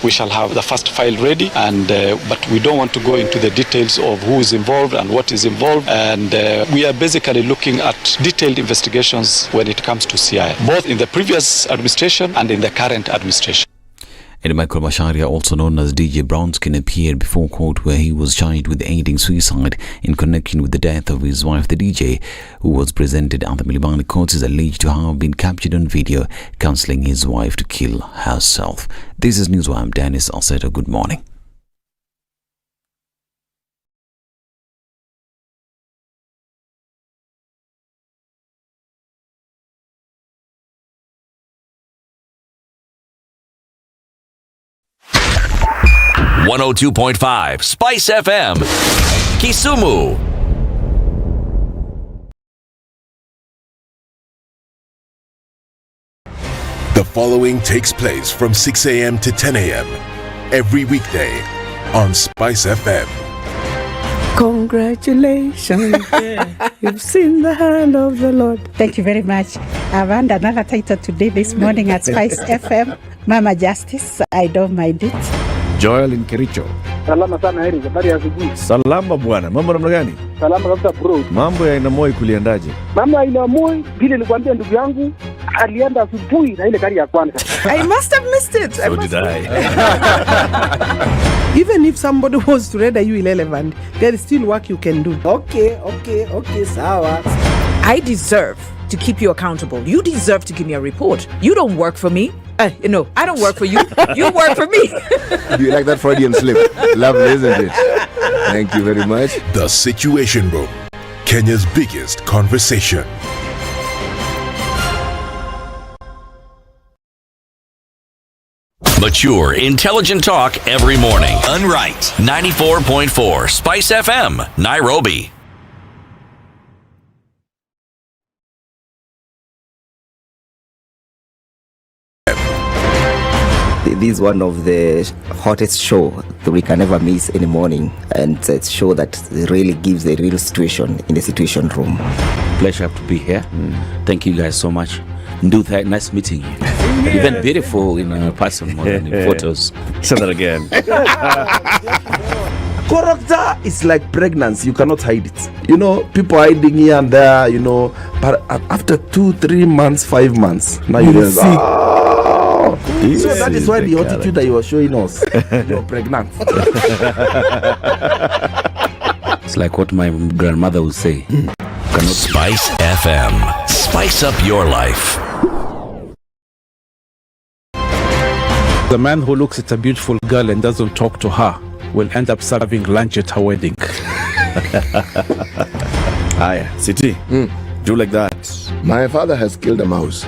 We shall have the first file ready, and but we don't want to go into the details of who is involved and what is involved. And we are basically looking at detailed investigations when it comes to CI, both in the previous administration and in the current administration. And Michael Macharia, also known as DJ Brownskin, appeared before court where he was charged with aiding suicide in connection with the death of his wife. The DJ, who was presented at the Milimani courts, is alleged to have been captured on video counseling his wife to kill herself. This is Newswire. I'm Dennis Alceto. Good morning. .5 Spice FM, Kisumu. The following takes place from 6 a.m. to 10 a.m. every weekday on Spice FM. Congratulations. You've seen the hand of the Lord. Thank you very much. I've earned another title today, this morning at Spice FM. Mama Justice, I don't mind it. Joel in Kericho. Salama sana Heri, habari ya asubuhi. Salama bwana, mambo namna gani? Salama kabisa bro. Mambo ya Inamoi kuliendaje? Mambo ya Inamoi, vile nilikwambia ndugu yangu, alienda asubuhi na ile gari ya kwanza. I must have missed it. So did I. Even if somebody was to render you irrelevant, there is still work you can do. Okay, sawa. I deserve to keep you accountable. You deserve to give me a report. You don't work for me. I don't work for you. You work for me. Do you like that Freudian slip? Lovely, isn't it? Thank you very much. The Situation Room, Kenya's biggest conversation. Mature, intelligent talk every morning. Unright. 94.4 Spice FM, Nairobi. This is one of the hottest show that we can ever miss in the morning, and it's a show that really gives a real situation in the Situation Room. Pleasure to be here. Thank you guys so much. Nduthai, nice meeting you. Yes. Even beautiful in person more than in photos. Say that again. Character is like pregnancy. You cannot hide it. You know, people hiding here and there, you know, but after 2-3 months, 5 months, now you see. So that is why the attitude that you were showing us, you're pregnant. It's like what my grandmother would say. Spice FM. Spice up your life. The man who looks at a beautiful girl and doesn't talk to her will end up serving lunch at her wedding. Hiya, City. Do like that. My father has killed a mouse.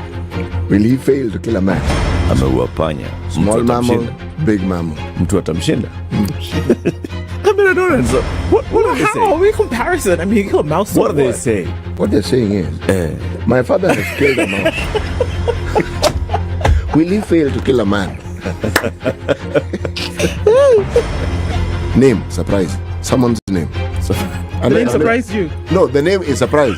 Will he fail to kill a man? Ameua panya. Small mammal, big mammal. Mtu atamshinda. I mean, I don't know. What are they saying? How are we comparison? I mean, you kill a mouse. What are they saying? What they're saying is, my father has killed a mouse. Will he fail to kill a man? Name, surprise. Someone's name. The name surprised you? No, the name is surprise.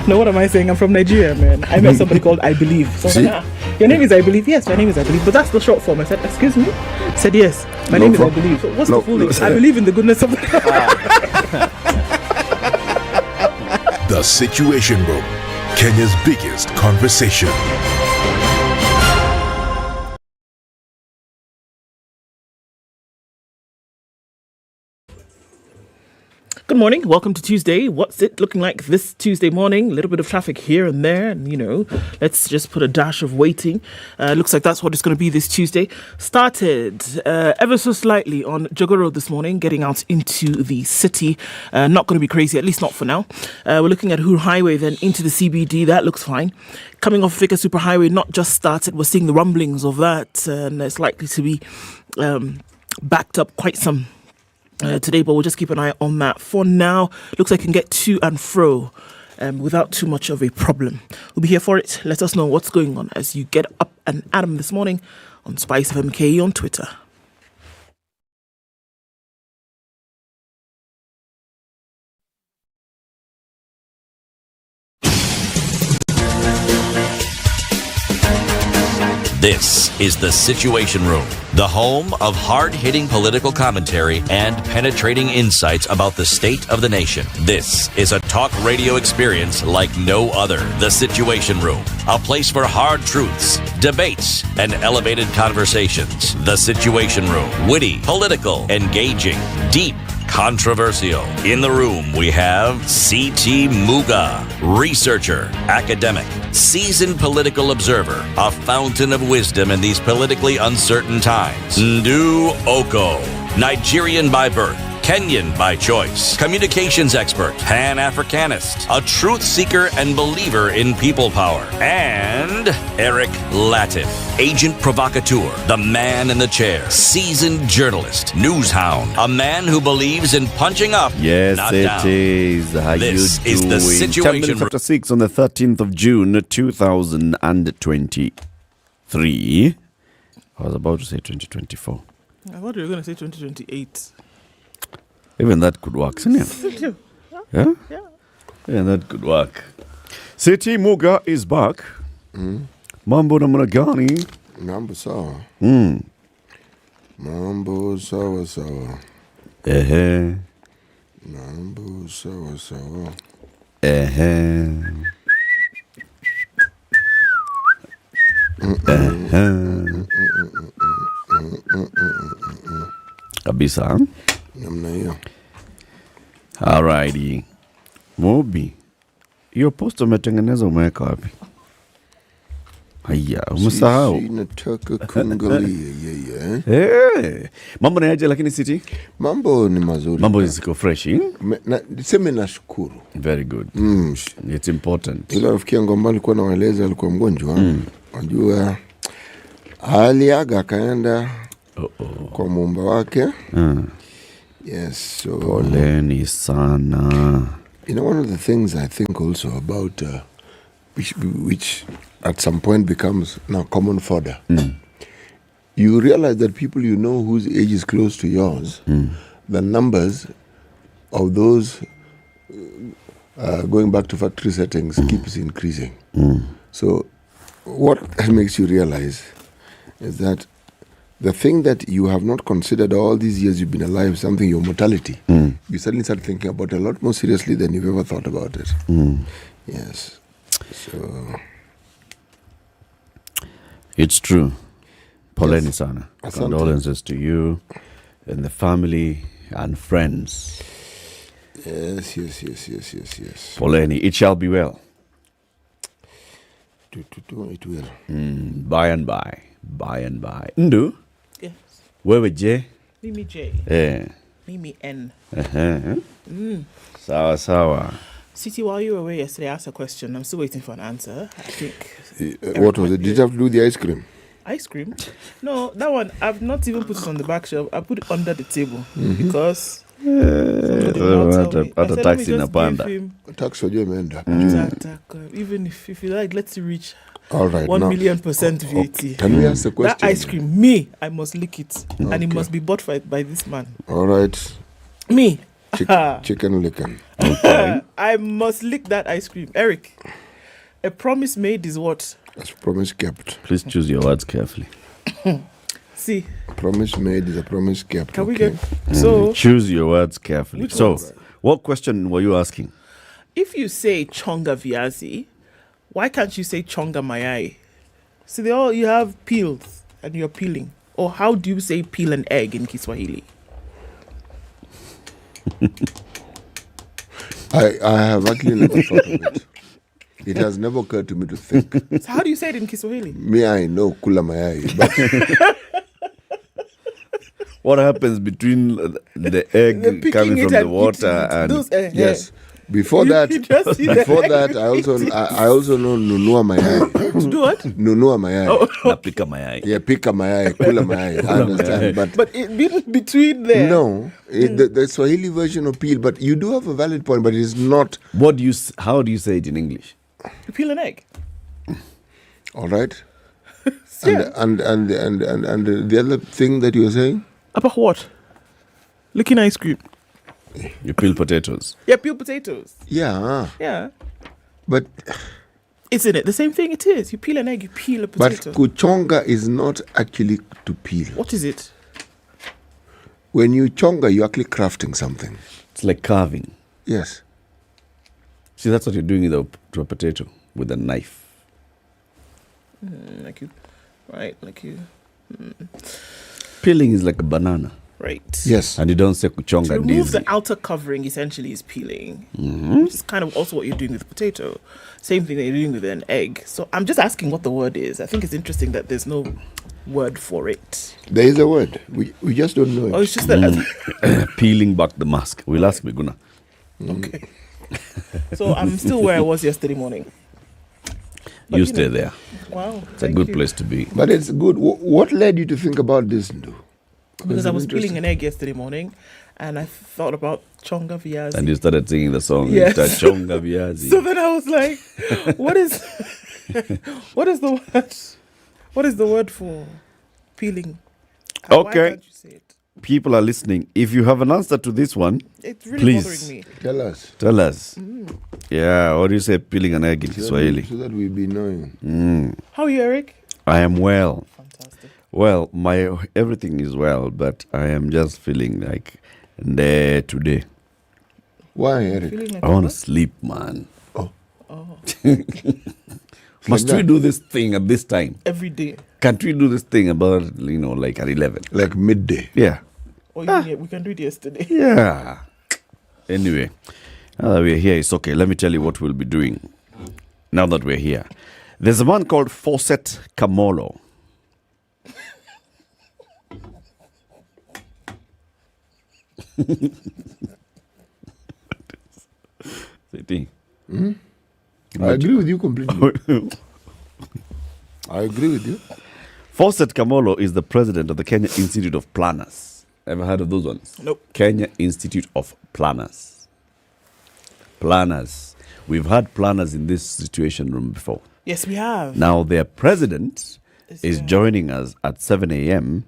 No, what am I saying? I'm from Nigeria, man. I met somebody called I Believe. So See? Your name is I Believe? Yes, my name is I Believe. But that's the short form. I said, excuse me? I said, yes, my name is I Believe. So what's the full name? I believe in the goodness of God. The Situation Room, Kenya's biggest conversation. Good morning. Welcome to Tuesday. What's it looking like this Tuesday morning? A little bit of traffic here and there. And, you know, let's just put a dash of waiting. Looks like that's what it's going to be this Tuesday. Started ever so slightly on Njoroge this morning, getting out into the city. Not going to be crazy, at least not for now. We're looking at Hur Highway, then into the CBD. That looks fine. Coming off Fika Superhighway, not just started. We're seeing the rumblings of that. And it's likely to be backed up quite some today, but we'll just keep an eye on that. For now, looks like you can get to and fro without too much of a problem. We'll be here for it. Let us know what's going on as you get up and at 'em this morning on Spice FMK on Twitter. This is The Situation Room, the home of hard-hitting political commentary and penetrating insights about the state of the nation. This is a talk radio experience like no other. The Situation Room, a place for hard truths, debates, and elevated conversations. The Situation Room, witty, political, engaging, deep, controversial. In the room, we have C.T. Muga, researcher, academic, seasoned political observer, a fountain of wisdom in these politically uncertain times. Ndu Oko, Nigerian by birth, Kenyan by choice, communications expert, Pan-Africanist, a truth seeker and believer in people power, and Eric Latif, agent provocateur, the man in the chair, seasoned journalist, news hound, a man who believes in punching up, yes, not it down. Is. How This you is doing? The 10 Situation minutes Room. after 6 on the 13th of June, 2023. I was about to say 2024. I thought you were going to say 2028. Even that could work, isn't it? Yeah? Yeah, that could work. City Muga is back. Mambo namna gani? Mambo sawa. Mambo sawa sawa. Ehe. Mambo sawa sawa. Ehe. Kabisa. Namna hiyo. Alrighty. Mobi. Hiyo post umetengeneza umeweka wapi? Haya, umesahau. Nataka kuangalia yeye. Eh. Mambo ni aje lakini City? Mambo ni mazuri. Mambo ziko fresh. Niseme nashukuru. Very good. It's important. Ila rafiki yangu ambaye alikuwa anaeleza alikuwa mgonjwa. Unajua aliaga akaenda kwa muumba wake. Yes, so poleni sana. You know, one of the things I think also about which at some point becomes now common fodder. You realize that people you know whose age is close to yours, the numbers of those going back to factory settings keeps increasing. So what that makes you realize is that the thing that you have not considered all these years you've been alive, something, your mortality, you suddenly start thinking about it a lot more seriously than you've ever thought about it. Yes. So it's true. Poleni Yes. sana. Asante. Condolences to you and the family and friends. Yes. Poleni. It shall be well. It will. By and by. By and by. Ndu? Yes. Wewe je? Mimi J. Mimi N. Sawa. City, while you were away yesterday, I asked a question. I'm still waiting for an answer. I think. What was it? Did you have to do the ice cream? Ice cream? No, that one, I've not even put it on the back shelf. I put it under the table because... Hata taxi inapanda. Taxi wajua imeenda. Even if you like, let's reach all right, 1 million percent VAT. Can we ask the question? That ice cream, me, I must lick it. And it must be bought by this man. All right. Me. Chicken licking. Okay. I must lick that ice cream. Eric, a promise made is what? That's a promise kept. Please choose your words carefully. See. A promise made is a promise kept. Can we get... So... Choose your words carefully. Which so, ones? what question were you asking? If you say chonga viazi, why can't you say chonga mayai? See, you have peels and you're peeling. Or how do you say peel an egg in Kiswahili? I have actually never thought of it. It has never occurred to me to think. So how do you say it in Kiswahili? Me, I know kula mayai. But what happens between the egg coming from the water and yes? Before that, I also know nunua mayai. To do what? Nunua mayai. Pika mayai. Yeah, pika mayai, kula mayai. I understand, but between there. No, the Swahili version of peel. But you do have a valid point. But it is not. How do you say it in English? You peel an egg. All right. Yeah. And the other thing that you were saying about what? Licking ice cream. You peel potatoes. Yeah, peel potatoes. Yeah. Yeah. But Isn't it the same thing? It is. You peel an egg, you peel a But potato. kuchonga is not actually to peel. What is it? When you chonga, you're actually crafting something. It's like carving. Yes. See, that's what you're doing to a potato with a knife. Like you. Peeling is like a banana. Right. Yes. And you don't say kuchonga To remove ndizi. the outer covering essentially is peeling, Mm-hmm. which is kind of also what you're doing with the potato. Same thing that you're doing with an egg. So I'm just asking what the word is. I think it's interesting that there's no word for it. There is a word. We just don't know it. Oh, it's just that. Peeling back the mask. We'll ask Miguna. Okay. So I'm still where I was yesterday morning. But, You stay there. Wow. It's a good place to be. But it's good. What led you to think about this, Ndu? Because I was peeling an egg yesterday morning, and I thought about chonga viazi. And you started singing the song. Yes. Chonga viazi. So then I was like, what is the word? What is the word for peeling? Why Okay. can't you say it? People are listening. If you have an answer to this one, It's really please bothering me. Tell us. tell us. Yeah, what do you say peeling an egg in So Kiswahili? that we be knowing. How are you, Eric? I am well. Fantastic. Well, my everything is well, but I am just feeling like today. Why, Eric? Feeling like I want to what? sleep, man. Oh. Must we do this thing at this time? Every day. Can't we do this thing about, like at 11? Like midday. Yeah. Or even we can do it yesterday. Yeah. Anyway, now that we're here, it's okay. Let me tell you what we'll be doing now that we're here. There's a man called Fawcett Kamolo. I agree with you completely. I agree with you. Fawcett Kamolo is the president of the Kenya Institute of Planners. Ever heard of those ones? Nope. Kenya Institute of Planners. Planners. We've had planners in this situation room before. Yes, we have. Now, their president is joining us at 7 a.m.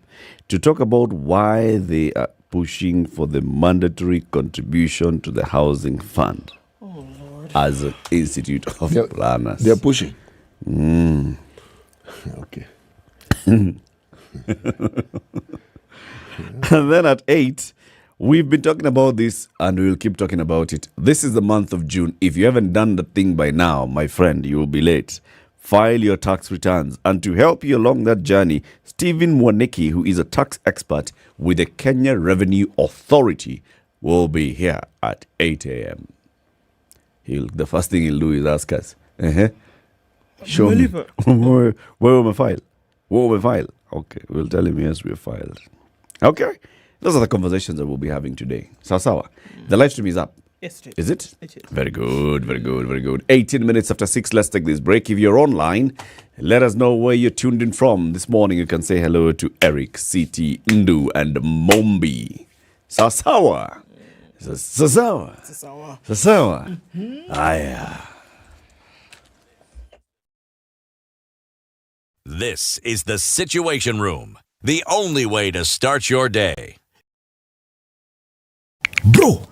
to talk about why they are pushing for the mandatory contribution to the housing fund as an Institute of Planners. They're pushing. Okay. And then at 8, we've been talking about this and we'll keep talking about it. This is the month of June. If you haven't done the thing by now, my friend, you will be late. File your tax returns. And to help you along that journey, Stephen Mwaniki, who is a tax expert with the Kenya Revenue Authority, will be here at 8 a.m. The first thing he'll do is ask us, show me. Where will my file? Where will my file? Okay, we'll tell him, yes, we're filed. Okay, those are the conversations that we'll be having today. Sawa. The live stream is up. Yes, it is it? It is. Very good, very good, very good. 18 minutes after 6, let's take this break. If you're online, let us know where you're tuned in from. This morning, you can say hello to Eric, CT, Ndu, and Mumbi. Sawa. Sawa. Sawa. Aya. This is the Situation Room, the only way to start your day. Bro,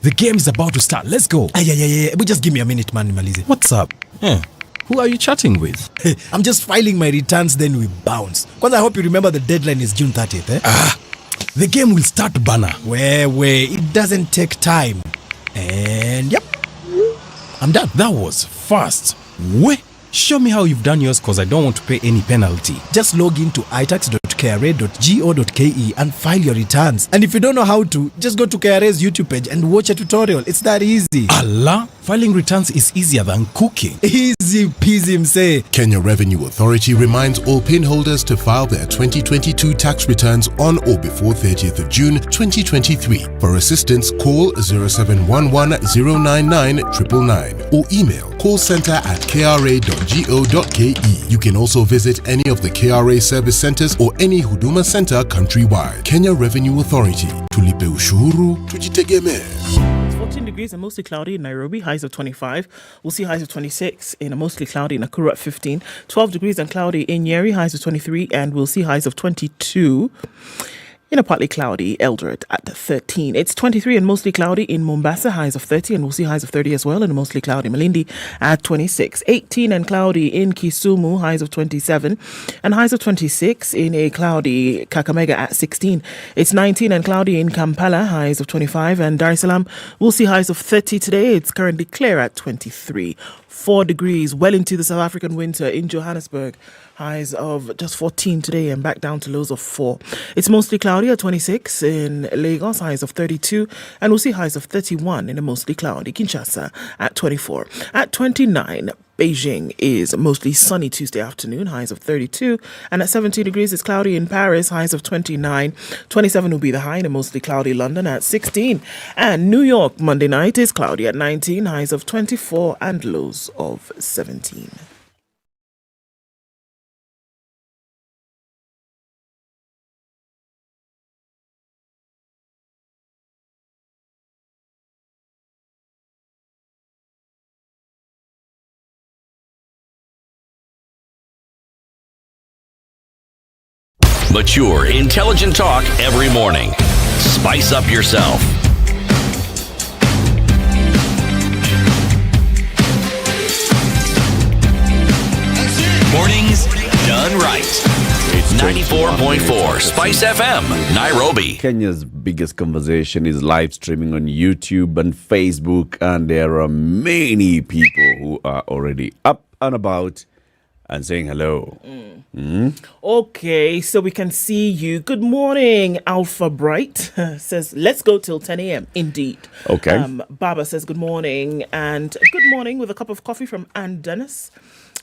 the game is about to start. Let's go. Yeah. But just give me a minute, man. Malize. What's up? Who are you chatting with? I'm just filing my returns, then we bounce. Because I hope you remember the deadline is June 30th. The game will start, banner. Where it doesn't take time. And yep, I'm done. That was fast. Where? Show me how you've done yours, because I don't want to pay any penalty. Just log into itax.kra.go.ke and file your returns. And if you don't know how to, just go to KRA's YouTube page and watch a tutorial. It's that easy. Allah, filing returns is easier than cooking. Easy peasy, msay. Kenya Revenue Authority reminds all PIN holders to file their 2022 tax returns on or before 30th of June 2023. For assistance, call 0711 099 999 or email callcenter@kra.go.ke. You can also visit any of the KRA service centers or any Huduma center countrywide. Kenya Revenue Authority. Tulipe ushuru, tujitegemee. 14 degrees and mostly cloudy in Nairobi, highs of 25. We'll see highs of 26 in a mostly cloudy Nakuru at 15. 12 degrees and cloudy in Nyeri, highs of 23, and we'll see highs of 22. In a partly cloudy Eldoret at 13. It's 23 and mostly cloudy in Mombasa, highs of 30, and we'll see highs of 30 as well, and mostly cloudy Malindi at 26. 18 and cloudy in Kisumu, highs of 27, and highs of 26 in a cloudy Kakamega at 16. It's 19 and cloudy in Kampala, highs of 25, and Dar es Salaam will see highs of 30 today. It's currently clear at 23. 4 degrees, well into the South African winter in Johannesburg. Highs of just 14 today and back down to lows of 4. It's mostly cloudy at 26 in Lagos, highs of 32, and we'll see highs of 31 in a mostly cloudy Kinshasa at 24. At 29, Beijing is mostly sunny Tuesday afternoon, highs of 32, and at 17 degrees it's cloudy in Paris, highs of 29. 27 will be the high in a mostly cloudy London at 16, and New York Monday night is cloudy at 19, highs of 24 and lows of 17. Mature, intelligent talk every morning. Spice up yourself. Mornings done right. It's 94.4 Spice FM, Nairobi. Kenya's biggest conversation is live streaming on YouTube and Facebook, and there are many people who are already up and about and saying hello. Okay, so we can see you. Good morning, Alpha Bright. Says, let's go till 10 a.m. Indeed. Okay. Baba says, good morning. And good morning with a cup of coffee from Ann Dennis.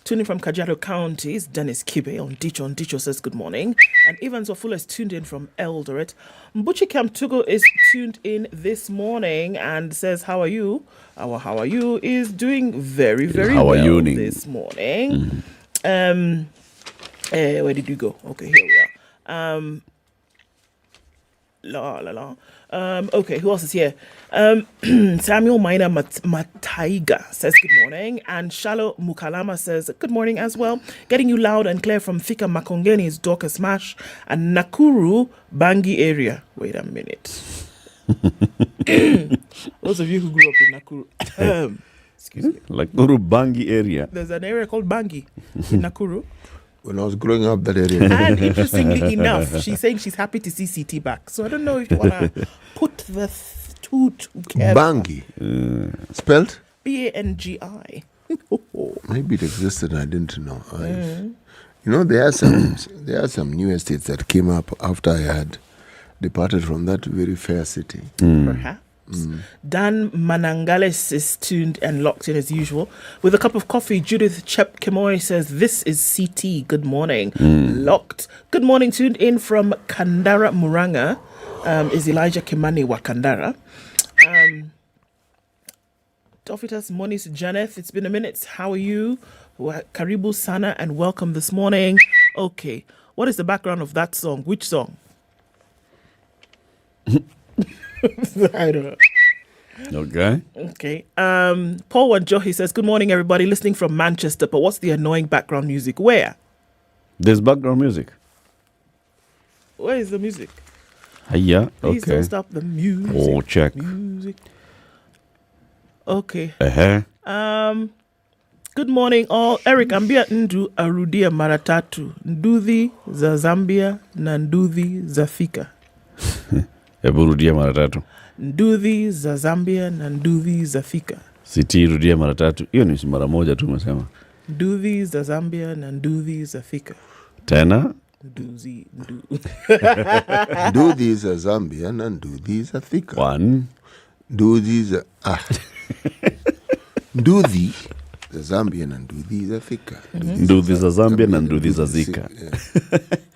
Tuning from Kajiado County is Dennis Kibe on Dicho. On Dicho says, good morning. And Evans Wafula is tuned in from Eldoret. Mbuchi Kamtugo is tuned in this morning and says, how are you? Our how are you is doing very, very how well are you this morning. Where did you go? Okay, here we are. Okay, who else is here? Samuel Maina Mataiga says good morning, and Shalo Mukalama says good morning as well. Getting you loud and clear from Thika Makongeni is Dorcas Mash and Nakuru Bangi area. Wait a minute. Those of you who grew up in Nakuru, excuse me. Like Nakuru Bangi area. There's an area called Bangi in Nakuru. When I was growing up, that area. And interestingly enough, she's saying she's happy to see CT back. So I don't know if you want to put the two together. Bangi. Spelled? Bangi. Maybe it existed and I didn't know. You know, there are some new estates that came up after I had departed from that very fair city. Perhaps. Dan Manangales is tuned and locked in as usual. With a cup of coffee, Judith Chep Kimoy says, this is CT. Good morning. Locked. Good morning. Tuned in from Kandara Muranga is Elijah Kimani wa Kandara. Tofitas Monis Janeth, it's been a minute. How are you? Karibu Sana and welcome this morning. Okay. What is the background of that song? Which song? I don't know. Okay. Paul Wanjohi says, good morning, everybody. Listening from Manchester, but what's the annoying background music? Where? There's background music. Where is the music? Yeah, Please okay. don't stop the music. Oh, check. Music. Okay. Good morning, all. Eric, ambia ndu arudia maratatu. Nduthi za Zambia na nduthi za Thika. Rudia mara tatu. Nduthi za Zambia na nduthi za Thika. Siti rudia mara tatu. Hiyo ni mara moja tu umesema. Nduthi za Zambia na nduthi za Thika. Tena? Nduthi za Zambia na nduthi za Thika. One. Nduthi za Nduthi za Zambia na nduthi za Thika. Nduthi za Zambia na nduthi za Zika.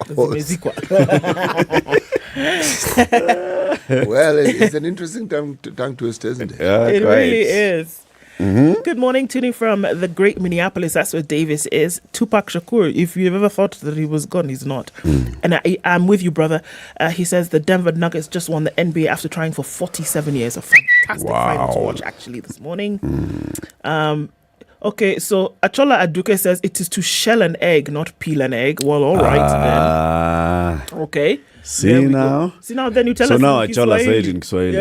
Zimezikwa. Well, it's an interesting tongue twister, isn't it? It really is. Good morning, tuning from the great Minneapolis. That's where Davis is. Tupac Shakur, if you've ever thought that he was gone, he's not. And I'm with you, brother. He says the Denver Nuggets just won the NBA after trying for 47 years. A fantastic final to watch, actually, this morning. Okay, so Achola Aduke says it is to shell an egg, not peel an egg. Well, all right then. Okay. See now? See now, then you tell so us. So now in Achola Kiswahili. said in Kiswahili.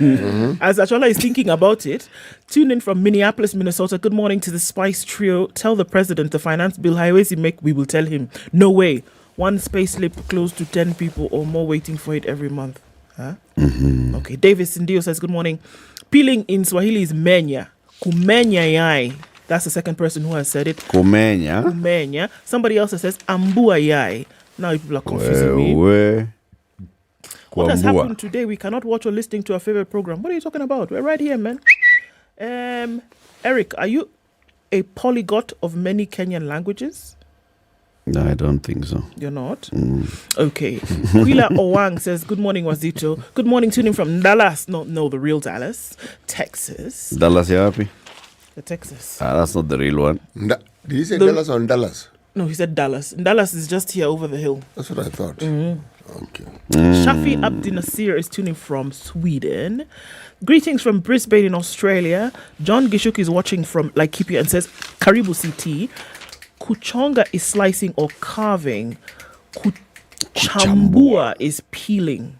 Yeah. As Achola is thinking about it, tune in from Minneapolis, Minnesota. Good morning to the Spice Trio. Tell the president the finance bill highways he make, we will tell him. No way. One space slip close to 10 people or more waiting for it every month. Huh? Okay. Davis Indio says, good morning. Peeling in Swahili is menya. Kumenya yai. That's the second person who has said it. Kumenya. Kumenya. Somebody else says ambua yai. Now people are confusing me. What has happened today? We cannot watch or listen to our favorite program. What are you talking about? We're right here, man. Eric, are you a polyglot of many Kenyan languages? No, I don't think so. You're not? Okay. Quila Owang says, good morning, Wazito. Good morning, tuning from Dallas. No, the real Dallas. Texas. Dallas, you happy? The Texas. That's not the real one. Did he say Dallas or Dallas? No, he said Dallas. Dallas is just here over the hill. That's what I thought. Okay. Shafi Abdinasir is tuning from Sweden. Greetings from Brisbane in Australia. John Gishuk is watching from Laikipia and says, Karibu CT. Kuchonga is slicing or carving. Kuchambua is peeling.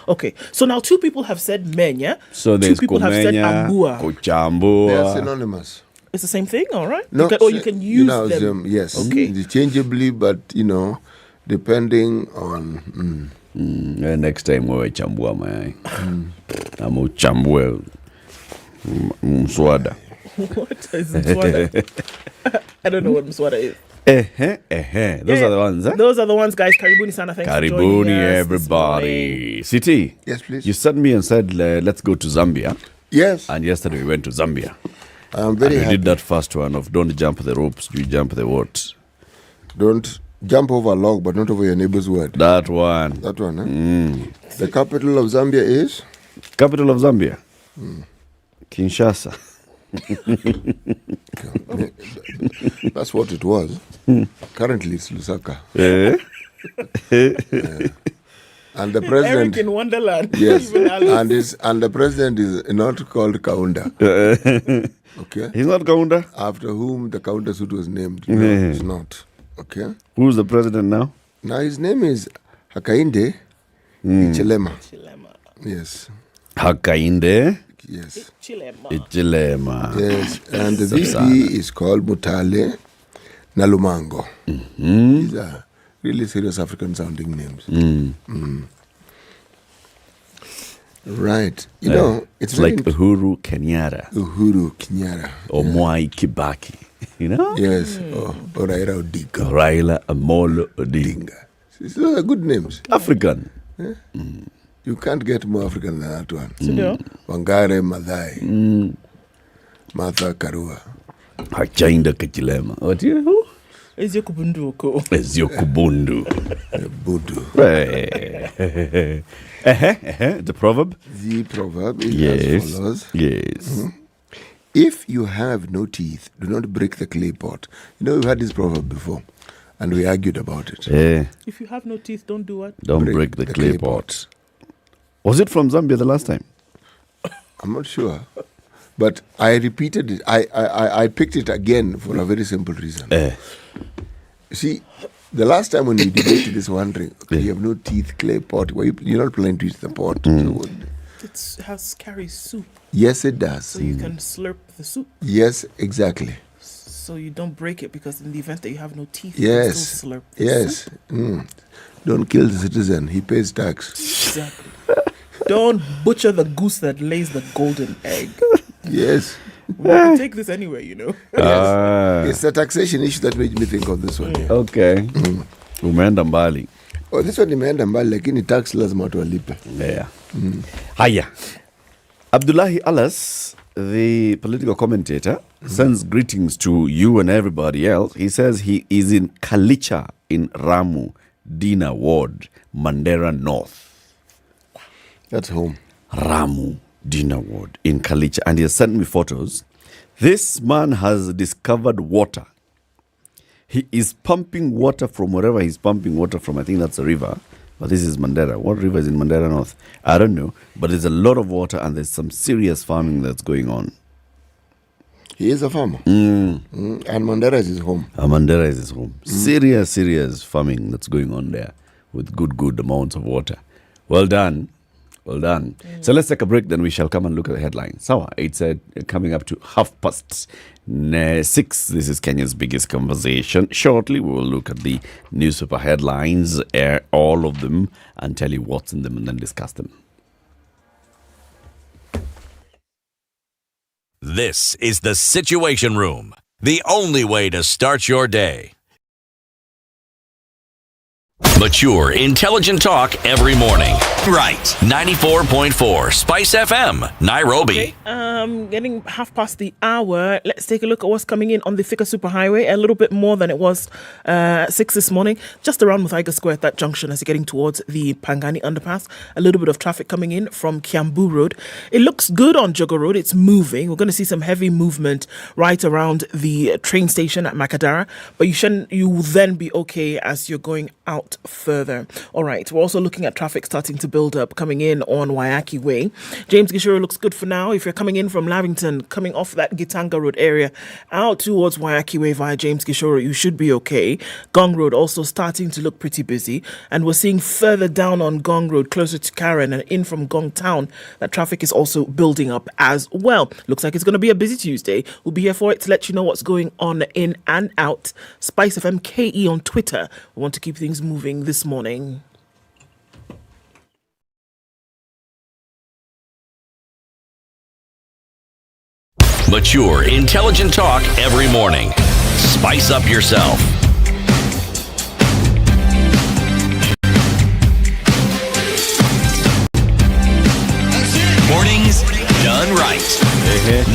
Okay, so now 2 people have said menya. So there's 2 people have said ambua. Kuchambua. They're synonymous. It's the same thing, all right? No, you can use them. Yes, okay. Interchangeably, but depending on. Next time wewe chambua mayai. Ama uchambue mswada. What is mswada? I don't know what mswada is. Those are the ones, eh? Those are the ones, guys. Karibuni sana. Thanks for joining us, everybody. City. Yes, please. You sent me and said, let's go to Zambia. Yes. And yesterday we went to Zambia. I'm very happy. We did that first one of don't jump the ropes, you jump the what? Don't jump over a log, but not over your neighbor's word. That one. That one, eh? The capital of Zambia is? Capital of Zambia? Kinshasa. That's what it was. Currently it's Lusaka. And the president, Eric in Wonderland. Yes. and the president is not called Kaunda. Okay. He's not Kaunda? After whom the Kaunda suit was named. No, it's not. Okay. Who's the president now? Now his name is Hakainde Ichilema. Yes. Hakainde? Yes. Ichilema. Yes. And the VP is called Mutale Nalumango. These are really serious African sounding names. Right. It's like Uhuru Kenyatta. Uhuru Kenyatta. Or Mwai Kibaki. Yes. Or Raila Odinga. Raila Amolo Odinga. Those are good names. African. Yeah? You can't get more African than that one. Wangare Maathai. Martha Karua. Hakainde Ichilema. What do you? Eziokubundu. Eziokubundu. Budu. The proverb? The proverb is as follows. Yes. If you have no teeth, do not break the clay pot. We've had this proverb before, and we argued about it. If you have no teeth, don't do what? Don't break the clay pot. Was it from Zambia the last time? I'm not sure. But I repeated it. I picked it again for a very simple reason. See, the last time when we debated this wondering, you have no teeth, clay pot. Well, you're not planning to eat the pot. So it carries soup. Yes, it does. So you can slurp the soup. Yes, exactly. So you don't break it because in the event that you have no teeth, yes, you can still slurp the soup. Don't kill the citizen. He pays tax. Exactly. Don't butcher the goose that lays the golden egg. Yes. We can take this anyway, Yes. It's the taxation issue that made me think of this one. Okay. Umeenda mbali. Oh, this one imeenda mbali, lakini tax lazima watu walipe. Haya. Abdullahi Alas, the political commentator, sends greetings to you and everybody else. He says he is in Kalicha in Ramu, Dina Ward, Mandera North. That's home. Ramu, Dina Ward in Kalicha. And he has sent me photos. This man has discovered water. He is pumping water from wherever he's pumping water from. I think that's a river. But this is Mandera. What river is in Mandera North? I don't know. But there's a lot of water and there's some serious farming that's going on. He is a farmer. And Mandera is his home. Mandera is his home. Serious farming that's going on there with good amounts of water. Well done. So let's take a break, then we shall come and look at the headlines. So it's coming up to 6:30. This is Kenya's biggest conversation. Shortly, we will look at the newspaper headlines, air all of them, and tell you what's in them and then discuss them. This is the Situation Room, the only way to start your day. Mature, intelligent talk every morning. Right. 94.4 Spice FM, Nairobi. Okay, getting 1:30. Let's take a look at what's coming in on the Thika Superhighway. A little bit more than it was 6 this morning. Just around Muthaiga Square at that junction as you're getting towards the Pangani underpass. A little bit of traffic coming in from Kiambu Road. It looks good on Jogo Road. It's moving. We're going to see some heavy movement right around the train station at Makadara. But you will then be okay as you're going out further. All right, we're also looking at traffic starting to build up coming in on Wayaki Way. James Gishuru looks good for now. If you're coming in from Lavington, coming off that Gitanga Road area out towards Wayaki Way via James Gishuru, you should be okay. Gong Road also starting to look pretty busy, and we're seeing further down on Gong Road closer to Karen and in from Gong Town that traffic is also building up as well. Looks like it's going to be a busy Tuesday. We'll be here for it to let you know what's going on in and out. Spice FM KE on Twitter. We want to keep things moving this morning. Mature, intelligent talk every morning. Spice up yourself. Mornings done right.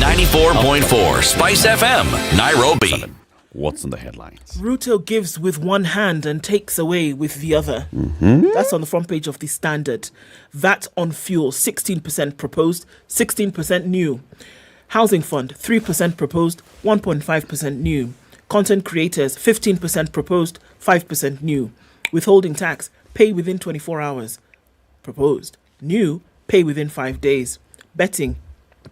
94.4 Spice FM, Nairobi. What's in the headlines? Ruto gives with one hand and takes away with the other. That's on the front page of the Standard. VAT on fuel, 16% proposed, 16% new. Housing fund, 3% proposed, 1.5% new. Content creators, 15% proposed, 5% new. Withholding tax, pay within 24 hours. Proposed. New, pay within 5 days. Betting,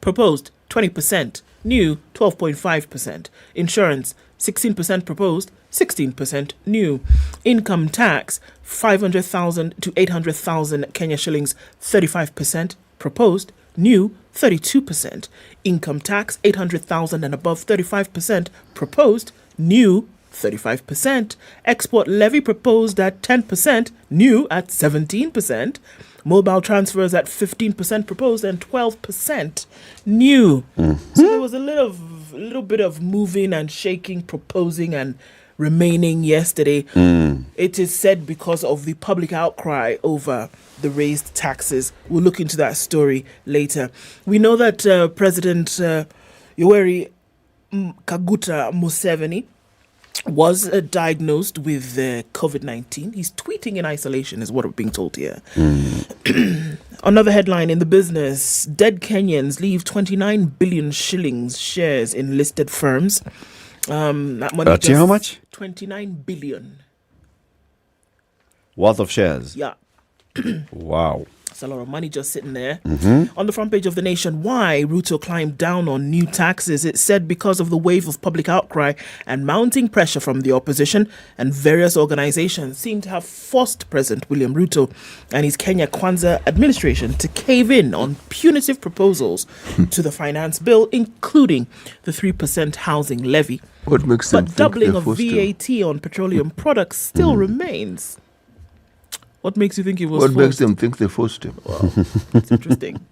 proposed, 20%. New, 12.5%. Insurance, 16% proposed, 16% new. Income tax, 500,000 to 800,000 Kenya shillings, 35% proposed, new, 32%. Income tax, 800,000 and above, 35% proposed, new, 35%. Export levy proposed at 10%, new at 17%. Mobile transfers at 15% proposed and 12% new. So there was a little bit of moving and shaking, proposing and remaining yesterday. It is said because of the public outcry over the raised taxes. We'll look into that story later. We know that President Yoweri Kaguta Museveni was diagnosed with COVID-19. He's tweeting in isolation, is what we're being told here. Another headline in the business: dead Kenyans leave 29 billion shillings shares in listed firms. That money How much? 29 billion. Worth of shares? Yeah. Wow. That's a lot of money just sitting there. On the front page of The Nation, why Ruto climbed down on new taxes. It said because of the wave of public outcry and mounting pressure from the opposition, and various organizations seem to have forced President William Ruto and his Kenya Kwanza administration to cave in on punitive proposals to the finance bill, including the 3% housing levy. What makes them But doubling of VAT on petroleum products still remains. What makes you think he was What forced? makes them think they forced him? Wow, that's interesting.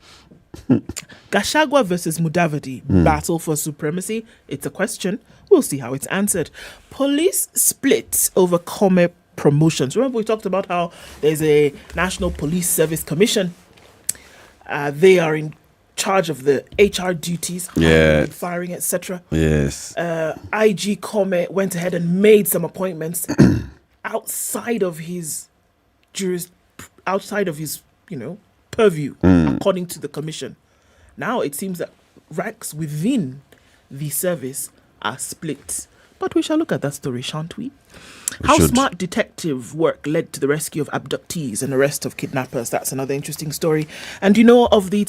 Gachagua versus Mudavadi, battle for supremacy. It's a question. We'll see how it's answered. Police split over Kome promotions. Remember we talked about how there's a National Police Service Commission. They are in charge of the HR duties, firing, etc. Yes. IG Kome went ahead and made some appointments outside of his purview, according to the commission. Now it seems that ranks within the service are split. But we shall look at that story, shan't we? How smart detective work led to the rescue of abductees and arrest of kidnappers. That's another interesting story. And you know of the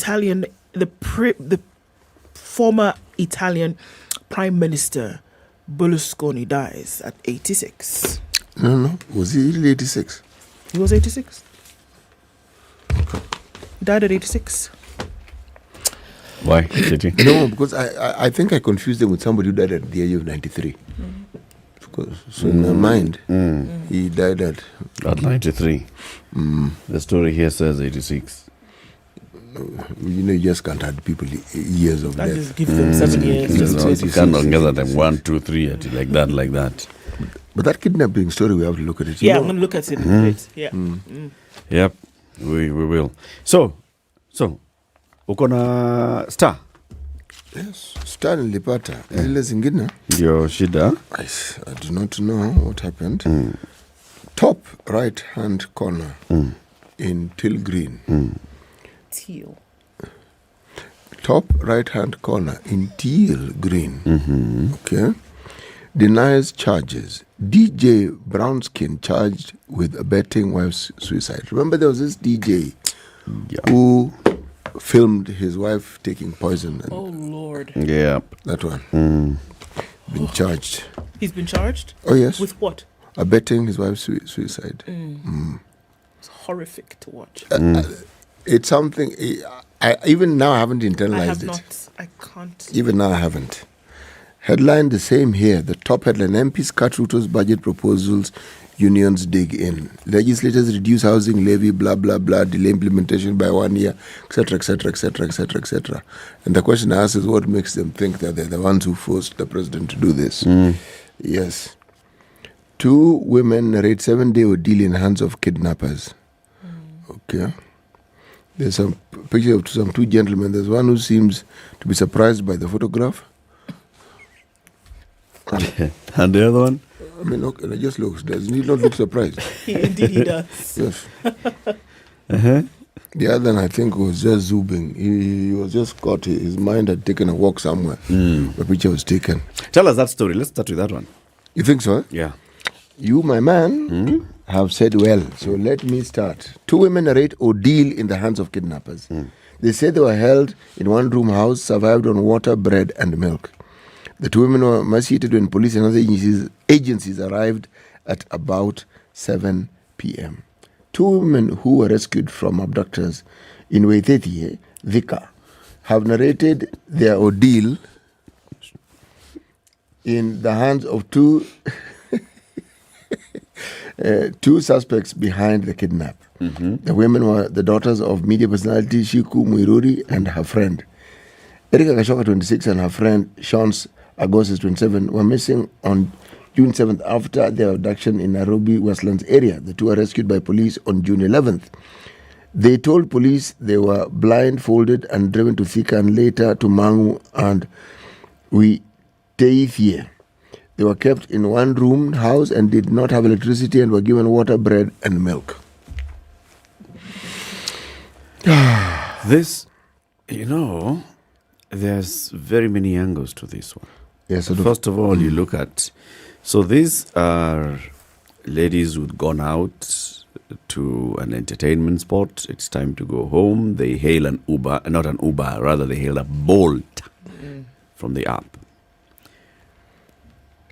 former Italian Prime Minister Berlusconi dies at 86. No. Was he really 86? He was 86. He died at 86. Why? Did he? No, because I think I confused him with somebody who died at the age of 93. Because in my mind, he died at 93. The story here says 86. You just can't add people years of death. Just give them 7 years. You can't gather them 1, 2, 3 like that. But that kidnapping story, we have to look at it. I'm going to look at it. Yeah. Yep, we will. So, uko na star? Yes, star nilipata. Ile zingine ndio shida. I do not know what happened. Top right hand corner in teal green. Teal. Top right hand corner in teal green. Okay. Denies charges. DJ Brownskin charged with abetting wife's suicide. Remember there was this DJ who filmed his wife taking poison. And oh, Lord. Yeah. That one. Been charged. He's been charged? Oh, yes. With what? Abetting his wife's suicide. It's horrific to watch. It's something, even now I haven't internalized it. I can't. Even now I haven't. Headline the same here. The top headline: MPs cut Ruto's budget proposals, unions dig in. Legislators reduce housing levy, blah, blah, blah, delay implementation by 1 year, etc., etc., etc., etc., etc. And the question I ask is, what makes them think that they're the ones who forced the president to do this? Yes. 2 women narrate 7-day ordeal in hands of kidnappers. Okay. There's some picture of some 2 gentlemen. There's one who seems to be surprised by the photograph. And the other one? I mean, look, it just looks. Does he not look surprised? Indeed he does. Yes. The other one, I think, was just zooming. He was just caught. His mind had taken a walk somewhere. The picture was taken. Tell us that story. Let's start with that one. You think so? Yeah. You, my man, have said well. So let me start. 2 women narrate ordeal in the hands of kidnappers. They say they were held in one-room house, survived on water, bread, and milk. The 2 women were emaciated when police and other agencies arrived at about 7 p.m. 2 women who were rescued from abductors in Waitethie, Thika, have narrated their ordeal in the hands of 2 suspects behind the kidnap. The women were the daughters of media personality Shiku Muiruri and her friend. Erika Kashoka, 26, and her friend Shans Agostis, 27, were missing on June 7th after their abduction in Nairobi, Westlands area. The 2 were rescued by police on June 11th. They told police they were blindfolded and driven to Thika and later to Mangu and Waitethie. They were kept in one-room house and did not have electricity and were given water, bread, and milk. This, there's very many angles to this one. Yes. First of all, you look at, so these are ladies who'd gone out to an entertainment spot. It's time to go home. They hail an Uber, not an Uber, rather they hail a Bolt from the app.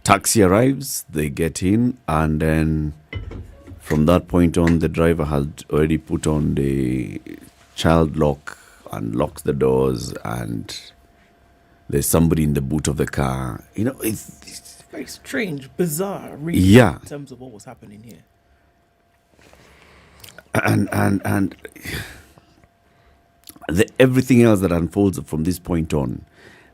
Taxi arrives, they get in, and then from that point on, the driver had already put on the child lock and locks the doors, and there's somebody in the boot of the car. It's very strange, bizarre, really, in terms of what was happening here. And everything else that unfolds from this point on,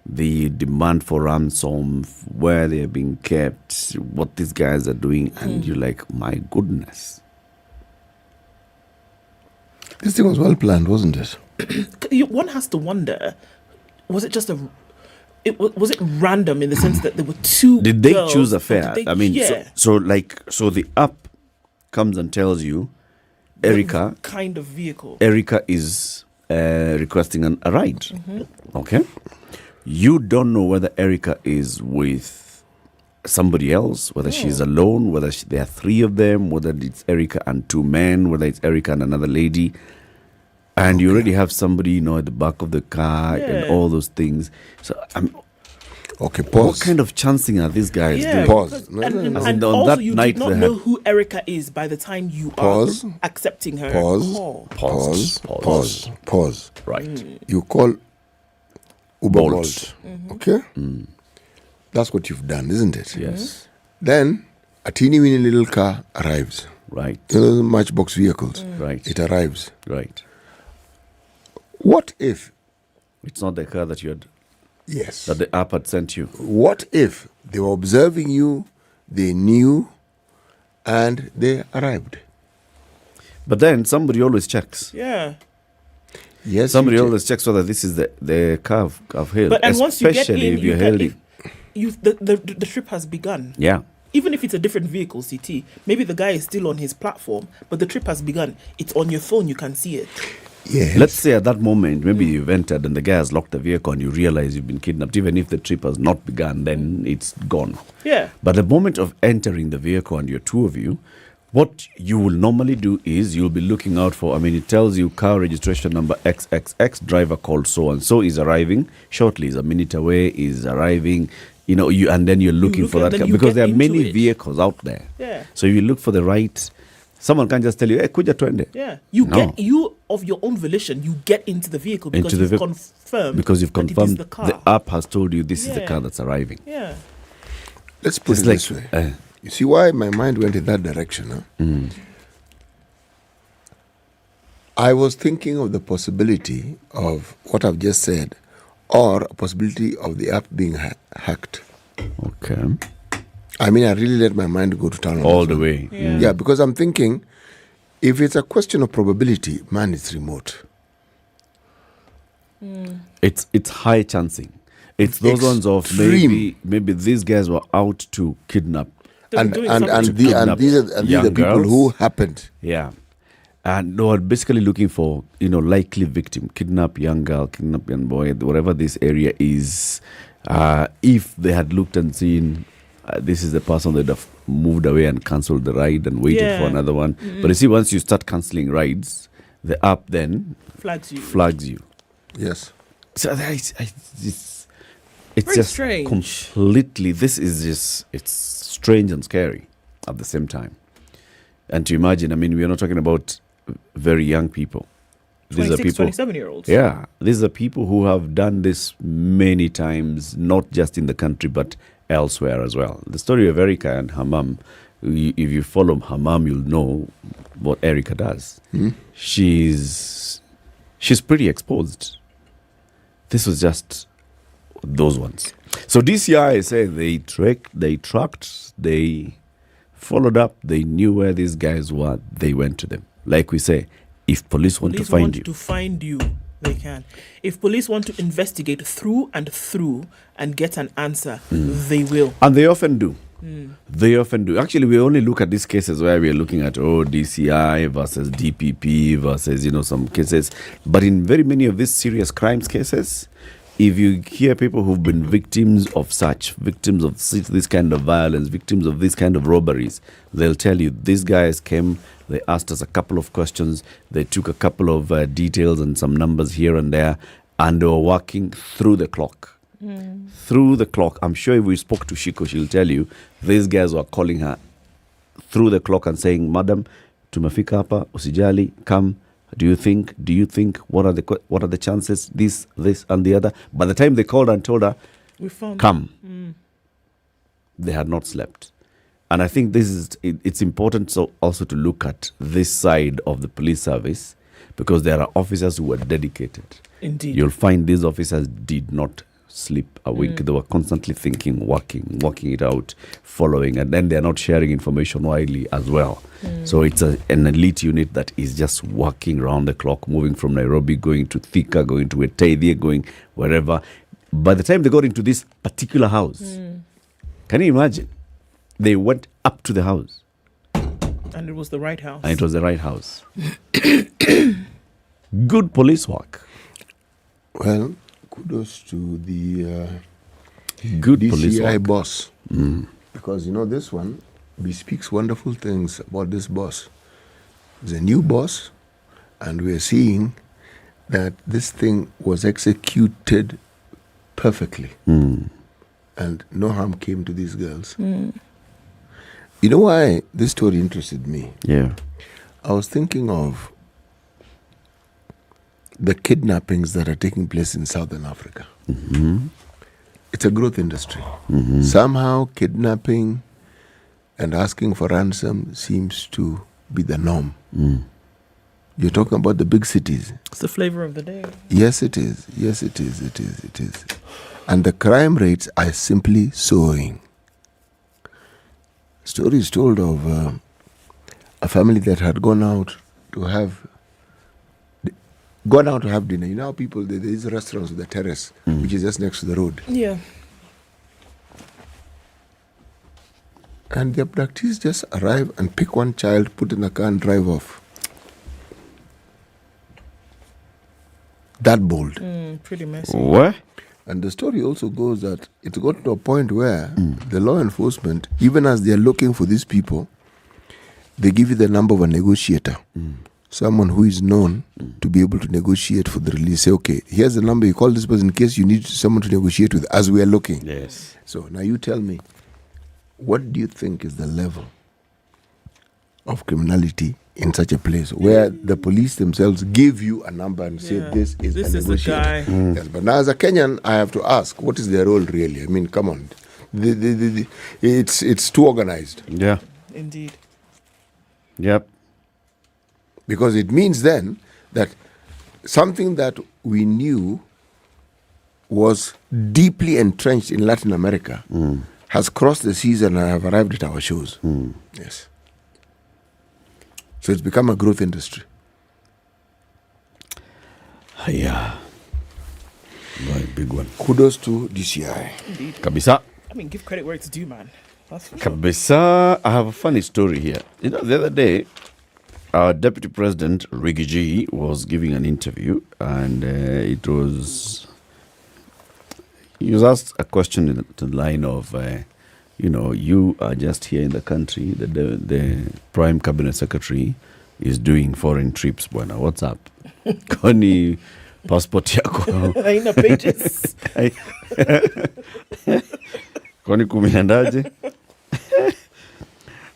the demand for ransom, where they're being kept, what these guys are doing, and you're like, my goodness. This thing was well planned, wasn't it? One has to wonder, was it just was it random in the sense that there were 2 Did they girls, choose a fare? I mean, so the app comes and tells you, Erica, what kind of vehicle? Erica is requesting a ride. Okay? You don't know whether Erica is with somebody else, whether she's alone, whether there are 3 of them, whether it's Erica and 2 men, whether it's Erica and another lady. And you already have somebody, at the back of the car and all those things. So Okay, pause. What kind of chancing are these guys doing? Pause. And As in, on also, that you night did not they know had- who Erica is by the time you Pause. are accepting her Pause. call. Pause. Right. You call Uber Bolt. Bolt. Okay? That's what you've done, isn't it? Yes. Then a teeny weeny little car arrives. Right. You know, the matchbox vehicles. Right. It arrives. Right. What if? It's not the car that you had. Yes. That the app had sent you. What if they were observing you, they knew, and they arrived? But then somebody always checks. Yeah. Yes. Somebody you check. always checks whether this is the car I've hailed. But and once you get Especially in, if you're you can, hailing. the trip has begun. Yeah. Even if it's a different vehicle, CT, maybe the guy is still on his platform, but the trip has begun. It's on your phone, you can see it. Yes. Let's say at that moment, maybe you've entered and the guy has locked the vehicle and you realize you've been kidnapped. Even if the trip has not begun, then it's gone. Yeah. But the moment of entering the vehicle and you're two of you, what you will normally do is you'll be looking out for, it tells you car registration number XXX, driver called so-and-so is arriving shortly, is a minute away, is arriving, and then you're looking for that car. Because there are many vehicles out there. Yeah. So you look for the right, someone can't just tell you, hey, kuja twende. Yeah. You of your own volition, you get into the vehicle because you've confirmed. Because you've that it is confirmed the car. the app has told you this is the car that's arriving. Yeah. Let's put it this way. You see why my mind went in that direction? Huh? I was thinking of the possibility of what I've just said, or a possibility of the app being hacked. Okay. I really let my mind go to town. All the way. Yeah, because I'm thinking, if it's a question of probability, man, it's remote. It's high chancing. It's those ones of maybe these guys were out to kidnap. And these are the people who happened. Yeah. And they were basically looking for, likely victim, kidnap young girl, kidnap young boy, whatever this area is. If they had looked and seen, this is the person that have moved away and cancelled the ride and waited for another one. But you see, once you start cancelling rides, the app then flags you. Yes. So it's very just strange. Completely, it's strange and scary at the same time. And to imagine, we're not talking about very young people. These are people, 27-year-olds. Yeah, these are people who have done this many times, not just in the country, but elsewhere as well. The story of Erica and her mum, if you follow her mum, you'll know what Erica does. She's pretty exposed. This was just those ones. So DCI say they tracked, they followed up, they knew where these guys were, they went to them. Like we say, if police want to find you, they can. If police want to investigate through and get an answer, they will. And they often do. They often do. Actually, we only look at these cases where we are looking at DCI versus DPP versus some cases. But in very many of these serious crimes cases, if you hear people who've been victims of this kind of violence, victims of this kind of robberies, they'll tell you these guys came, they asked us a couple of questions, they took a couple of details and some numbers here and there, and they were working through the clock. Through the clock. I'm sure if we spoke to Shiko, she'll tell you these guys were calling her through the clock and saying, Madam, tumefika hapa, usijali, come. Do you think? What are the chances? This, and the other. By the time they called and told her, come, they had not slept. And I think it's important also to look at this side of the police service, because there are officers who are dedicated. Indeed. You'll find these officers did not sleep a week. They were constantly thinking, working it out, following, and then they're not sharing information widely as well. So it's an elite unit that is just working around the clock, moving from Nairobi, going to Thika, going to Etaithia, going wherever. By the time they got into this particular house, can you imagine? They went up to the house. And it was the right house. Good police work. Well, kudos to the good DCI police work. boss. Because, this one bespeaks wonderful things about this boss. He's a new boss, and we're seeing that this thing was executed perfectly. and no harm came to these girls. You know why this story interested me? Yeah. I was thinking of the kidnappings that are taking place in Southern Africa. It's a growth industry. Somehow kidnapping and asking for ransom seems to be the norm. You're talking about the big cities. It's the flavor of the day. Yes, it is. Yes, it is. It is. It is. And the crime rates are simply soaring. Stories told of a family that had gone out to have dinner. You know how people, there is restaurants with a terrace, which is just next to the road. Yeah. And the abductees just arrive and pick one child, put in a car and drive off. That bold. Pretty messy. What? And the story also goes that it got to a point where the law enforcement, even as they're looking for these people, they give you the number of a negotiator. Someone who is known to be able to negotiate for the release. Say, okay, here's the number, you call this person in case you need someone to negotiate with as we are looking. Yes. So now you tell me, what do you think is the level of criminality in such a place where the police themselves give you a number and say this is a negotiator? Guy. Yes, but now as a Kenyan, I have to ask, what is their role really? I mean, come on. It's too organized. Yeah. Indeed. Yep. Because it means then that something that we knew was deeply entrenched in Latin America has crossed the seas and have arrived at our shores. Yes. So it's become a growth industry. Yeah. Very big one. Kudos to DCI. Indeed. Kabisa. I mean, give credit where it's due, man. That's for Kabisa. I have a funny story here. You know, the other day, our Deputy President, Riggy G, was giving an interview, and he was asked a question in the line of, you are just here in the country, the Prime Cabinet Secretary is doing foreign trips, bwana. What's up? Koni passport yako. Haina pages. Koni kumiendaje?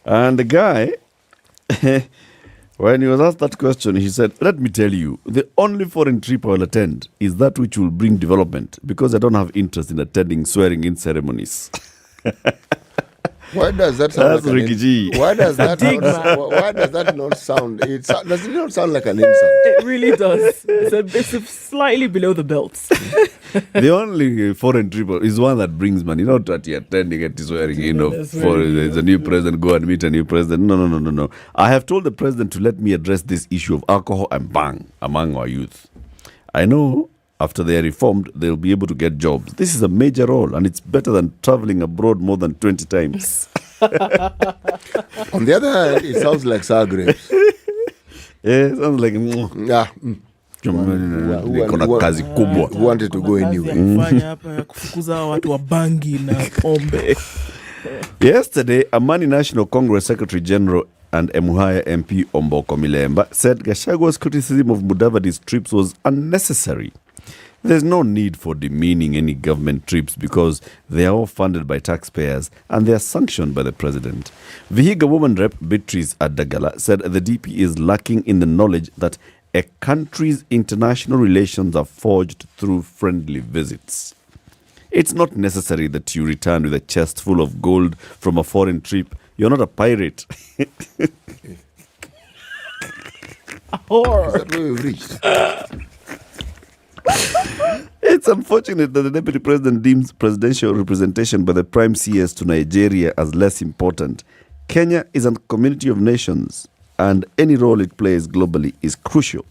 And the guy, when he was asked that question, he said, let me tell you, the only foreign trip I will attend is that which will bring development, because I don't have interest in attending swearing-in ceremonies. Why does that sound That's like Ricky G. Why does that not sound? Does it not sound like an insult? It really does. It's slightly below the belt. The only foreign trip is one that brings money, not that you're attending at swearing in of there's a new president, go and meet a new president. No. I have told the president to let me address this issue of alcohol and bang among our youth. I know after they are reformed, they'll be able to get jobs. This is a major role, and it's better than traveling abroad more than 20 times. On the other hand, it sounds like sour grapes. Yeah, it sounds like kazi kubwa. Who wanted to go anyway. Yesterday, Amani National Congress Secretary General and Emuhaya MP Omboko Milemba said Gachagwa's criticism of Mudavadi's trips was unnecessary. There's no need for demeaning any government trips because they are all funded by taxpayers and they are sanctioned by the president. Vihiga woman rep Beatrice Adagala said the DP is lacking in the knowledge that a country's international relations are forged through friendly visits. It's not necessary that you return with a chest full of gold from a foreign trip. You're not a pirate. Is that where we've reached? It's unfortunate that the Deputy President deems presidential representation by the Prime CS to Nigeria as less important. Kenya is a community of nations, and any role it plays globally is crucial.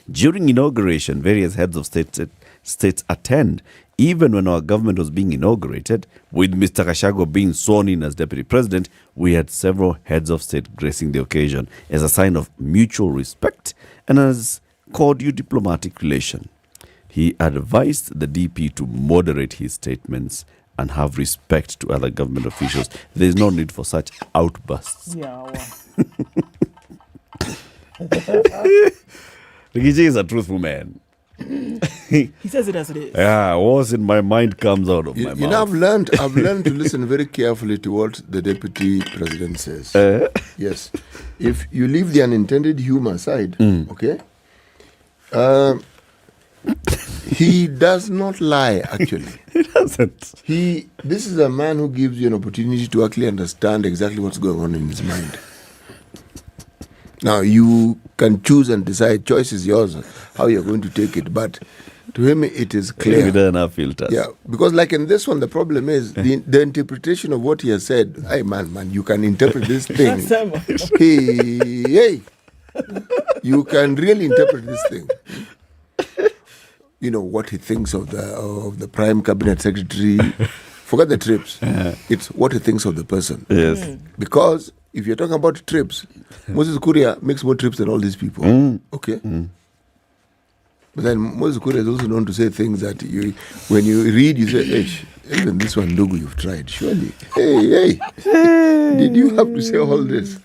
During inauguration, various heads of states attend. Even when our government was being inaugurated, with Mr. Gachagua being sworn in as Deputy President, we had several heads of state gracing the occasion as a sign of mutual respect and as cordial diplomatic relation. He advised the DP to moderate his statements and have respect to other government officials. There is no need for such outbursts. Ricky G is a truthful man. He says it as it is. Yeah, what's in my mind comes out of my mouth. You know, I've learned to listen very carefully to what the deputy president says. Yes. If you leave the unintended humor aside, okay, he does not lie, actually. He doesn't. This is a man who gives you an opportunity to actually understand exactly what's going on in his mind. Now, you can choose and decide. Choice is yours, how you're going to take it. But to him, it is clear. He doesn't have filters. Yeah, because like in this one, the problem is the interpretation of what he has said. Hey, man, you can interpret this thing. hey, you can really interpret this thing. You know, what he thinks of the prime cabinet secretary. Forget the trips. It's what he thinks of the person. Yes. Because if you're talking about trips, Moses Kuria makes more trips than all these people. Okay. But then Moses Kuria is also known to say things that when you read, you say, hey, even this one, Ndugu, you've tried. Surely. Hey. Did you have to say all this?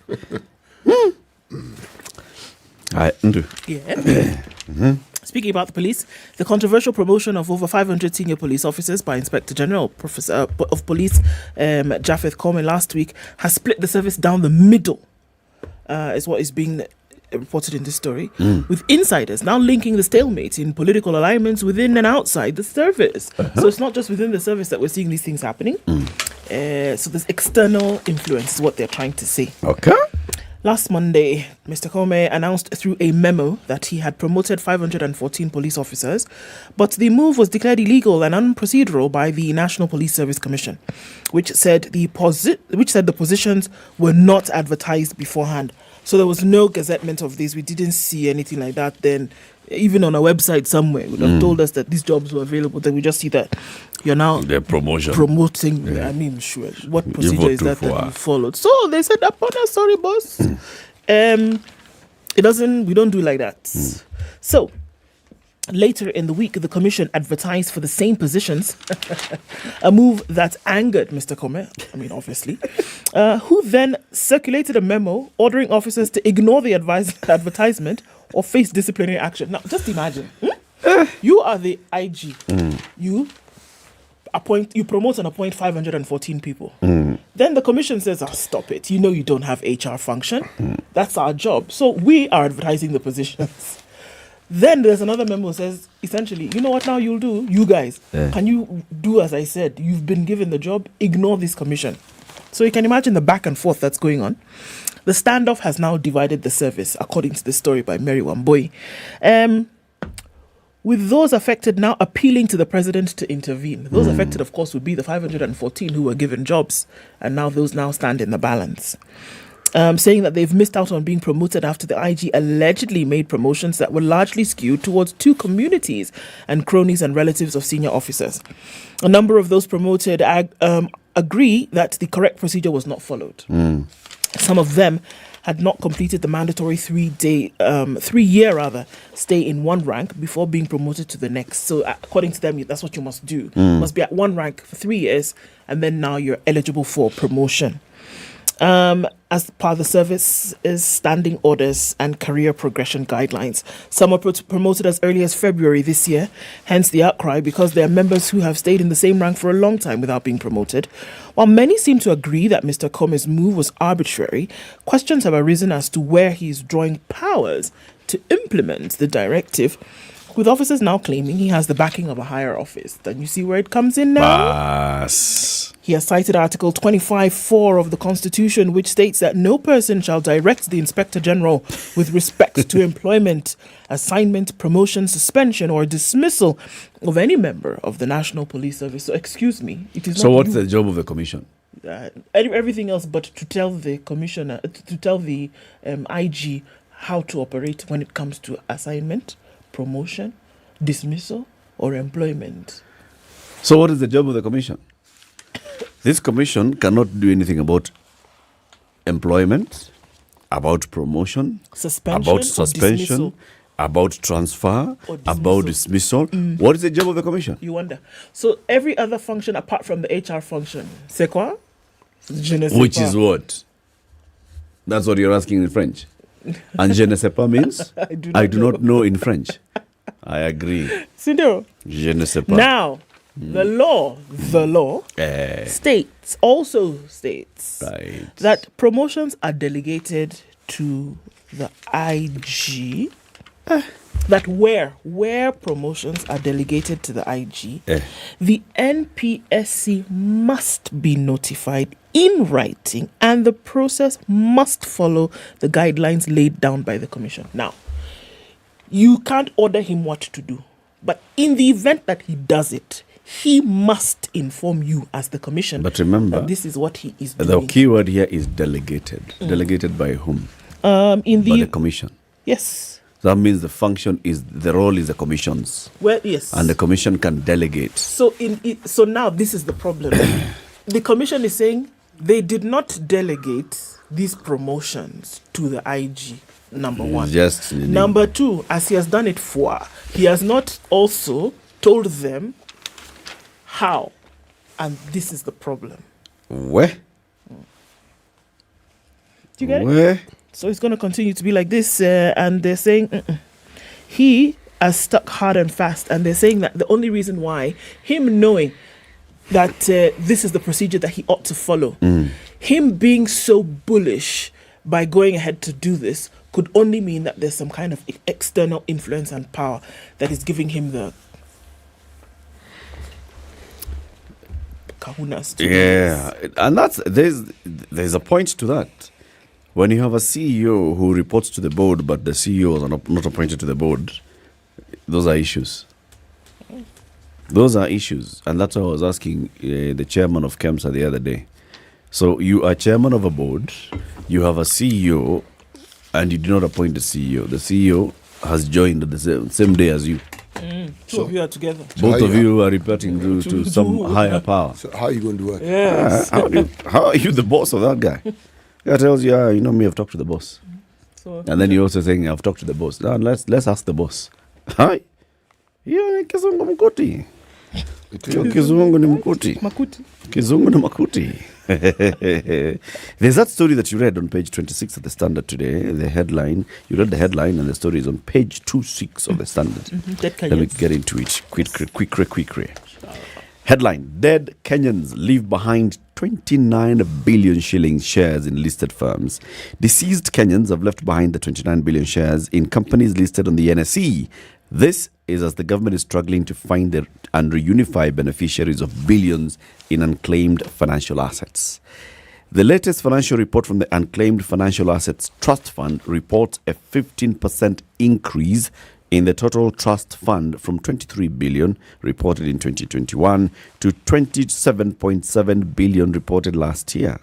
Yeah. Speaking about the police, the controversial promotion of over 500 senior police officers by Inspector General of Police Japheth Kome last week has split the service down the middle, is what is being reported in this story, with insiders now linking the stalemate in political alignments within and outside the service. So it's not just within the service that we're seeing these things happening. So there's external influence is what they're trying to say. Okay. Last Monday, Mr. Kome announced through a memo that he had promoted 514 police officers, but the move was declared illegal and unprocedural by the National Police Service Commission, which said the positions were not advertised beforehand. So there was no gazettement of this. We didn't see anything like that then. Even on a website somewhere, would have told us that these jobs were available. Then we just see that you're now promoting. Yeah. I mean, sure. What procedure is that you followed? So they said, sorry, boss. We don't do like that. So later in the week, the commission advertised for the same positions, a move that angered Mr. Kome, obviously, who then circulated a memo ordering officers to ignore the advertisement or face disciplinary action. Now, just imagine, you are the IG, you promote and appoint 514 people. Then the commission says, stop it. You don't have HR function. That's our job. So we are advertising the positions. Then there's another memo that says, essentially, you know what now you'll do? You guys, can you do as I said? You've been given the job, ignore this commission. So you can imagine the back and forth that's going on. The standoff has now divided the service, according to the story by Mary Wamboi. With those affected now appealing to the president to intervene. Those affected, of course, would be the 514 who were given jobs, and now those now stand in the balance. Saying that they've missed out on being promoted after the IG allegedly made promotions that were largely skewed towards two communities and cronies and relatives of senior officers. A number of those promoted agree that the correct procedure was not followed. Some of them had not completed the mandatory 3-year stay in one rank before being promoted to the next. So according to them, that's what you must do. You must be at one rank for 3 years, and then now you're eligible for promotion. As part of the service's standing orders and career progression guidelines. Some were promoted as early as February this year, hence the outcry, because there are members who have stayed in the same rank for a long time without being promoted. While many seem to agree that Mr. Kome's move was arbitrary, questions have arisen as to where he is drawing powers to implement the directive, with officers now claiming he has the backing of a higher office. Then you see where it comes in now? He has cited Article 25(4) of the Constitution, which states that no person shall direct the Inspector General with respect to employment, assignment, promotion, suspension, or dismissal of any member of the National Police Service. So, excuse me. It is so what's the job of the commission? Everything else but to tell the commissioner, to tell the IG how to operate when it comes to assignment, promotion, dismissal, or employment. So what is the job of the commission? This commission cannot do anything about employment, about promotion, about suspension, about transfer, about dismissal. What is the job of the commission? You wonder. So every other function apart from the HR function, c'est quoi? Which is what? That's what you're asking in French. And je ne sais pas means I do not know in French. I agree. Sindio. Je ne sais pas. Now, the law states that promotions are delegated to the IG. That where promotions are delegated to the IG, the NPSC must be notified in writing, and the process must follow the guidelines laid down by the commission. Now, you can't order him what to do, but in the event that he does it, he must inform you as the commission. But remember, that this is what he is the doing. key word here is delegated. Delegated by whom? By the commission. Yes. That means the role is the commission's. Well, yes. And the commission can delegate. So now this is the problem. The commission is saying they did not delegate these promotions to the IG, number one. Number two, as he has done it he has not also told them how. And this is the problem. Where? Do you get it? So it's going to continue to be like this, and they're saying he has stuck hard and fast, and they're saying that the only reason why, him knowing that this is the procedure that he ought to follow, him being so bullish by going ahead to do this could only mean that there's some kind of external influence and power that is giving him the kahunas to do this. And there's a point to that. When you have a CEO who reports to the board, but the CEO is not appointed to the board, those are issues. Those are issues. And that's what I was asking the chairman of KEMSA the other day. So you are chairman of a board, you have a CEO, and you do not appoint the CEO. The CEO has joined the same day as you. Two of you are together. Both of you are reporting to some higher power. So how are you going to work? Yes. How are you the boss of that guy? He tells you, you know me, I've talked to the boss. And then you're also saying, I've talked to the boss. Now let's ask the boss. Hi. Kizungu mkuti. Kizungu ni mkuti. Kizungu ni makuti. There's that story that you read on page 26 of the Standard today. The headline. You read the headline and the story is on page 26 of the Standard. Let me get into it. Quick. Headline: Dead Kenyans leave behind 29 billion shilling shares in listed firms. Deceased Kenyans have left behind the 29 billion shares in companies listed on the NSE. This is as the government is struggling to find and reunify beneficiaries of billions in unclaimed financial assets. The latest financial report from the Unclaimed Financial Assets Trust Fund reports a 15% increase in the total trust fund from 23 billion reported in 2021 to 27.7 billion reported last year.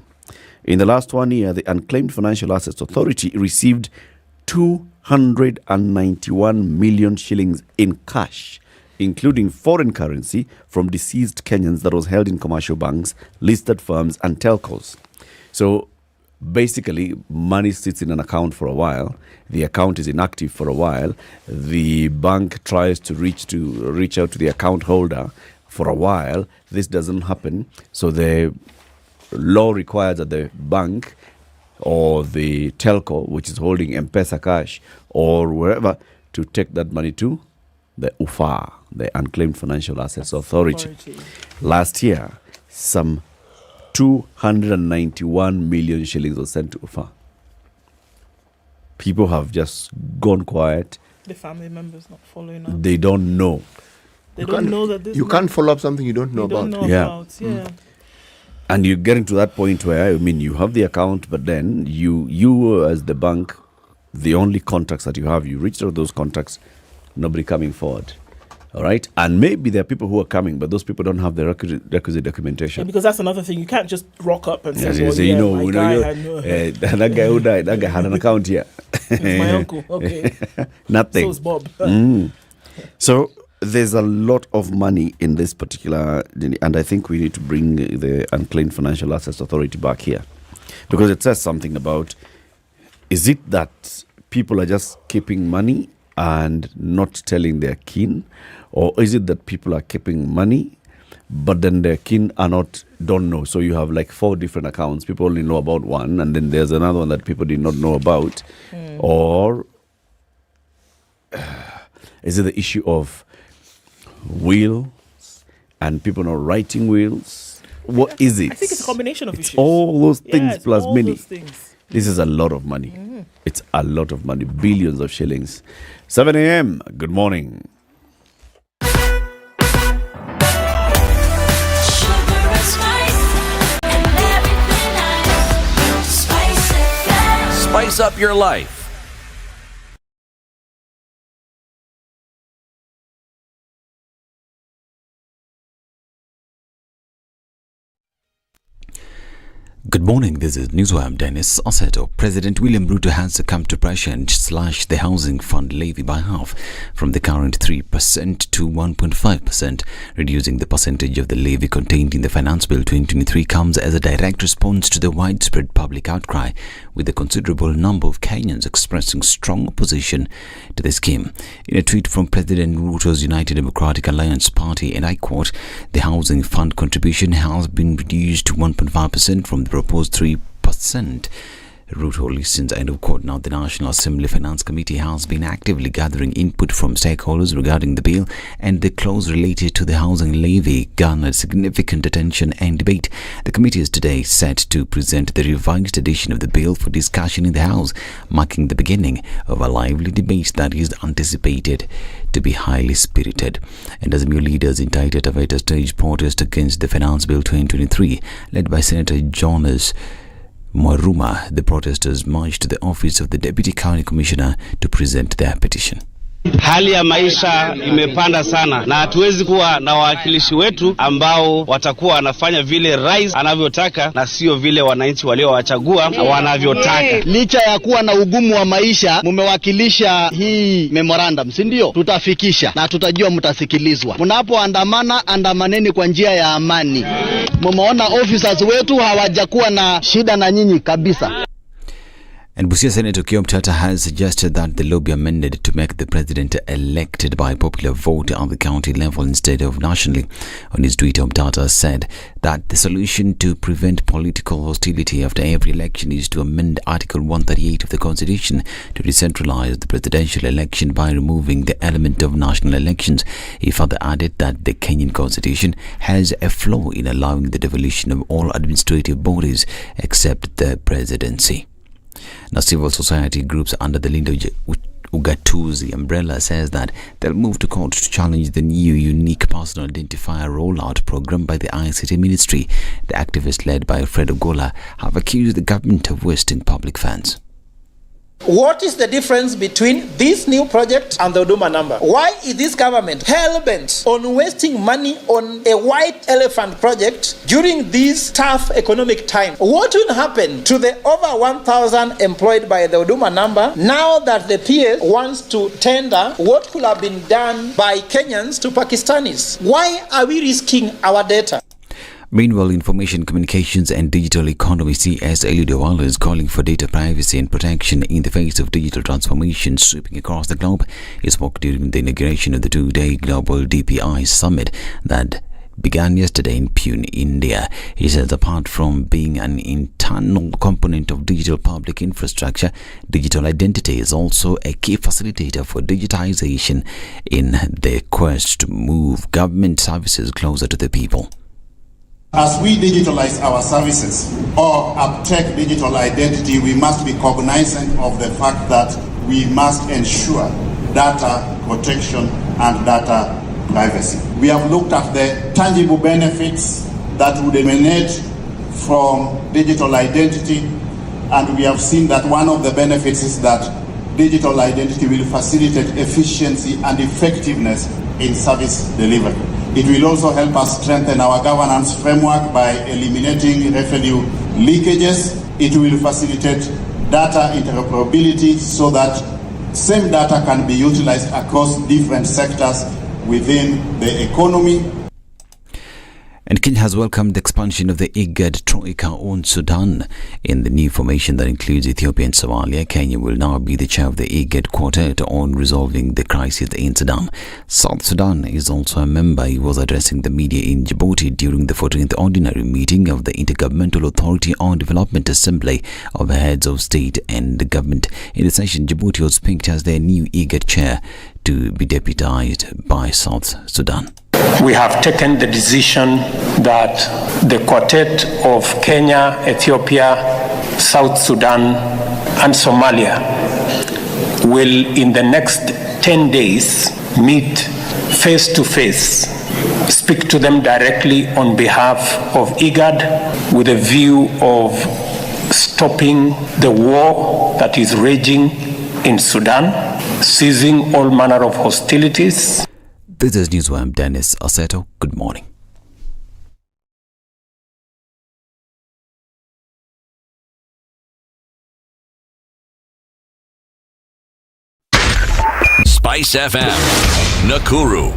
In the last 1 year, the Unclaimed Financial Assets Authority received 291 million shillings in cash, including foreign currency from deceased Kenyans that was held in commercial banks, listed firms and telcos. So basically, money sits in an account for a while. The account is inactive for a while. The bank tries to reach out to the account holder for a while. This doesn't happen. So the law requires that the bank or the telco, which is holding M-Pesa cash or wherever, to take that money to the UFA, the Unclaimed Financial Assets Authority. Last year, some 291 million shillings was sent to UFA. People have just gone quiet. The family members not following up. They don't know. They don't know that this. You can't follow up something you don't know about. Yeah. And you're getting to that point where, you have the account, but then you as the bank, the only contacts that you have, you reached out those contacts, nobody coming forward. All right. And maybe there are people who are coming, but those people don't have the requisite documentation. Yeah, because that's another thing. You can't just rock up and say, that guy who died, that guy had an account here. It's my uncle. Okay. Nothing. So is Bob. So there's a lot of money in this particular, and I think we need to bring the Unclaimed Financial Assets Authority back here, because it says something about, is it that people are just keeping money and not telling their kin? Or is it that people are keeping money, but then their kin don't know? So you have like 4 different accounts. People only know about one, and then there's another one that people did not know about. Or Is it the issue of wills and people not writing wills? What is it? I think it's a combination of issues. All those things it's plus all many. those things. This is a lot of money. It's a lot of money, billions of shillings. 7 a.m. Good morning. Spice up your life. Good morning, this is Newswire. I'm Dennis Osseto. President William Ruto has succumbed to pressure and slashed the housing fund levy by half from the current 3% to 1.5%. Reducing the percentage of the levy contained in the Finance Bill 2023 comes as a direct response to the widespread public outcry, with a considerable number of Kenyans expressing strong opposition to the scheme. In a tweet from President Ruto's United Democratic Alliance Party, and I quote, "The housing fund contribution has been reduced to 1.5% from the proposed 3%. Ruto listens, end of quote. Now, the National Assembly Finance Committee has been actively gathering input from stakeholders regarding the bill, and the clause related to the housing levy garnered significant attention and debate. The committee is today set to present the revised edition of the bill for discussion in the House, marking the beginning of a lively debate that is anticipated to be highly spirited. And as new leaders in Taita Taveta stage protest against the Finance Bill 2023, led by Senator Jonas Mwaruma, the protesters marched to the office of the Deputy County Commissioner to present their petition. Hali ya maisha imepanda sana na hatuwezi kuwa na wawakilishi wetu ambao watakuwa wanafanya vile rais anavyotaka na sio vile wananchi waliowachagua wanavyotaka. Licha ya kuwa na ugumu wa maisha, mumewakilisha hii memorandum, si ndio? Tutafikisha na tutajua mtasikilizwa. Mnapoandamana, andamaneni kwa njia ya amani. Mumeona officers wetu hawajakuwa na shida na nyinyi kabisa. And Busia Senator Kiom Tata has suggested that the law be amended to make the president elected by popular vote at the county level instead of nationally. On his Twitter, Tata said that the solution to prevent political hostility after every election is to amend Article 138 of the Constitution to decentralize the presidential election by removing the element of national elections. He further added that the Kenyan Constitution has a flaw in allowing the devolution of all administrative bodies except the presidency. Now, civil society groups under the Linda Ugatuzi umbrella says that they'll move to court to challenge the new unique personal identifier rollout program by the ICT ministry. The activists, led by Fred Ogola, have accused the government of wasting public funds. What is the difference between this new project and the Huduma number? Why is this government hell-bent on wasting money on a white elephant project during this tough economic time? What will happen to the over 1,000 employed by the Huduma number now that the PS wants to tender what could have been done by Kenyans to Pakistanis? Why are we risking our data? Meanwhile, Information Communications and Digital Economy CS Eludewala is calling for data privacy and protection in the face of digital transformation sweeping across the globe. He spoke during the inauguration of the two-day Global DPI Summit that began yesterday in Pune, India. He says apart from being an internal component of digital public infrastructure, digital identity is also a key facilitator for digitization in the quest to move government services closer to the people. As we digitalize our services or uptake digital identity, we must be cognizant of the fact that we must ensure data protection and data privacy. We have looked at the tangible benefits that would emanate from digital identity, and we have seen that one of the benefits is that digital identity will facilitate efficiency and effectiveness in service delivery. It will also help us strengthen our governance framework by eliminating revenue leakages. It will facilitate data interoperability so that same data can be utilized across different sectors within the economy. And Kenya has welcomed the expansion of the IGAD Troika on Sudan. In the new formation that includes Ethiopia and Somalia, Kenya will now be the chair of the IGAD Quartet on resolving the crisis in Sudan. South Sudan is also a member. He was addressing the media in Djibouti during the 14th ordinary meeting of the Intergovernmental Authority on Development Assembly of Heads of State and Government. In the session, Djibouti was picked as their new IGAD chair to be deputized by South Sudan. We have taken the decision that the quartet of Kenya, Ethiopia, South Sudan, and Somalia will, in the next 10 days, meet face to face, speak to them directly on behalf of IGAD with a view of stopping the war that is raging in Sudan, ceasing all manner of hostilities. This is Newswire. Dennis Aseto. Good morning. Spice FM, Nakuru.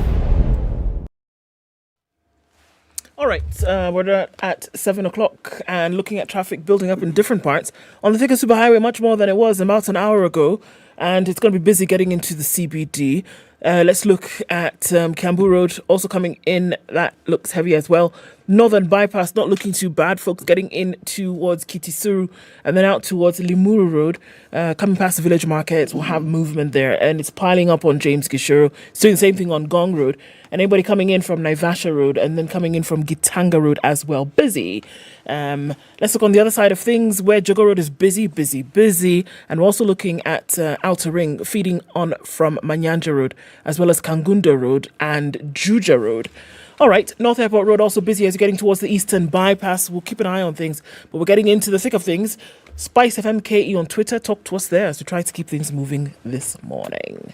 All right, we're at 7 o'clock and looking at traffic building up in different parts. On the Thika Superhighway, much more than it was about an hour ago, and it's going to be busy getting into the CBD. Let's look at Kiambu Road, also coming in. That looks heavy as well. Northern Bypass, not looking too bad. Folks getting in towards Kitisuru and then out towards Limuru Road. Coming past the village markets, we'll have movement there. And it's piling up on James Gishuru. It's doing the same thing on Gong Road. And anybody coming in from Naivasha Road and then coming in from Gitanga Road as well. Busy. Let's look on the other side of things where Jogo Road is busy. And we're also looking at Outer Ring feeding on from Manyanja Road as well as Kangunda Road and Juja Road. All right, North Airport Road also busy as you're getting towards the Eastern Bypass. We'll keep an eye on things, but we're getting into the thick of things. Spice FMKE on Twitter, talk to us there as we try to keep things moving this morning.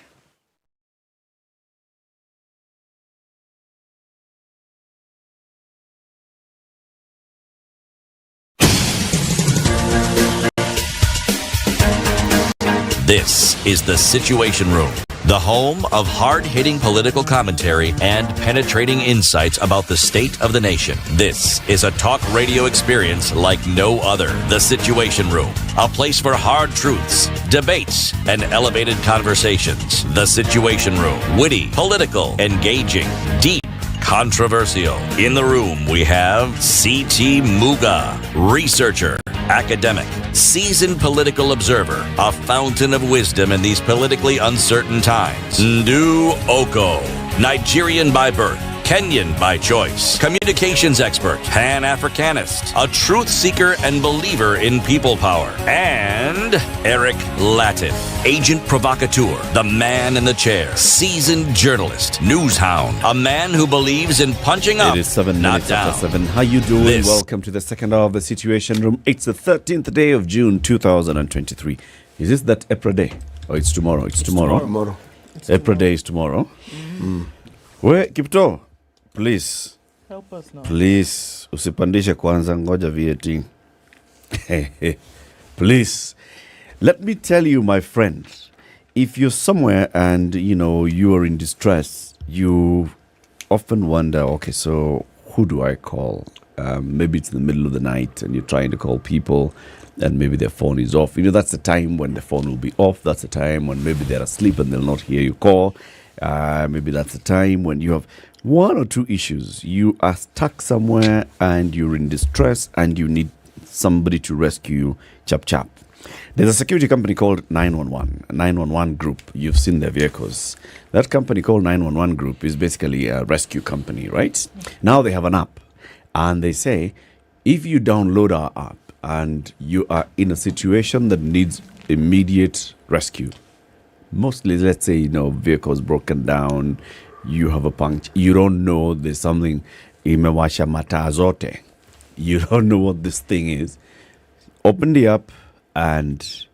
This is the Situation Room, the home of hard-hitting political commentary and penetrating insights about the state of the nation. This is a talk radio experience like no other. The Situation Room, a place for hard truths, debates, and elevated conversations. The Situation Room, witty, political, engaging, deep, controversial. In the room, we have C.T. Muga, researcher, academic, seasoned political observer, a fountain of wisdom in these politically uncertain times. Ndu Oko, Nigerian by birth, Kenyan by choice, communications expert, Pan-Africanist, a truth seeker and believer in people power, and Eric Latin, agent provocateur, the man in the chair, seasoned journalist, news hound, a man who believes in punching up, It is 7 not minutes down. after 7. How you doing? This- Welcome to the second hour of the Situation Room. It's the 13th day of June 2023. Is this that April day? Oh, it's tomorrow. It's tomorrow. Tomorrow. April day is tomorrow. Where, Kipto? Please. Help us now. Please. Usipandishe kwanza, ngoja VAT. Please. Let me tell you, my friend, if you're somewhere and, you are in distress, you often wonder, okay, so who do I call? Maybe it's in the middle of the night and you're trying to call people and maybe their phone is off. That's the time when the phone will be off. That's the time when maybe they're asleep and they'll not hear you call. Maybe that's the time when you have one or two issues. You are stuck somewhere and you're in distress and you need somebody to rescue you. Chap. There's a security company called 911 Group. You've seen their vehicles. That company called 911 Group is basically a rescue company, right? Now they have an app. And they say, if you download our app and you are in a situation that needs immediate rescue, mostly, let's say, vehicles broken down, you have a puncture, you don't know there's something, imewasha mataa zote, you don't know what this thing is, open the app and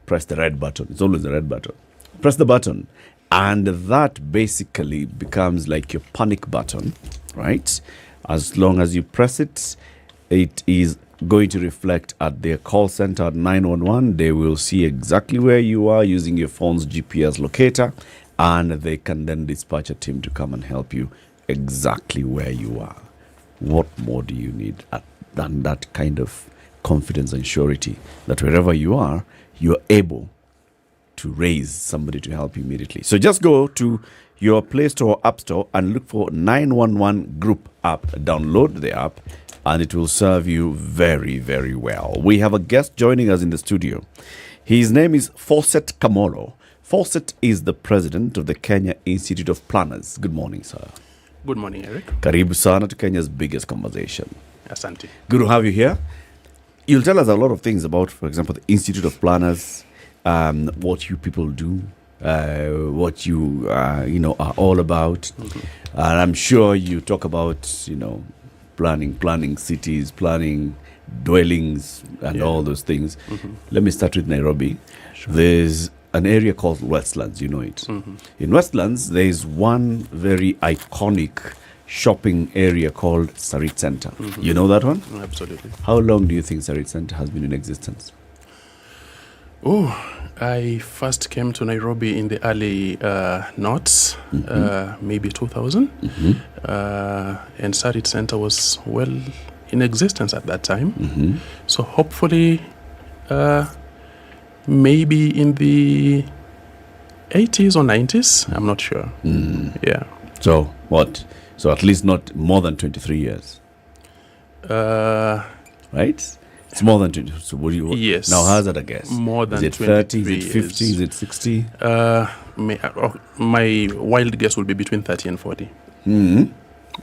press the red button. It's always the red button. Press the button, and that basically becomes like your panic button, right? As long as you press it, it is going to reflect at their call center at 911. They will see exactly where you are using your phone's GPS locator, and they can then dispatch a team to come and help you exactly where you are. What more do you need than that kind of confidence and surety that wherever you are, you're able to raise somebody to help you immediately? So just go to your Play Store or App Store and look for 911 Group app. Download the app and it will serve you very, very well. We have a guest joining us in the studio. His name is Fawcett Kamolo. Fawcett is the president of the Kenya Institute of Planners. Good morning, sir. Good morning, Eric. Karibu sana to Kenya's biggest conversation. Asante. Good to have you here. You'll tell us a lot of things about, for example, the Institute of Planners, what you people do, what you are all about. And I'm sure you talk about, planning cities, planning dwellings, and all those things. Let me start with Nairobi. Sure. There's an area called Westlands, you know it. In Westlands, there is one very iconic shopping area called Sarit Center. You know that one? Absolutely. How long do you think Sarit Center has been in existence? Oh, I first came to Nairobi in the early noughts, maybe 2000. And Sarit Center was well in existence at that time. So hopefully, maybe in the 80s or 90s, I'm not sure. Yeah. So what? So at least not more than 23 years. Right? It's more than 20. So what do you? Yes. Now hazard a guess. More than is it 30? Is it 50? years. Is it 60? My wild guess will be between 30 and 40.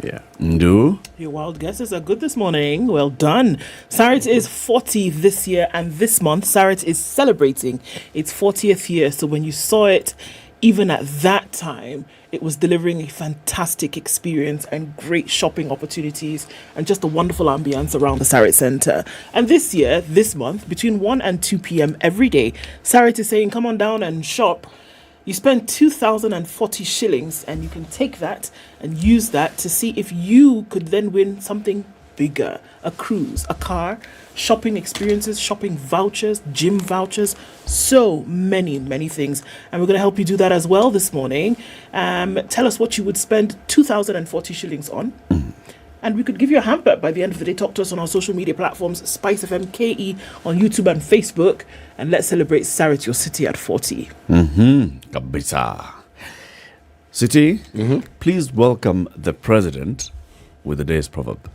Yeah. Do? Your wild guesses are good this morning. Well done. Sarit is 40 this year, and this month Sarit is celebrating its 40th year. So when you saw it, even at that time, it was delivering a fantastic experience and great shopping opportunities and just a wonderful ambience around the Sarit Center. And this year, this month, between 1 and 2 p.m. every day, Sarit is saying, come on down and shop. You spend 2,040 shillings and you can take that and use that to see if you could then win something bigger. A cruise, a car, shopping experiences, shopping vouchers, gym vouchers, so many things. And we're going to help you do that as well this morning. Tell us what you would spend 2,040 shillings on. And we could give you a hamper by the end of the day. Talk to us on our social media platforms, Spice FM KE on YouTube and Facebook. And let's celebrate Sarit, your city at 40. Kabisa. City, please welcome the president with the day's proverb.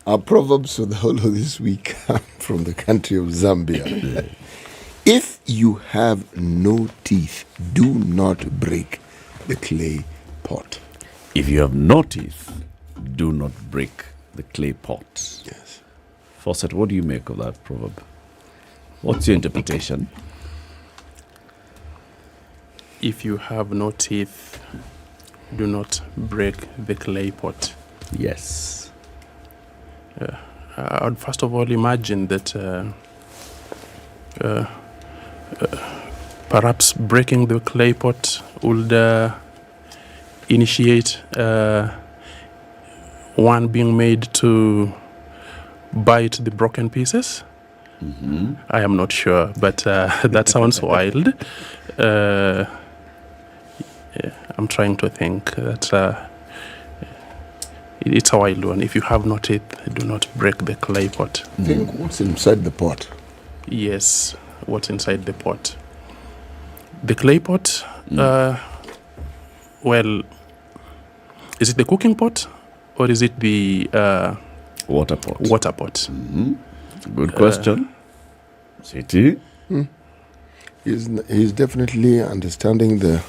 Our proverbs for the whole of this week come from the country of Zambia. If you have no teeth, do not break the clay pot. If you have no teeth, do not break the clay pot. Yes. Fawcett, what do you make of that proverb? What's your interpretation? If you have no teeth, do not break the clay pot. Yes. I would first of all imagine that perhaps breaking the clay pot would initiate one being made to bite the broken pieces. I am not sure, but that sounds wild. I'm trying to think that it's a wild one. If you have no teeth, do not break the clay pot. Think what's inside the pot. Yes, what's inside the pot. The clay pot, well, is it the cooking pot or is it the water pot? Water pot. Good question. City? He's definitely understanding the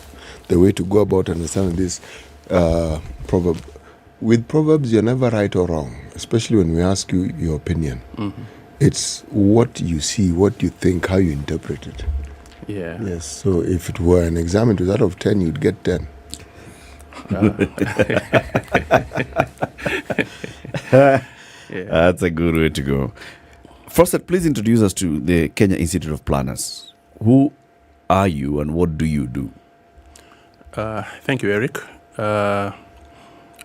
way to go about understanding this proverb. With proverbs, you're never right or wrong, especially when we ask you your opinion. It's what you see, what you think, how you interpret it. Yeah. Yes. So if it were an exam, it was out of 10, you'd get 10. That's a good way to go. First, please introduce us to the Kenya Institute of Planners. Who are you and what do you do? Thank you, Eric.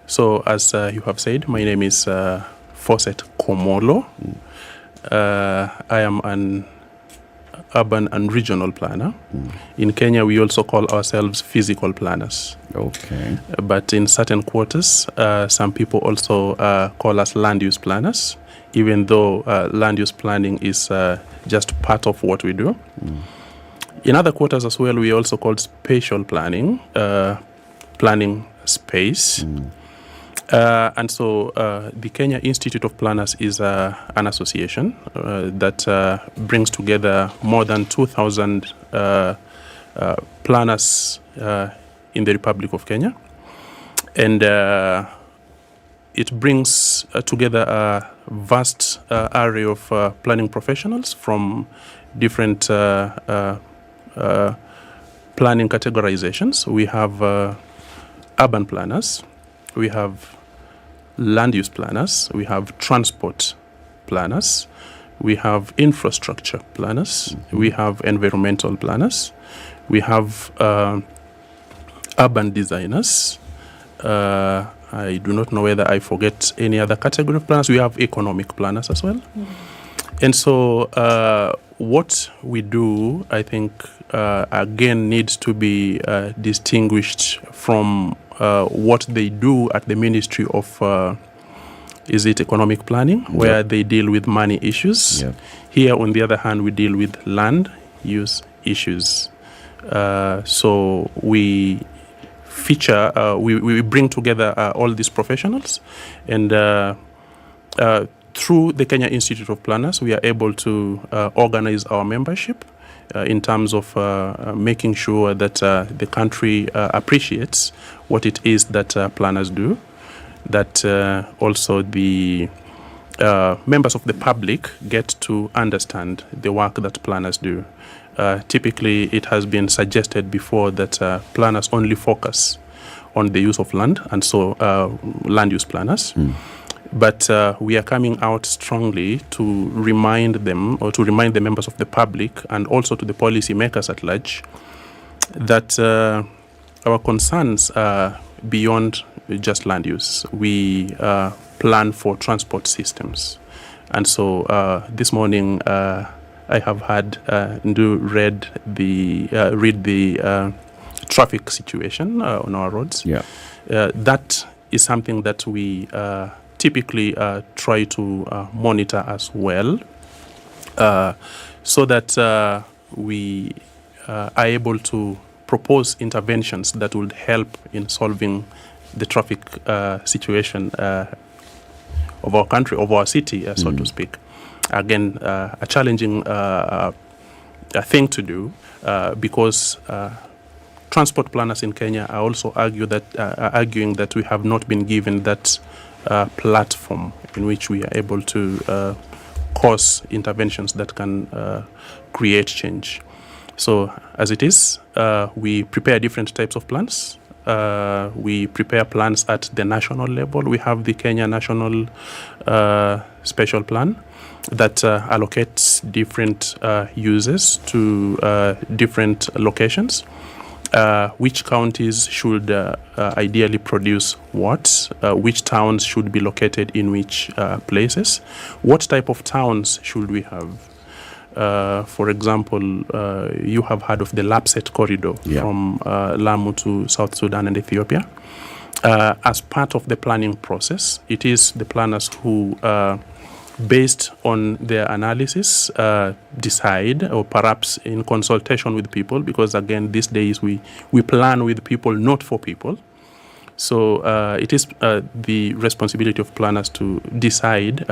So, as you have said, my name is Fawcett Komolo. I am an urban and regional planner. In Kenya, we also call ourselves physical planners. Okay. But in certain quarters, some people also call us land use planners, even though land use planning is just part of what we do. In other quarters as well, we also call spatial planning, planning space. And so the Kenya Institute of Planners is an association that brings together more than 2,000 planners in the Republic of Kenya. And it brings together a vast array of planning professionals from different planning categorizations. We have urban planners, we have land use planners, we have transport planners, we have infrastructure planners, we have environmental planners, we have urban designers. I do not know whether I forget any other category of planners. We have economic planners as well. And so what we do, I think, again, needs to be distinguished from what they do at the Ministry of economic planning, where they deal with money issues. Here, on the other hand, we deal with land use issues. So we feature, we bring together all these professionals, and through the Kenya Institute of Planners, we are able to organize our membership in terms of making sure that the country appreciates what it is that planners do, that also the members of the public get to understand the work that planners do. Typically, it has been suggested before that planners only focus on the use of land, and so land use planners. But we are coming out strongly to remind them, or to remind the members of the public and also to the policy makers at large, that our concerns are beyond just land use. We plan for transport systems. And so this morning I have had read the traffic situation on our roads. That is something that we typically try to monitor as well, so that we are able to propose interventions that would help in solving the traffic situation of our country, of our city, so to speak. Again, a challenging thing to do because transport planners in Kenya are also arguing that we have not been given that platform in which we are able to cause interventions that can create change. So as it is, we prepare different types of plans. We prepare plans at the national level. We have the Kenya National Special Plan that allocates different uses to different locations. Which counties should ideally produce what, which towns should be located in which places, what type of towns should we have. For example, you have heard of the Lapset corridor from Lamu to South Sudan and Ethiopia. As part of the planning process, it is the planners who based on their analysis, decide, or perhaps in consultation with people, because again, these days we plan with people, not for people. So it is the responsibility of planners to decide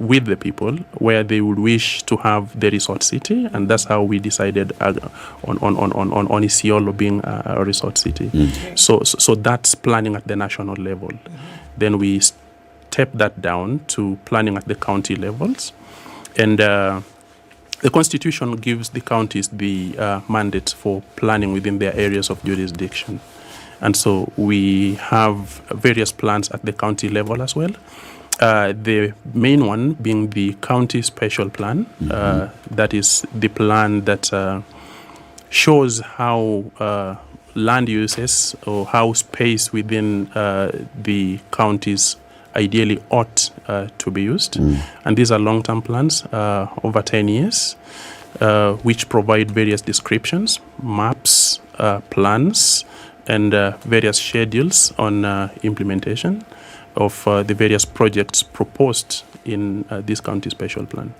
with the people where they would wish to have the resort city, and that's how we decided on Isiolo being a resort city. So that's planning at the national level. Then we step that down to planning at the county levels, and the Constitution gives the counties the mandate for planning within their areas of jurisdiction. And so we have various plans at the county level as well. The main one being the county special plan. That is the plan that shows how land uses or how space within the counties ideally ought to be used. And these are long-term plans over 10 years, which provide various descriptions, maps, plans, and various schedules on implementation of the various projects proposed in this county special plan.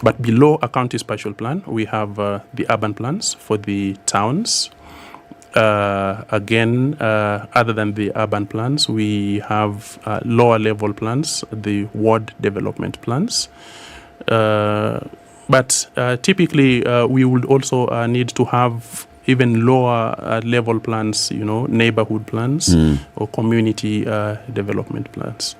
But below a county special plan, we have the urban plans for the towns. Again, other than the urban plans, we have lower level plans, the ward development plans. But typically, we would also need to have even lower level plans, neighborhood plans or community development plans.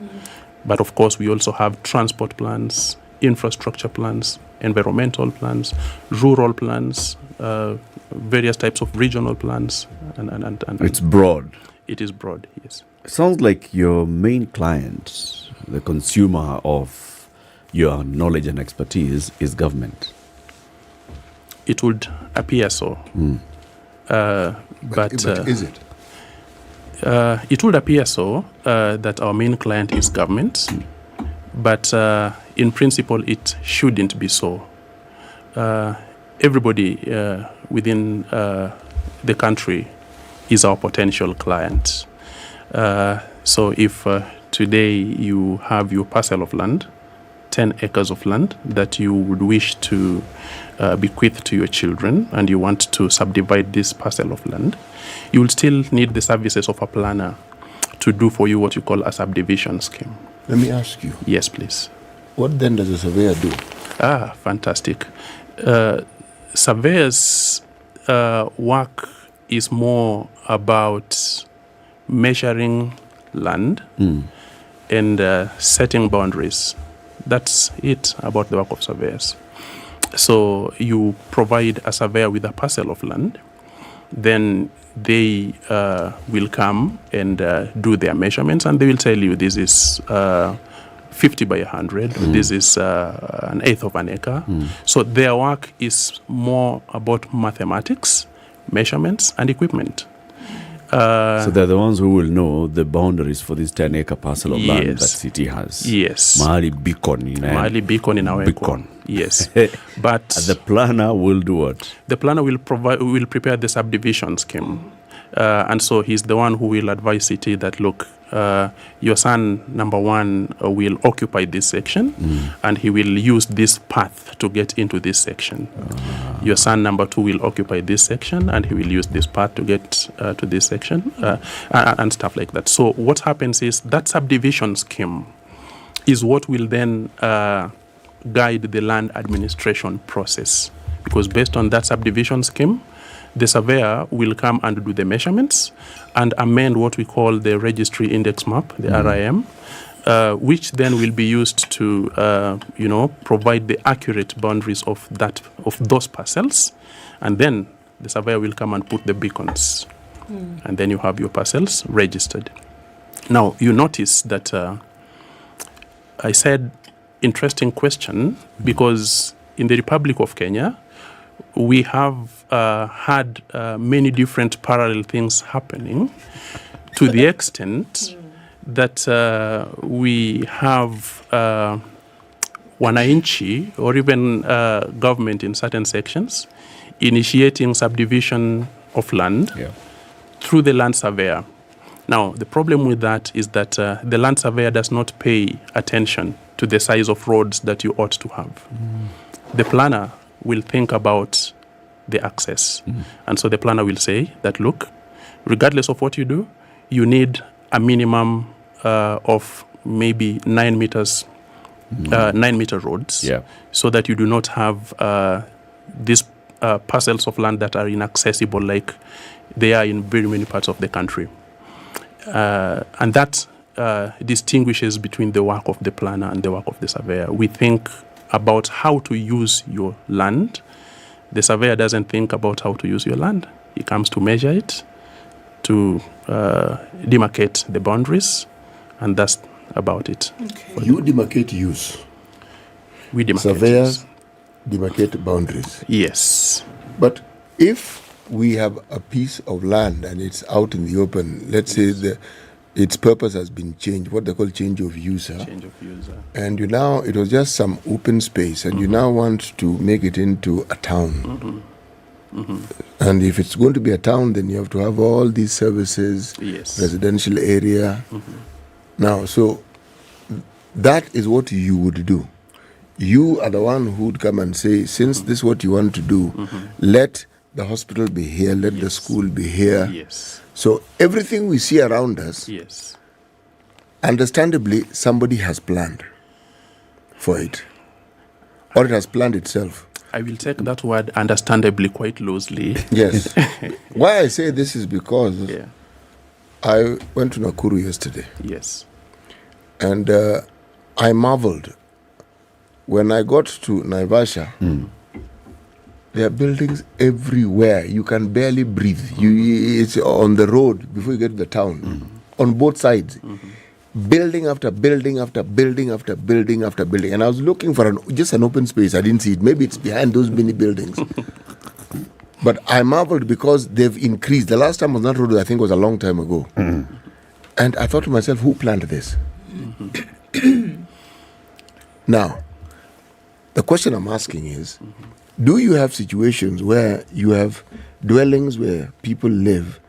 But of course, we also have transport plans, infrastructure plans, environmental plans, rural plans, various types of regional plans. And it's broad. It is broad, yes. It sounds like your main client, the consumer of your knowledge and expertise, is government. It would appear so. But is it? It would appear so that our main client is government, but in principle, it shouldn't be so. Everybody within the country is our potential client. So if today you have your parcel of land, 10 acres of land that you would wish to bequeath to your children, and you want to subdivide this parcel of land, you will still need the services of a planner to do for you what you call a subdivision scheme. Let me ask you. Yes, please. What then does a surveyor do? Fantastic. Surveyors' work is more about measuring land and setting boundaries. That's it about the work of surveyors. So you provide a surveyor with a parcel of land, then they will come and do their measurements, and they will tell you this is 50 by 100, or this is an eighth of an acre. So their work is more about mathematics, measurements, and equipment. So they're the ones who will know the boundaries for this 10-acre parcel of land that city has. Yes. Mahali beacon in our beacon. Yes. But the planner will do what? The planner will prepare the subdivision scheme. And so he's the one who will advise city that, look, your son, number one, will occupy this section, and he will use this path to get into this section. Your son, number two, will occupy this section, and he will use this path to get to this section, and stuff like that. So what happens is that subdivision scheme is what will then guide the land administration process, because based on that subdivision scheme, the surveyor will come and do the measurements and amend what we call the registry index map, the RIM, which then will be used to, provide the accurate boundaries of those parcels, and then the surveyor will come and put the beacons, and then you have your parcels registered. Now you notice that I said interesting question because in the Republic of Kenya, we have had many different parallel things happening to the extent that we have wananchi or even government in certain sections initiating subdivision of land through the land surveyor. Now, the problem with that is that the land surveyor does not pay attention to the size of roads that you ought to have. The planner will think about the access. And so the planner will say that, look, regardless of what you do, you need a minimum of maybe 9 meters, 9-meter roads, so that you do not have these parcels of land that are inaccessible like they are in very many parts of the country. And that distinguishes between the work of the planner and the work of the surveyor. We think about how to use your land. The surveyor doesn't think about how to use your land. He comes to measure it, to demarcate the boundaries, and that's about it. Okay. You demarcate use. We demarcate surveyors demarcate boundaries. Yes. But if we have a piece of land and it's out in the open, let's say its purpose has been changed, what they call change of user. Change of user. And it was just some open space, and you now want to make it into a town. And if it's going to be a town, then you have to have all these services, residential area. Now, so that is what you would do. You are the one who would come and say, since this is what you want to do, let the hospital be here, let the school be here. Yes. So everything we see around us, understandably, somebody has planned for it. Or it has planned itself. I will take that word understandably quite loosely. Yes. Why I say this is because I went to Nakuru yesterday. Yes. And I marveled. When I got to Naivasha, there are buildings everywhere. You can barely breathe. It's on the road before you get to the town. On both sides. Building after building after building after building after building. And I was looking for just an open space. I didn't see it. Maybe it's behind those many buildings. But I marveled because they've increased. The last time on that road, I think, was a long time ago. And I thought to myself, who planned this? Now, the question I'm asking is, do you have situations where you have dwellings where people live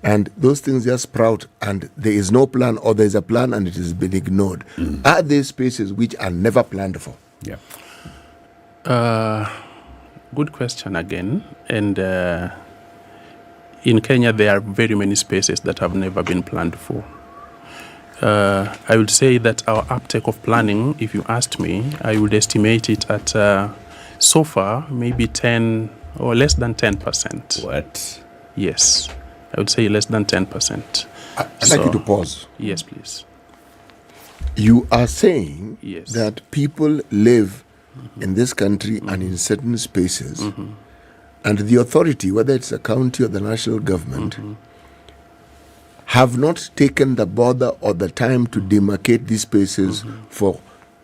and those things just sprout and there is no plan, or there is a plan and it has been ignored? Are there spaces which are never planned for? Good question again. And in Kenya, there are very many spaces that have never been planned for. I would say that our uptake of planning, if you asked me, I would estimate it at so far maybe 10 or less than 10%. What? Yes, I would say less than 10%. I'd like you to pause. Yes, please. You are saying that people live in this country and in certain spaces, and the authority, whether it's a county or the national government, have not taken the bother or the time to demarcate these spaces for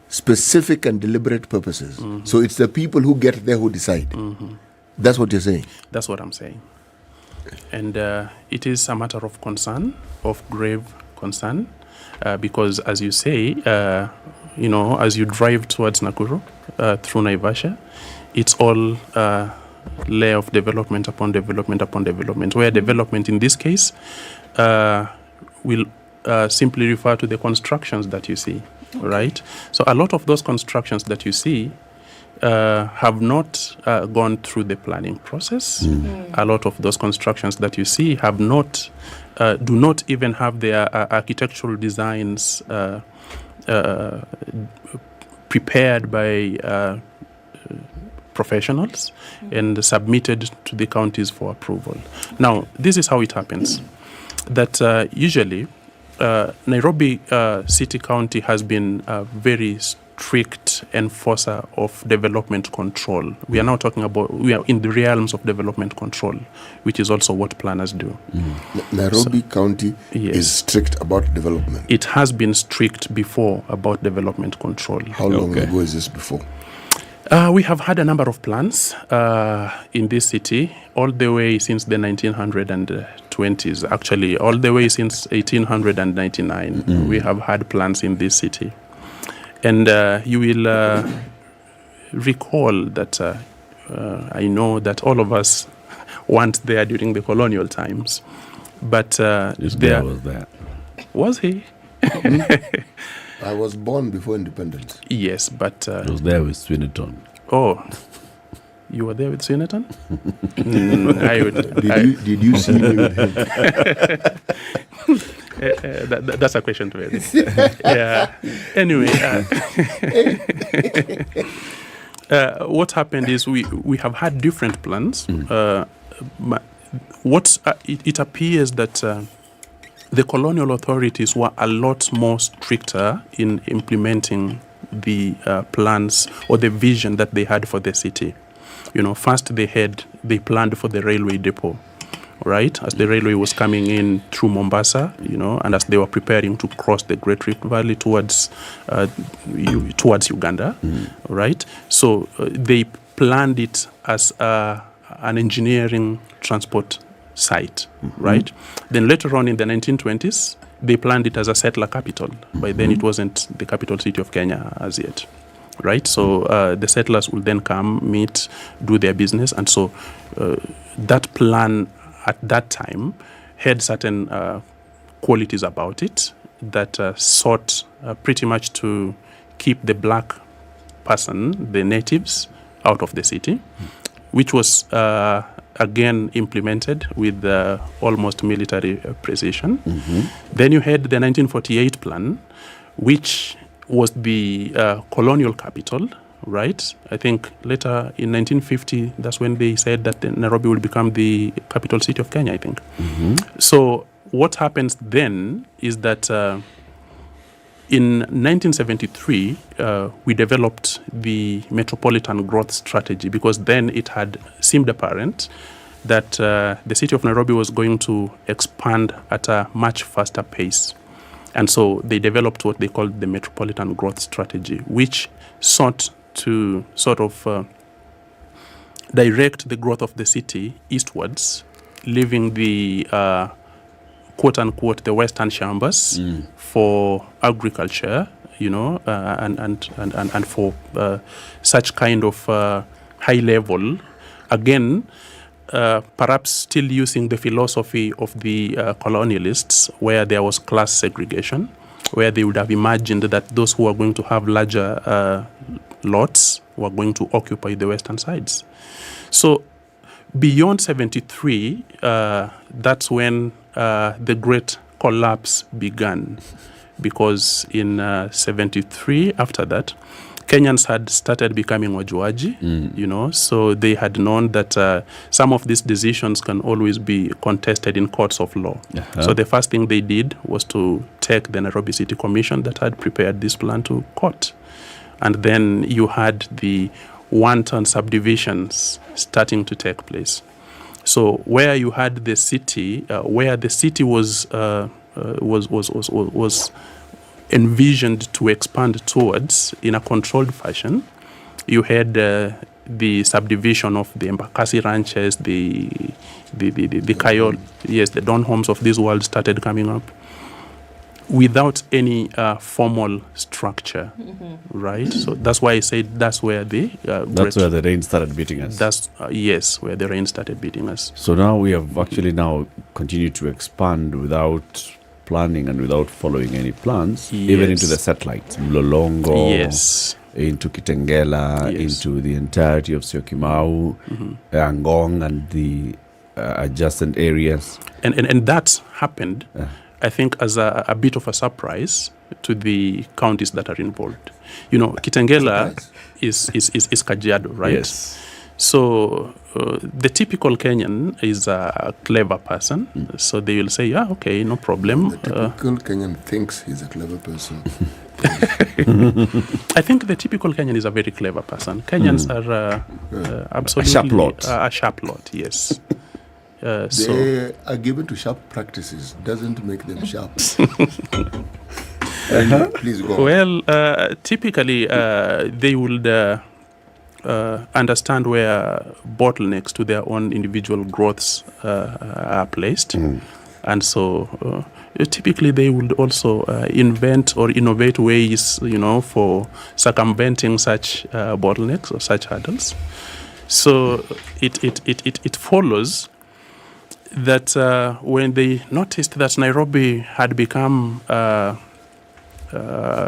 specific and deliberate purposes. So it's the people who get there who decide. That's what you're saying? That's what I'm saying. And it is a matter of concern, of grave concern, because as you say, as you drive towards Nakuru, through Naivasha, it's all layer of development upon development upon development, where development in this case will simply refer to the constructions that you see, right? So a lot of those constructions that you see have not gone through the planning process. A lot of those constructions that you see have not, do not even have their architectural designs prepared by professionals and submitted to the counties for approval. Now, this is how it happens. That usually Nairobi City County has been a very strict enforcer of development control. We are now talking about, we are in the realms of development control, which is also what planners do. Nairobi County is strict about development. It has been strict before about development control. How long ago is this before? We have had a number of plans in this city, all the way since the 1920s, actually, all the way since 1899. We have had plans in this city. And you will recall that I know that all of us weren't there during the colonial times. But there was that. Was he? I was born before independence. Yes, but... I was there with Swinnerton. Oh, you were there with Swinnerton? Did you see me with him? That's a question to ask. Yeah. Anyway, what happened is we have had different plans. It appears that the colonial authorities were a lot more stricter in implementing the plans or the vision that they had for the city. First they planned for the railway depot, right? As the railway was coming in through Mombasa, and as they were preparing to cross the Great Rift Valley towards Uganda, right? So they planned it as an engineering transport site, right? Then later on in the 1920s, they planned it as a settler capital. By then it wasn't the capital city of Kenya as yet, right? So the settlers will then come, meet, do their business. And so that plan at that time had certain qualities about it that sought pretty much to keep the black person, the natives, out of the city, which was again implemented with almost military precision. Then you had the 1948 plan, which was the colonial capital, right? I think later in 1950, that's when they said that Nairobi will become the capital city of Kenya, I think. So what happens then is that in 1973, we developed the metropolitan growth strategy, because then it had seemed apparent that the city of Nairobi was going to expand at a much faster pace. And so they developed what they called the metropolitan growth strategy, which sought to sort of direct the growth of the city eastwards, leaving the quote-unquote the western chambers for agriculture, and for such kind of high level, again, perhaps still using the philosophy of the colonialists, where there was class segregation, where they would have imagined that those who are going to have larger lots were going to occupy the western sides. So beyond 73, that's when the great collapse began, because in 73, after that, Kenyans had started becoming wajuaji, so they had known that some of these decisions can always be contested in courts of law. So the first thing they did was to take the Nairobi City Commission that had prepared this plan to court. And then you had the wanton subdivisions starting to take place. So where you had the city, where the city was envisioned to expand towards in a controlled fashion, you had the subdivision of the Embakasi ranches, the Kayol, the Don homes of this world started coming up without any formal structure, right? So that's why I said that's where the that's where the rain started beating us. That's yes, where the rain started beating us. So now we have actually now continued to expand without planning and without following any plans, even into the satellites, Mlolongo, into Kitengela, into the entirety of Syokimau, Angong, and the adjacent areas. And that happened, I think, as a bit of a surprise to the counties that are involved. Kitengela is Kajiado, right? Yes. So the typical Kenyan is a clever person. So they will say, yeah, okay, no problem. The typical Kenyan thinks he's a clever person. I think the typical Kenyan is a very clever person. Kenyans are absolutely a sharp lot, yes. They are given to sharp practices. Doesn't make them sharp. Please go. Well, typically they would understand where bottlenecks to their own individual growths are placed. And so typically they would also invent or innovate ways, for circumventing such bottlenecks or such hurdles. So it follows that when they noticed that Nairobi had become a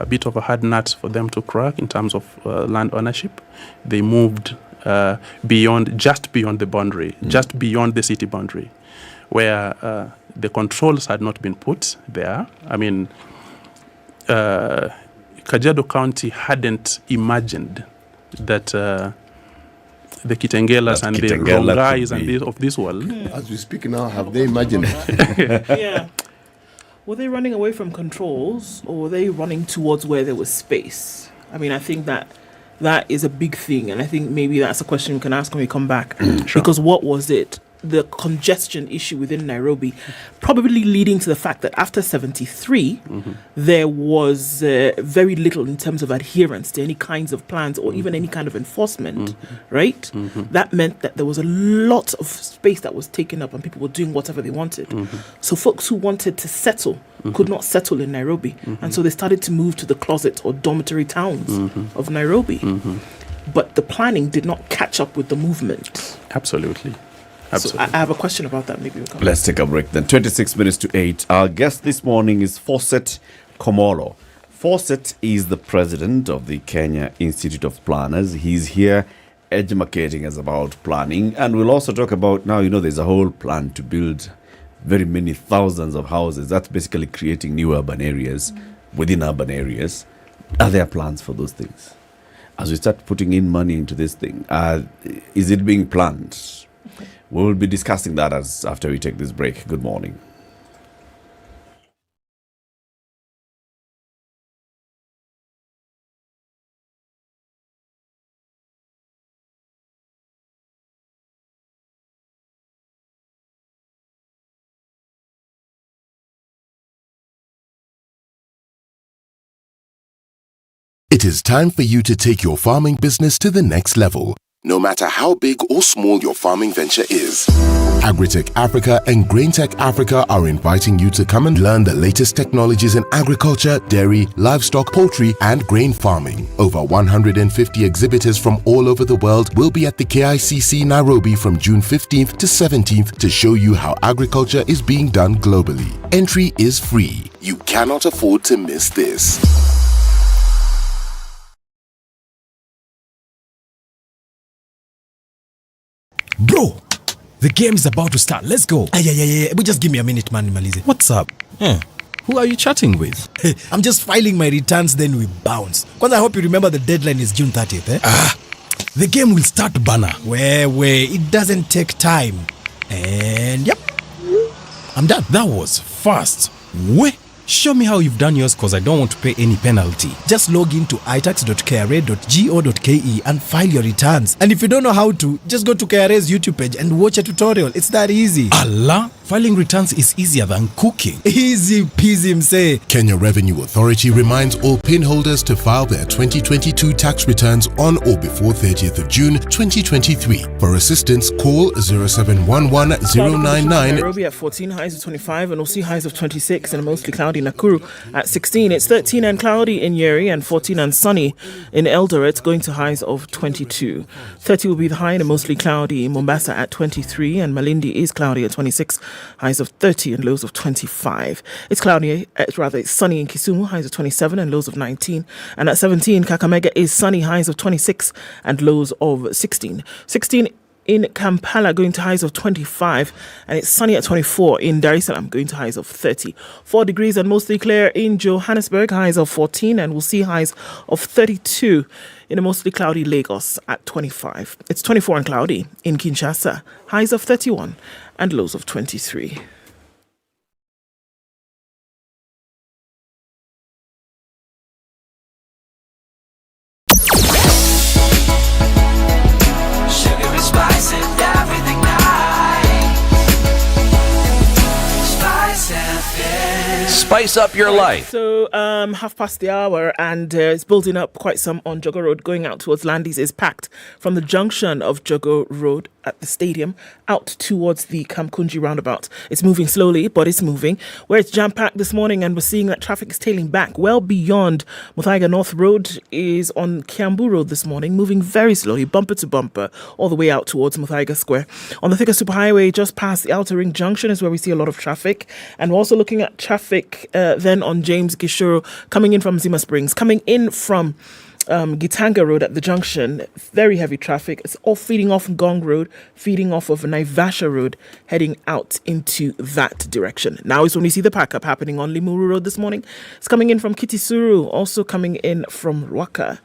bit of a hard nut for them to crack in terms of land ownership, they moved beyond the boundary, just beyond the city boundary, where the controls had not been put there. I mean, Kajiado County hadn't imagined that the Kitengelas and the Rongais and of this world. As we speak now, have they imagined it? Yeah. Were they running away from controls, or were they running towards where there was space? I mean, I think that is a big thing, and I think maybe that's a question we can ask when we come back. Sure. Because what was it? The congestion issue within Nairobi, probably leading to the fact that after 73, there was very little in terms of adherence to any kinds of plans or even any kind of enforcement, right? That meant that there was a lot of space that was taken up and people were doing whatever they wanted. So folks who wanted to settle could not settle in Nairobi. And so they started to move to the closet or dormitory towns of Nairobi. But the planning did not catch up with the movement. Absolutely. So I have a question about that. Maybe we'll come Let's take a break then. 26 minutes to 8. Our guest this morning is Fawcett Komolo. Fawcett is the president of the Kenya Institute of Planners. He's here educating us about planning. And we'll also talk about, now, there's a whole plan to build very many thousands of houses. That's basically creating new urban areas within urban areas. Are there plans for those things? as we start putting in money into this thing, is it being planned? We will be discussing that after we take this break. Good morning. It is time for you to take your farming business to the next level, no matter how big or small your farming venture is. Agritech Africa and GrainTech Africa are inviting you to come and learn the latest technologies in agriculture, dairy, livestock, poultry, and grain farming. Over 150 exhibitors from all over the world will be at the KICC Nairobi from June 15th to 17th to show you how agriculture is being done globally. Entry is free. You cannot afford to miss this. Bro, the game is about to start. Let's go. Yeah. But just give me a minute, man. Malize. What's up? Who are you chatting with? I'm just filing my returns, then we bounce. Because I hope you remember the deadline is June 30th. The game will start, banner. Where? It doesn't take time. And yep, I'm done. That was fast. Where? Show me how you've done yours, because I don't want to pay any penalty. Just log into itax.kra.go.ke and file your returns. And if you don't know how to, just go to KRA's YouTube page and watch a tutorial. It's that easy. Allah, filing returns is easier than cooking. Easy peasy, say. Kenya Revenue Authority reminds all PIN holders to file their 2022 tax returns on or before 30th of June 2023. For assistance, call 0711 099. Nairobi at 14, highs of 25, and we'll see highs of 26 and a mostly cloudy Nakuru at 16. It's 13 and cloudy in Nyeri and 14 and sunny in Eldoret, going to highs of 22. 30 will be the high and mostly cloudy in Mombasa at 23, and Malindi is cloudy at 26, highs of 30 and lows of 25. It's cloudy, it's sunny in Kisumu, highs of 27 and lows of 19. And at 17, Kakamega is sunny, highs of 26 and lows of 16. 16 in Kampala, going to highs of 25, and it's sunny at 24 in Dar es Salaam, going to highs of 30. 4 degrees and mostly clear in Johannesburg, highs of 14, and we'll see highs of 32 in a mostly cloudy Lagos at 25. It's 24 and cloudy in Kinshasa, highs of 31 and lows of 23. Spice up your life. So, half past the hour, and it's building up quite some on Jogo Road. Going out towards Landis is packed from the junction of Jogo Road at the stadium out towards the Kamkunji roundabout. It's moving slowly, but it's moving. Where it's jam-packed this morning, and we're seeing that traffic is tailing back well beyond Muthaiga North Road is on Kiambu Road this morning, moving very slowly, bumper to bumper, all the way out towards Muthaiga Square. On the Thika Superhighway, just past the Outer Ring Junction is where we see a lot of traffic. And we're also looking at traffic then on James Gishuru, coming in from Zima Springs, coming in from Gitanga Road at the junction. Very heavy traffic. It's all feeding off Gong Road, feeding off of Naivasha Road, heading out into that direction. Now is when we see the pack up happening on Limuru Road this morning. It's coming in from Kitisuru, also coming in from Rwaka,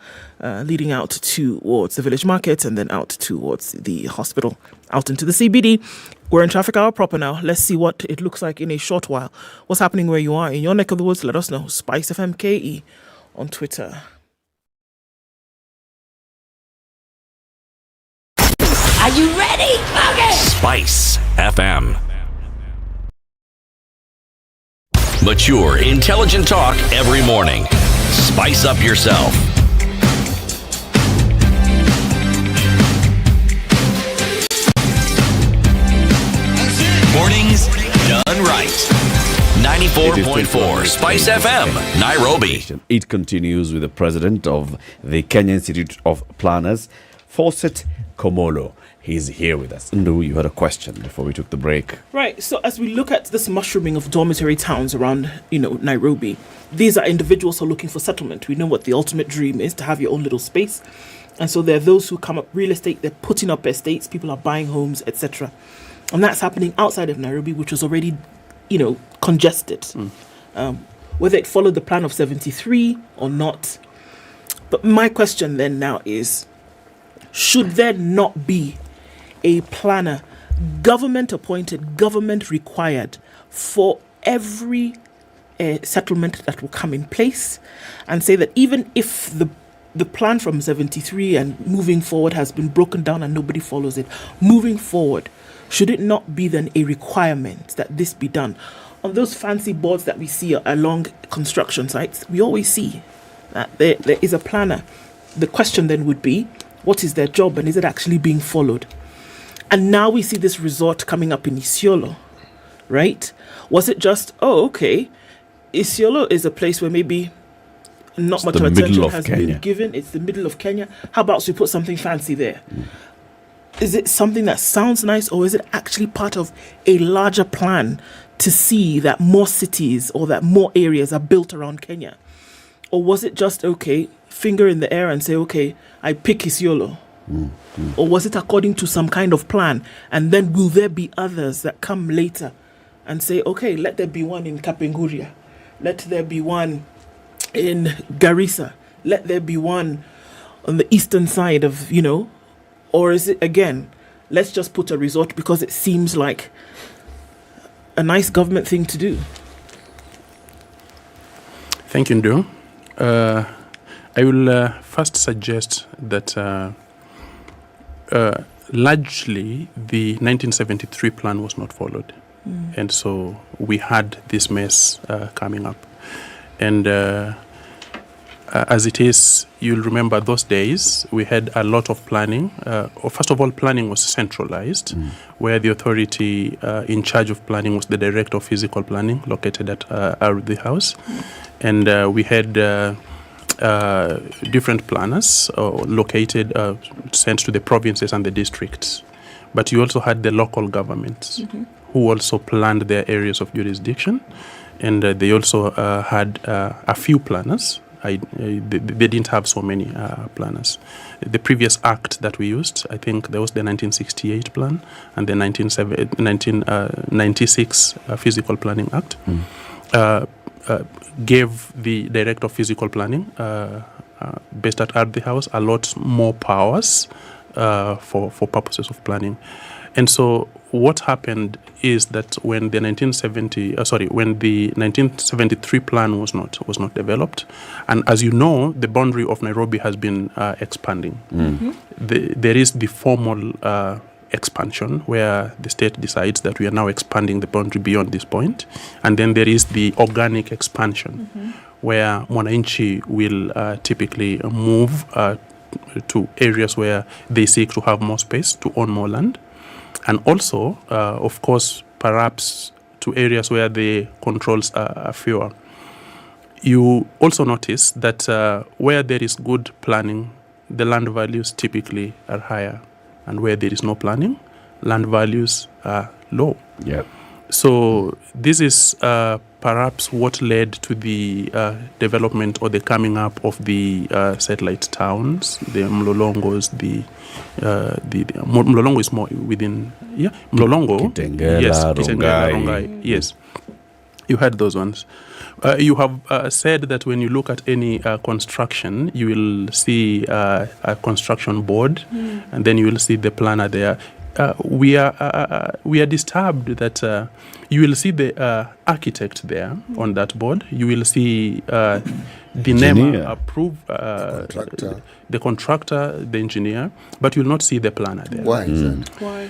leading out towards the village market and then out towards the hospital, out into the CBD. We're in traffic hour proper now. Let's see what it looks like in a short while. What's happening where you are in your neck of the woods? Let us know. Spice FM KE on Twitter. Are you ready? Okay. Spice FM. Mature, intelligent talk every morning. Spice up yourself. Mornings done right. 94.4 Spice FM, Nairobi. It continues with the president of the Kenya Institute of Planners, Fawcett Komolo. He's here with us. Ndu, you had a question before we took the break. Right. So as we look at this mushrooming of dormitory towns around, Nairobi, these are individuals who are looking for settlement. We know what the ultimate dream is, to have your own little space. And so there are those who come up real estate, they're putting up estates, people are buying homes, etc. And that's happening outside of Nairobi, which was already, congested. Whether it followed the plan of 73 or not, But my question then now is, should there not be a planner, government appointed, government required, for every settlement that will come in place, and say that even if the plan from 73 and moving forward has been broken down and nobody follows it, moving forward, should it not be then a requirement that this be done? On those fancy boards that we see along construction sites, we always see that there is a planner. The question then would be, what is their job and is it actually being followed? And now we see this resort coming up in Isiolo, right? Was it just, okay, Isiolo is a place where maybe not much attention has been given. It's the middle of Kenya. How about we put something fancy there? Is it something that sounds nice, or is it actually part of a larger plan to see that more cities or that more areas are built around Kenya? Or was it just, okay, finger in the air and say, okay, I pick Isiolo? Or was it according to some kind of plan? And then will there be others that come later and say, okay, let there be one in Kapenguria. Let there be one in Garissa. Let there be one on the eastern side of, or is it, again, let's just put a resort because it seems like a nice government thing to do? Thank you, Ndo. I will first suggest that largely the 1973 plan was not followed. And so we had this mess coming up. And as it is, you'll remember those days, we had a lot of planning. First of all, planning was centralized, where the authority in charge of planning was the Director of Physical Planning, located at the house. And we had different planners located, sent to the provinces and the districts. But you also had the local governments who also planned their areas of jurisdiction. And they also had a few planners. They didn't have so many planners. The previous act that we used, I think there was the 1968 plan and the 1996 Physical Planning Act, gave the Director of Physical Planning, based at the house, a lot more powers for purposes of planning. And so what happened is that when the 1973 plan was not developed, and as you know, the boundary of Nairobi has been expanding. There is the formal expansion where the state decides that we are now expanding the boundary beyond this point, and then there is the organic expansion where Mwananchi will typically move to areas where they seek to have more space, to own more land. And also, of course, perhaps to areas where the controls are fewer. You also notice that where there is good planning, the land values typically are higher. And where there is no planning, land values are low. So this is perhaps what led to the development or the coming up of the satellite towns, the Mlolongos, Mlolongo is more within, Mlolongo, Rongai. Yes, you had those ones. You have said that when you look at any construction, you will see a construction board, and then you will see the planner there. We are disturbed that you will see the architect there on that board. You will see the name approved, the contractor, the engineer, but you will not see the planner there. Why is that? Why?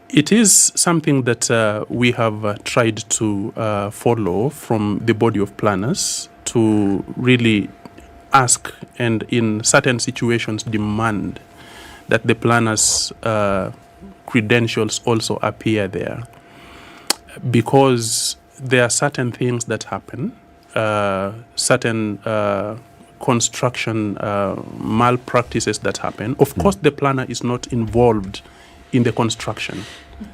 It is something that we have tried to follow from the body of planners to really ask and in certain situations demand that the planners' credentials also appear there, because there are certain things that happen, certain construction malpractices that happen. Of course, the planner is not involved in the construction.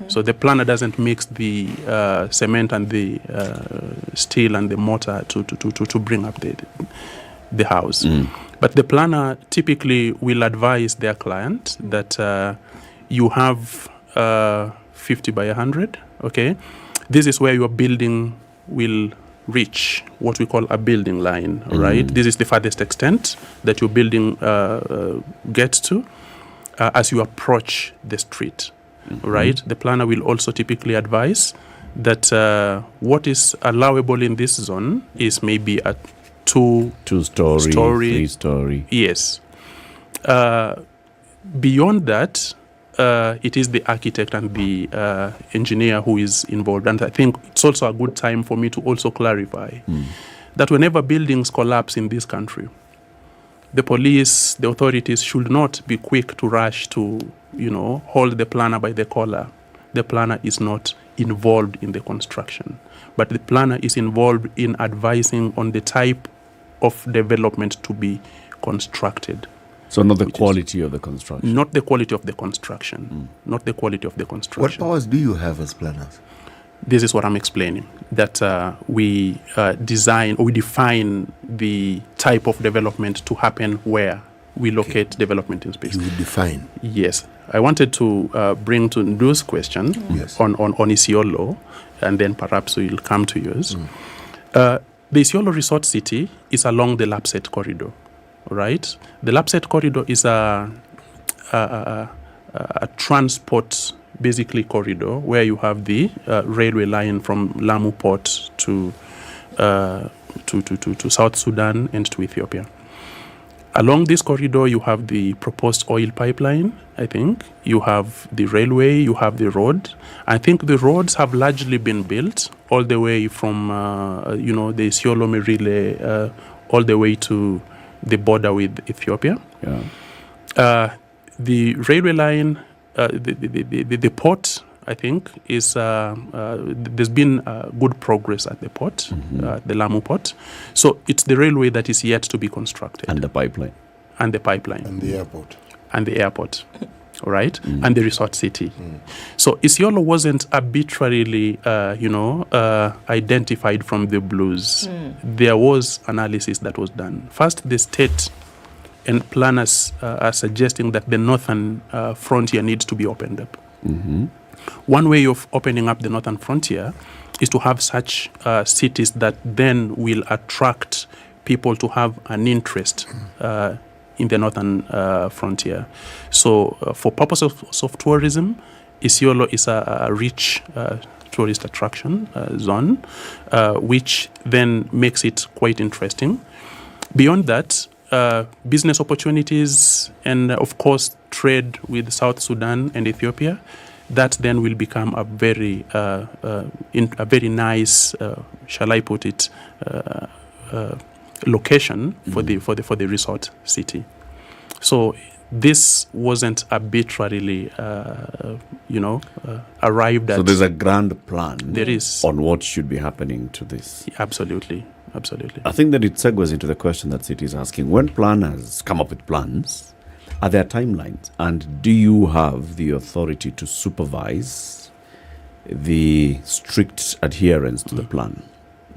So the planner doesn't mix the cement and the steel and the mortar to bring up the house. But the planner typically will advise their client that you have 50 by 100, okay? This is where your building will reach what we call a building line, right? This is the farthest extent that your building gets to as you approach the street, right? The planner will also typically advise that what is allowable in this zone is maybe a two-story, 3-story. Yes. Beyond that, it is the architect and the engineer who is involved. And I think it's also a good time for me to also clarify that whenever buildings collapse in this country, the police, the authorities should not be quick to rush to, hold the planner by the collar. The planner is not involved in the construction, but the planner is involved in advising on the type of development to be constructed. So not the quality of the construction. Not the quality of the construction. Not the quality of the construction. What powers do you have as planners? This is what I'm explaining. That we design or we define the type of development to happen where we locate development in space. You define. Yes. I wanted to bring to Ndu's question on Isiolo, and then perhaps we'll come to yours. The Isiolo Resort City is along the Lapset corridor. Right, the Lapset corridor is a transport basically corridor where you have the railway line from Lamu Port to South Sudan and to Ethiopia. Along this corridor, you have the proposed oil pipeline. I think you have the railway, you have the road. I think the roads have largely been built all the way from the Isiolo Merile all the way to the border with Ethiopia. The railway line, the port, I think, is there's been good progress at the port, the Lamu port. So it's the railway that is yet to be constructed. And the pipeline. And the pipeline. And the airport. And the airport. All right, and the resort city. So Isiolo wasn't arbitrarily, identified from the blues. There was analysis that was done. First, the state and planners are suggesting that the northern frontier needs to be opened up. One way of opening up the northern frontier is to have such cities that then will attract people to have an interest in the northern frontier. So for purposes of tourism, Isiolo is a rich tourist attraction zone, which then makes it quite interesting. Beyond that, business opportunities and, of course, trade with South Sudan and Ethiopia, that then will become a very nice, shall I put it, location for the resort city. So this wasn't arbitrarily, arrived at. So there's a grand plan. There is on what should be happening to this. Absolutely. I think that it segues into the question that City is asking: when planners come up with plans, are there timelines, and do you have the authority to supervise the strict adherence to the plan?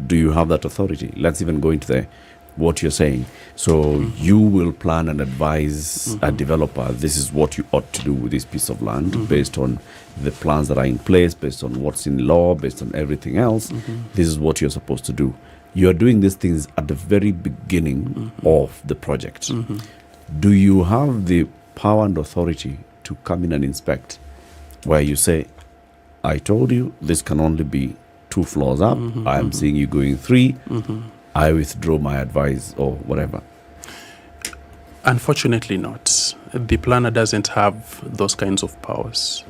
Do you have that authority? Let's even go into what you're saying. So you will plan and advise a developer, this is what you ought to do with this piece of land based on the plans that are in place, based on what's in law, based on everything else. This is what you're supposed to do. You're doing these things at the very beginning of the project. Do you have the power and authority to come in and inspect, where you say, I told you this can only be 2 floors up, I am seeing you going 3, I withdraw my advice or whatever? Unfortunately not. The planner doesn't have those kinds of powers.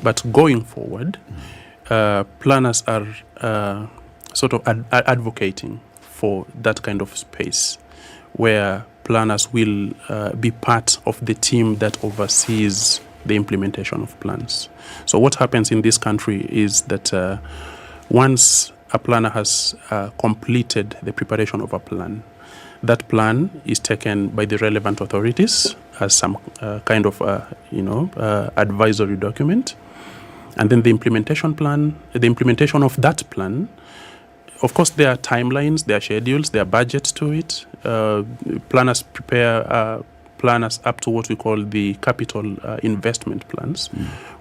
But going forward, planners are sort of advocating for that kind of space where planners will be part of the team that oversees the implementation of plans. So what happens in this country is that once a planner has completed the preparation of a plan, that plan is taken by the relevant authorities as some kind of advisory document, and then the implementation of that plan. Of course, there are timelines, there are schedules, there are budgets to it. Planners prepare planners up to what we call the capital investment plans,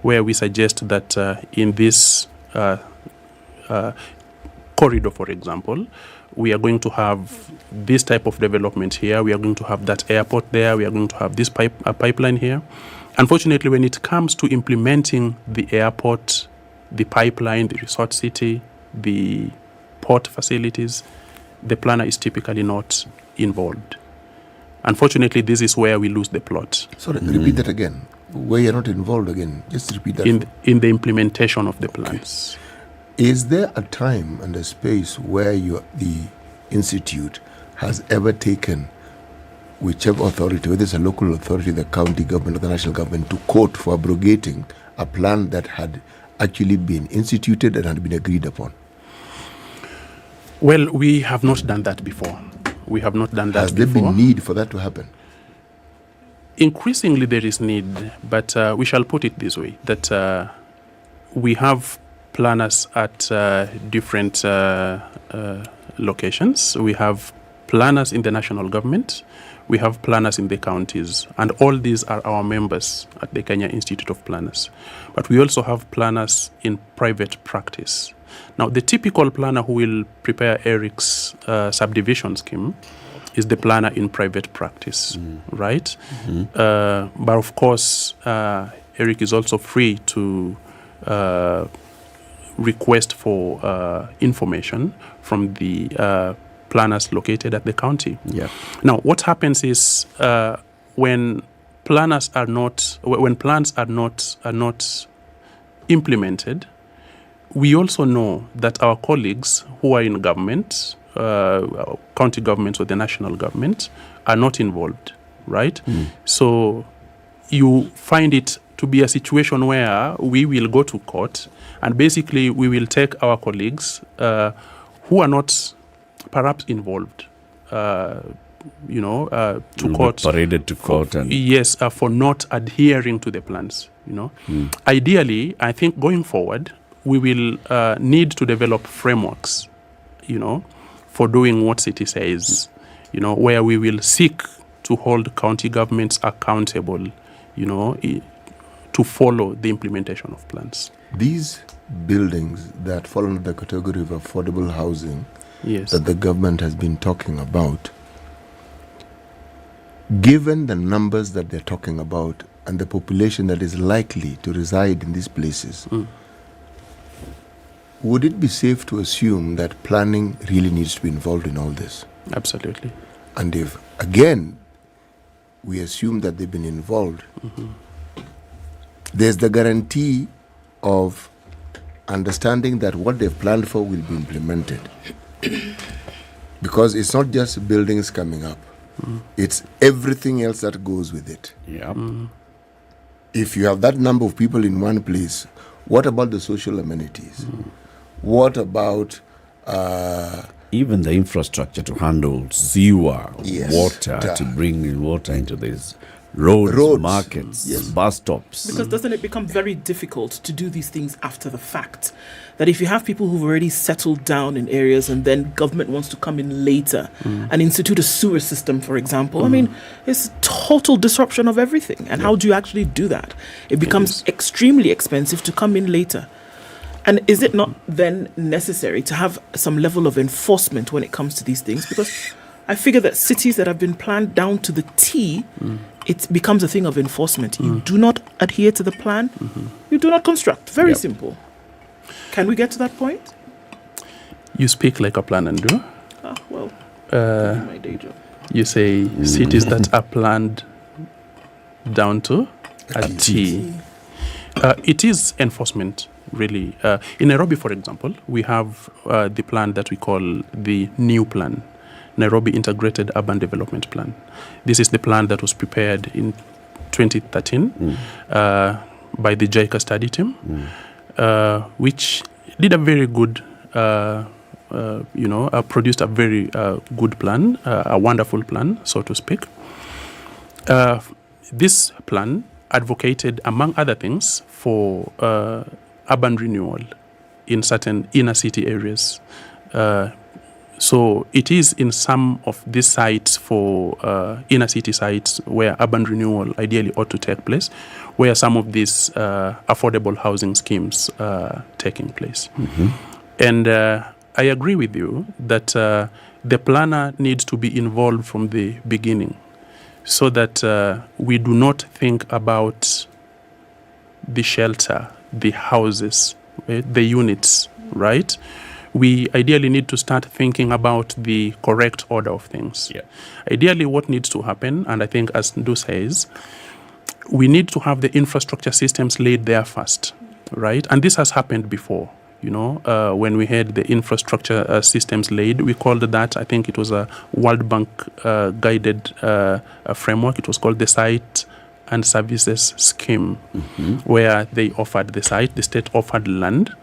where we suggest that in this corridor, for example, we are going to have this type of development here, we are going to have that airport there, we are going to have this pipeline here. Unfortunately, when it comes to implementing the airport, the pipeline, the resort city, the port facilities, the planner is typically not involved. Unfortunately, this is where we lose the plot. Sorry, repeat that again. Where you're not involved again. Just repeat that. In the implementation of the plans. Is there a time and a space where the institute has ever taken whichever authority, whether it's a local authority, the county government or the national government, to court for abrogating a plan that had actually been instituted and had been agreed upon? Well, we have not done that before. We have not done that Has there before. been need for that to happen? Increasingly, there is need, but we shall put it this way, that we have planners at different locations. We have planners in the national government. We have planners in the counties. And all these are our members at the Kenya Institute of Planners. But we also have planners in private practice. Now, the typical planner who will prepare Eric's subdivision scheme is the planner in private practice, right? But of course, Eric is also free to request for information from the planners located at the county. Yeah. Now, what happens is when plans are not implemented, we also know that our colleagues who are in government, county governments or the national government, are not involved, right? So you find it to be a situation where we will go to court and basically we will take our colleagues who are not perhaps involved, to court. Paraded to court. Yes, for not adhering to the plans, Ideally, I think going forward, we will need to develop frameworks, for doing what city says, where we will seek to hold county governments accountable, to follow the implementation of plans. These buildings that fall under the category of affordable housing, yes, that the government has been talking about, given the numbers that they're talking about and the population that is likely to reside in these places, would it be safe to assume that planning really needs to be involved in all this? Absolutely. And if, again, we assume that they've been involved, there's the guarantee of understanding that what they've planned for will be implemented. Because it's not just buildings coming up, it's everything else that goes with it. Yeah. If you have that number of people in one place, what about the social amenities? What about even the infrastructure to handle sewer, Yes, water, to bring in water into these roads, markets, bus stops? Because doesn't it become very difficult to do these things after the fact? That if you have people who've already settled down in areas and then government wants to come in later and institute a sewer system, for example, I mean, it's total disruption of everything. And how do you actually do that? It becomes extremely expensive to come in later. And is it not then necessary to have some level of enforcement when it comes to these things? Because I figure that cities that have been planned down to the T, it becomes a thing of enforcement. You do not adhere to the plan, you do not construct. Very simple. Can we get to that point? You speak like a planner, do? Well, my day job. You say cities that are planned down to a T. It is enforcement, really. In Nairobi, for example, we have the plan that we call the new plan, Nairobi Integrated Urban Development Plan. This is the plan that was prepared in 2013 by the JICA study team, which did a very good, produced a very good plan, a wonderful plan, so to speak. This plan advocated, among other things, for urban renewal in certain inner city areas. So it is in some of these sites for inner city sites where urban renewal ideally ought to take place, where some of these affordable housing schemes are taking place. And I agree with you that the planner needs to be involved from the beginning, so that we do not think about the shelter, the houses, the units, right? We ideally need to start thinking about the correct order of things. Yeah. Ideally, what needs to happen, and I think as Ndu says, we need to have the infrastructure systems laid there first, right? And this has happened before. When we had the infrastructure systems laid, we called that, I think it was a World Bank guided framework. It was called the Site and Services Scheme, where they offered the site, the state offered land,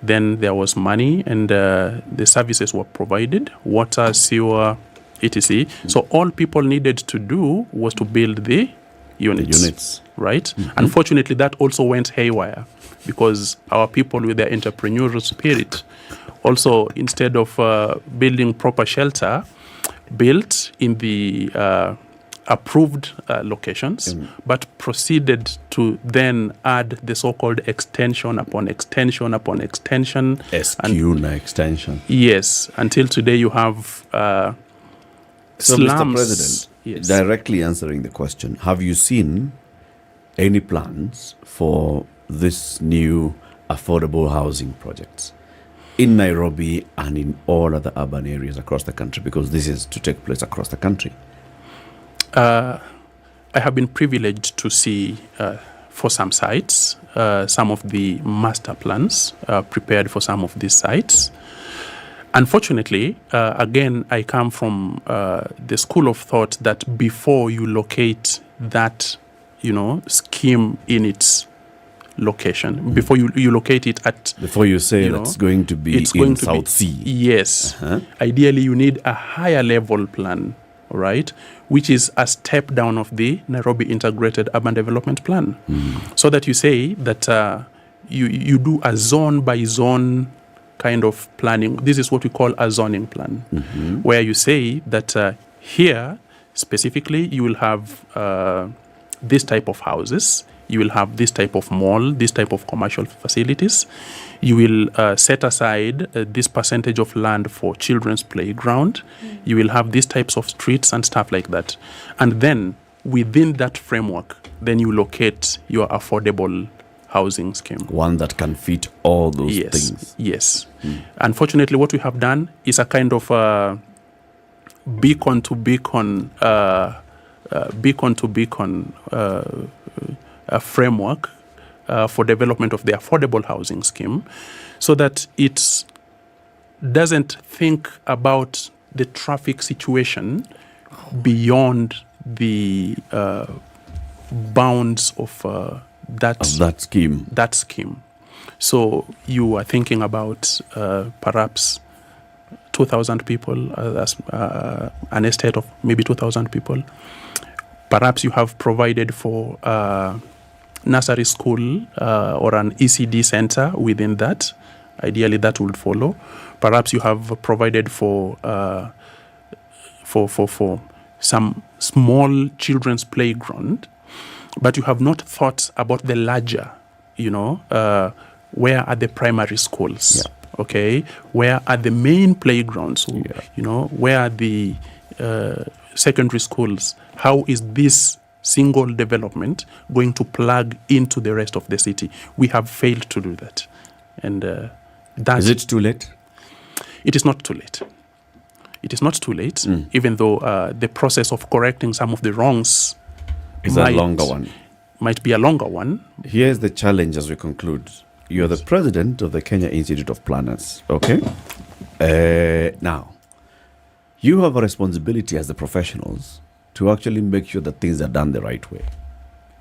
then there was money, and the services were provided, water, sewer, etc. So all people needed to do was to build the units. Right? Unfortunately, that also went haywire, because our people with their entrepreneurial spirit also, instead of building proper shelter, built in the approved locations, but proceeded to then add the so-called extension upon extension upon extension. Extension. Yes, until today you have So, slums. Mr. President, Yes. directly answering the question, have you seen any plans for this new affordable housing projects in Nairobi and in all other urban areas across the country? Because this is to take place across the country. I have been privileged to see, for some sites, some of the master plans prepared for some of these sites. Unfortunately, again, I come from the school of thought that before you locate that, scheme in its location, before you locate it at... Before you say that's going to be in South Sea. Yes. Ideally, you need a higher level plan, right, which is a step down of the Nairobi Integrated Urban Development Plan, so that you say that you do a zone by zone kind of planning. This is what we call a zoning plan, where you say that here specifically you will have this type of houses, you will have this type of mall, this type of commercial facilities. You will set aside this percentage of land for children's playground. You will have these types of streets and stuff like that. And then within that framework, then you locate your affordable housing scheme. One that can fit all those things. Yes. Unfortunately, what we have done is a kind of beacon to beacon framework for development of the affordable housing scheme, so that it doesn't think about the traffic situation beyond the bounds of that scheme. So you are thinking about perhaps 2,000 people, as an estate of maybe 2,000 people. Perhaps you have provided for nursery school or an ECD center within that. Ideally, that would follow. Perhaps you have provided for some small children's playground, but you have not thought about the larger, where are the primary schools? Okay, where are the main playgrounds? Where are the secondary schools? How is this single development going to plug into the rest of the city? We have failed to do that. And is it too late? It is not too late. It is not too late, even though the process of correcting some of the wrongs is a longer one. Might be a longer one. Here's the challenge as we conclude. You're the president of the Kenya Institute of Planners, okay? Now, you have a responsibility as the professionals to actually make sure that things are done the right way.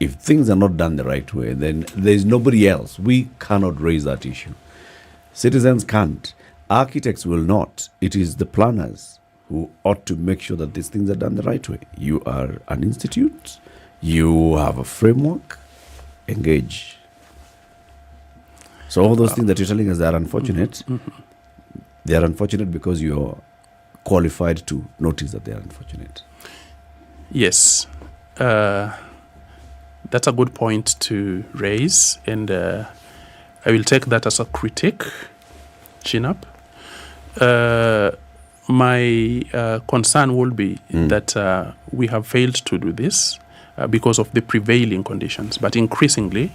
If things are not done the right way, then there's nobody else. We cannot raise that issue. Citizens can't. Architects will not. It is the planners who ought to make sure that these things are done the right way. You are an institute. You have a framework. Engage. So all those things that you're telling us are unfortunate. They are unfortunate because you're qualified to notice that they are unfortunate. Yes. That's a good point to raise, and I will take that as a critique, chin up. My concern will be that we have failed to do this because of the prevailing conditions. But increasingly,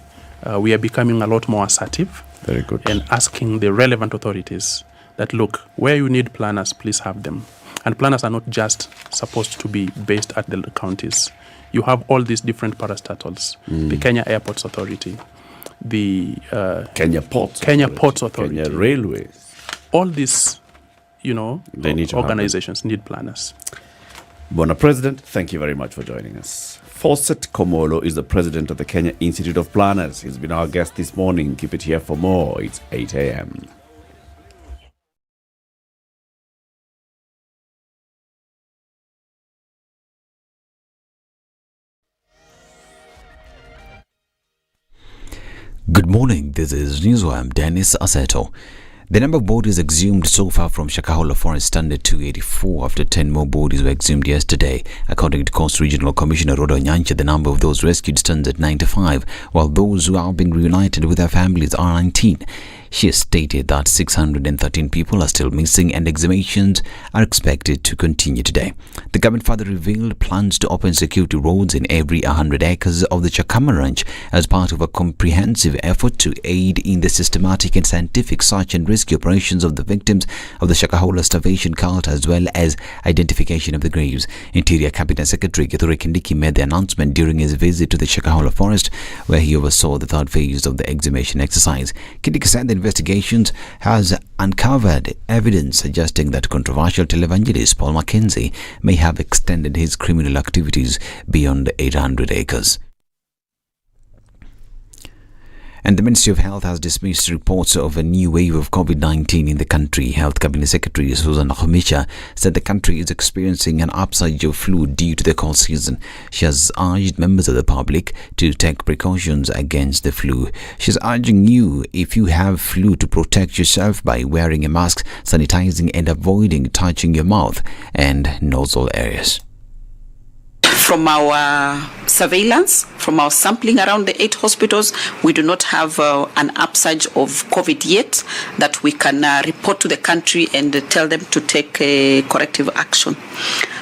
we are becoming a lot more assertive. Very good. And asking the relevant authorities that, look, where you need planners, please have them. And planners are not just supposed to be based at the counties. You have all these different parastatals, the Kenya Airports Authority, the Kenya Ports Authority, Kenya Railways. All these, they need organizations need planners. Bona President, thank you very much for joining us. Fawcett Komolo is the president of the Kenya Institute of Planners. He's been our guest this morning. Keep it here for more. It's 8 a.m. Good morning, this is News. I'm Dennis Aseto. The number of bodies exhumed so far from Shakahola Forest stand at 284 after 10 more bodies were exhumed yesterday. According to Coast Regional Commissioner Rodo Nyancha, the number of those rescued stands at 95, while those who have been reunited with their families are 19. She has stated that 613 people are still missing and exhumations are expected to continue today. The government further revealed plans to open security roads in every 100 acres of the Chakama Ranch as part of a comprehensive effort to aid in the systematic and scientific search and rescue operations of the victims of the Shakahola starvation cult, as well as identification of the graves. Interior Cabinet Secretary Kithure Kindiki made the announcement during his visit to the Shakahola Forest, where he oversaw the third phase of the exhumation exercise. Kindiki said the investigations has uncovered evidence suggesting that controversial televangelist Paul Mackenzie may have extended his criminal activities beyond 800 acres. And the Ministry of Health has dismissed reports of a new wave of COVID-19 in the country. Health Cabinet Secretary Susan Nakhumicha said the country is experiencing an upsurge of flu due to the cold season. She has urged members of the public to take precautions against the flu. She's urging you, if you have flu, to protect yourself by wearing a mask, sanitizing and avoiding touching your mouth and nasal areas. From our surveillance, from our sampling around the 8 hospitals, we do not have an upsurge of COVID yet that we can report to the country and tell them to take corrective action.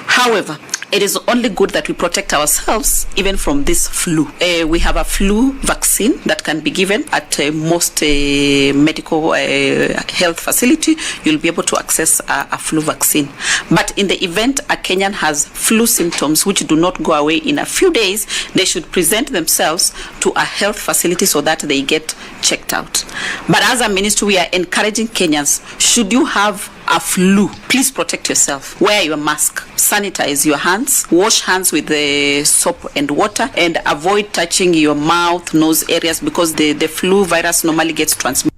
However, it is only good that we protect ourselves even from this flu. We have a flu vaccine that can be given at most medical health facility. You'll be able to access a flu vaccine. But in the event a Kenyan has flu symptoms which do not go away in a few days, they should present themselves to a health facility so that they get checked out. But as a ministry, we are encouraging Kenyans, should you have a flu, please protect yourself. Wear your mask, sanitize your hands, wash hands with the soap and water, and avoid touching your mouth, nose areas, because the flu virus normally gets transmitted.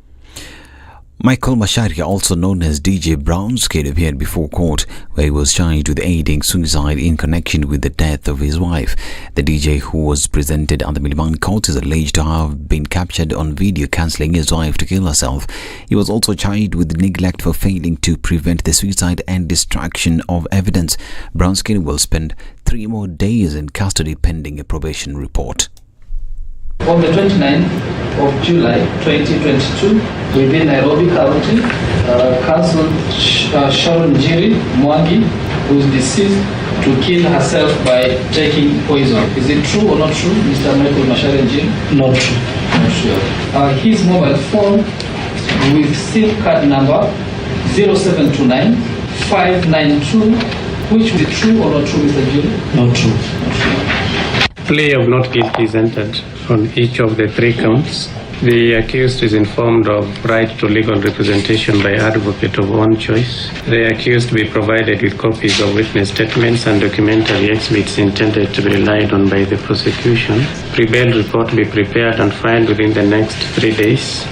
Michael Masharia, also known as DJ Brownskid, appeared before court where he was charged with aiding suicide in connection with the death of his wife. The DJ, who was presented at the Milimani court, is alleged to have been captured on video counseling his wife to kill herself. He was also charged with neglect for failing to prevent the suicide and destruction of evidence. Brownskid will spend 3 more days in custody pending a probation report. On the 29th of July 2022, within Nairobi County, Council Sharon Njeri Mwangi, who is deceased, to kill herself by taking poison. Is it true or not true, Mr. Michael Masharia Njeri? Not true. Not sure. His mobile phone with SIM card number 0729 592, which is it true or not true, Mr. Njeri? Not true. Not true. Plea of not guilty is entered on each of the 3 counts. The accused is informed of right to legal representation by advocate of own choice. The accused be provided with copies of witness statements and documentary exhibits intended to be relied on by the prosecution. Pre-bail report be prepared and filed within the next 3 days.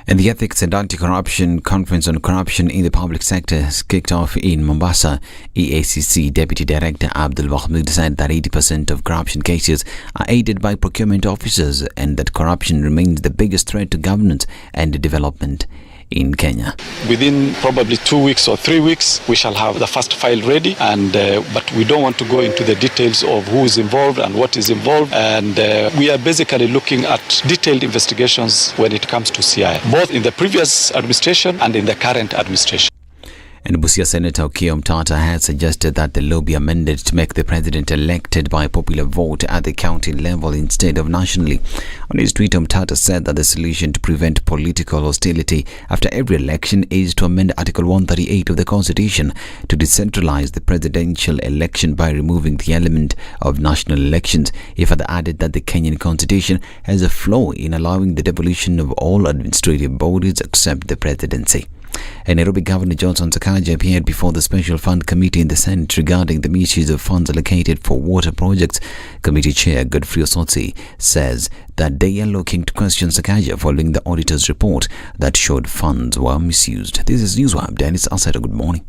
And the Ethics and Anti-Corruption Conference on Corruption in the Public Sector has kicked off in Mombasa. EACC Deputy Director Abdul Mahmood said that 80% of corruption cases are aided by procurement officers and that corruption remains the biggest threat to governance and development in Kenya. Within probably 2 weeks or 3 weeks, we shall have the first file ready, and but we don't want to go into the details of who is involved and what is involved, and we are basically looking at detailed investigations when it comes to CI, both in the previous administration and in the current administration. And Busia Senator Okiya Omtata had suggested that the law be amended to make the president elected by popular vote at the county level instead of nationally. On his tweet, Omtata said that the solution to prevent political hostility after every election is to amend Article 138 of the Constitution to decentralize the presidential election by removing the element of national elections. He further added that the Kenyan Constitution has a flaw in allowing the devolution of all administrative bodies except the presidency. And Nairobi Governor Johnson Sakaja appeared before the Special Fund Committee in the Senate regarding the misuse of funds allocated for water projects. Committee Chair Godfrey Osotsi says that they are looking to question Sakaja following the auditor's report that showed funds were misused. This is Newswire. Dennis Asada, good morning.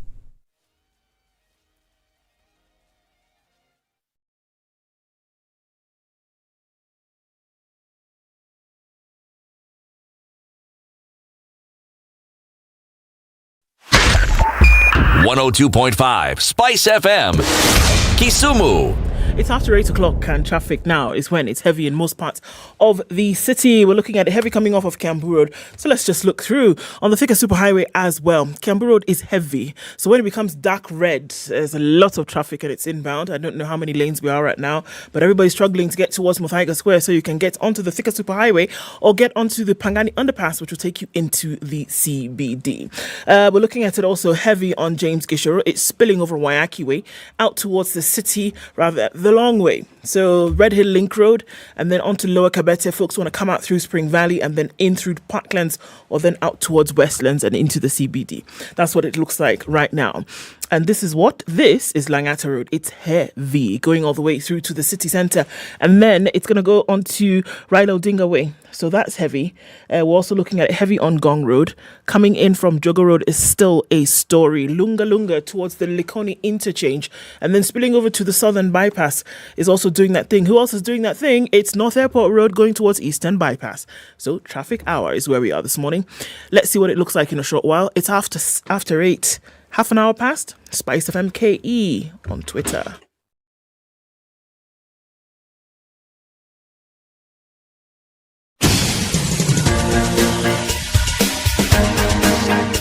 .5 Spice FM, Kisumu. It's after 8 o'clock and traffic now is when it's heavy in most parts of the city. We're looking at it heavy coming off of Kiambu Road. So let's just look through on the Thika Superhighway as well. Kiambu Road is heavy. So when it becomes dark red, there's a lot of traffic and it's inbound. I don't know how many lanes we are at now, but everybody's struggling to get towards Muthaiga Square so you can get onto the Thika Superhighway or get onto the Pangani Underpass, which will take you into the CBD. We're looking at it also heavy on James Gishoro. It's spilling over Waiaki Way out towards the city, rather the long way. So Red Hill Link Road and then onto Lower Kabete. Folks want to come out through Spring Valley and then in through Parklands or then out towards Westlands and into the CBD. That's what it looks like right now. And this is what? This is Langata Road. It's heavy going all the way through to the city centre. And then it's going to go on to Raila Odinga Way. So that's heavy. We're also looking at heavy on Gong Road. Coming in from Jogo Road is still a story. Lunga Lunga towards the Likoni interchange. And then spilling over to the Southern Bypass is also doing that thing. Who else is doing that thing? It's North Airport Road going towards Eastern Bypass. So traffic hour is where we are this morning. Let's see what it looks like in a short while. It's after 8. Half an hour past. Spice FM KE on Twitter.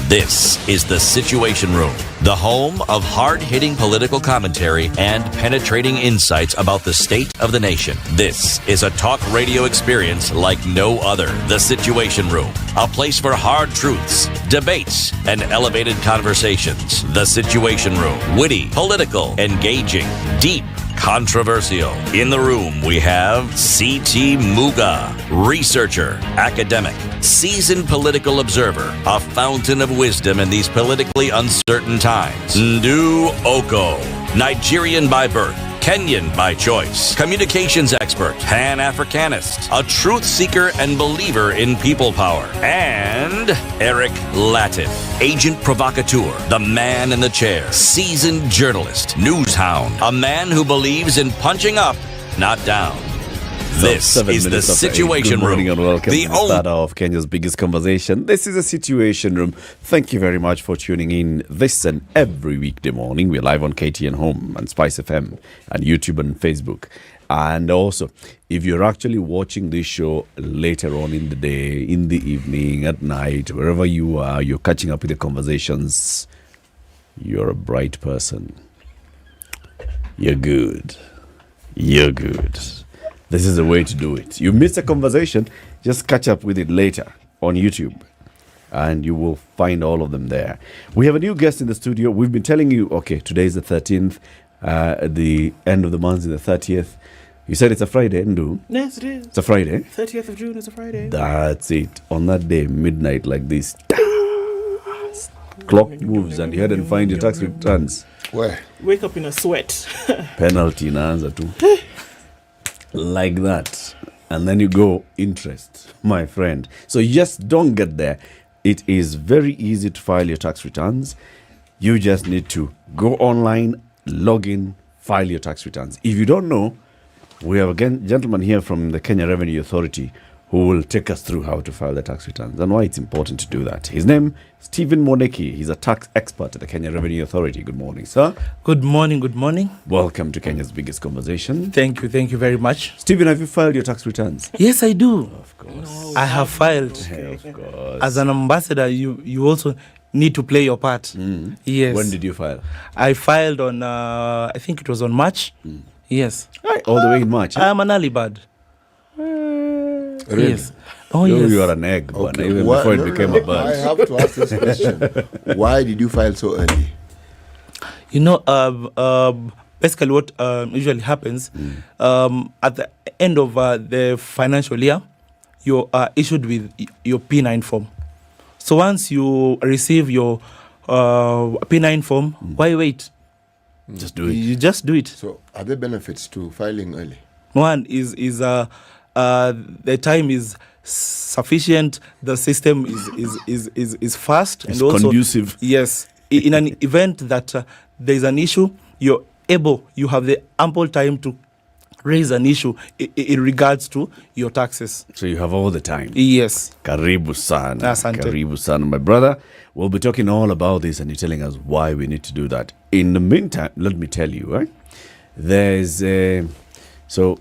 This is The Situation Room, the home of hard-hitting political commentary and penetrating insights about the state of the nation. This is a talk radio experience like no other. The Situation Room, a place for hard truths, debates, and elevated conversations. The Situation Room, witty, political, engaging, deep, controversial. In the room, we have C.T. Muga, researcher, academic, seasoned political observer, a fountain of wisdom in these politically uncertain times. Ndu Oko, Nigerian by birth, Kenyan by choice, communications expert, Pan-Africanist, a truth seeker and believer in people power, and Eric Latif, agent provocateur, the man in the chair, seasoned journalist, news hound, a man who believes in punching up, not down. This is The Situation Room. And welcome the to the start of Kenya's biggest conversation. This is The Situation Room. Thank you very much for tuning in this and every weekday morning. We're live on KTN Home and Spice FM and YouTube and Facebook. And also, if you're actually watching this show later on in the day, in the evening, at night, wherever you are, you're catching up with the conversations, you're a bright person. You're good. You're good. This is the way to do it. You missed a conversation, just catch up with it later on YouTube. And you will find all of them there. We have a new guest in the studio. We've been telling you, okay, today is the 13th. At the end of the month is the 30th. You said it's a Friday, Ndu? Yes, it is. It's a Friday. 30th of June is a Friday. That's it. On that day, midnight like this, clock moves and you head and find your tax returns. Where? Wake up in a sweat. Penalty in answer too. Like that. And then you go interest, my friend. So you just don't get there. It is very easy to file your tax returns. You just need to go online, log in, file your tax returns. If you don't know, we have a gentleman here from the Kenya Revenue Authority who will take us through how to file the tax returns and why it's important to do that. His name, Stephen Moneki. He's a tax expert at the Kenya Revenue Authority. Good morning, sir. Good morning, good morning. Welcome to Kenya's biggest conversation. Thank you very much. Stephen, have you filed your tax returns? Yes, I do. Of course. I have filed. Of course. As an ambassador, you also need to play your part. Yes. When did you file? I filed on, I think it was on March. Yes. All the way in March? I am an early bird. Really? Yes. Oh, yes. You are an egg, Okay. even Why- before it no, became no, a bird. I have to ask this question. Why did you file so early? You know, basically what usually happens, at the end of the financial year, you are issued with your P9 form. So once you receive your P9 form, why wait? Just do it. You just do it. So, are there benefits to filing early? One is the time is sufficient. The system is fast It's and also conducive. Yes, in an event that there is an issue, you have the ample time to raise an issue in regards to your taxes. So you have all the time. Yes. Karibu sana. Asante. Karibu sana, my brother. We'll be talking all about this and you're telling us why we need to do that. In the meantime, let me tell you, right? There's so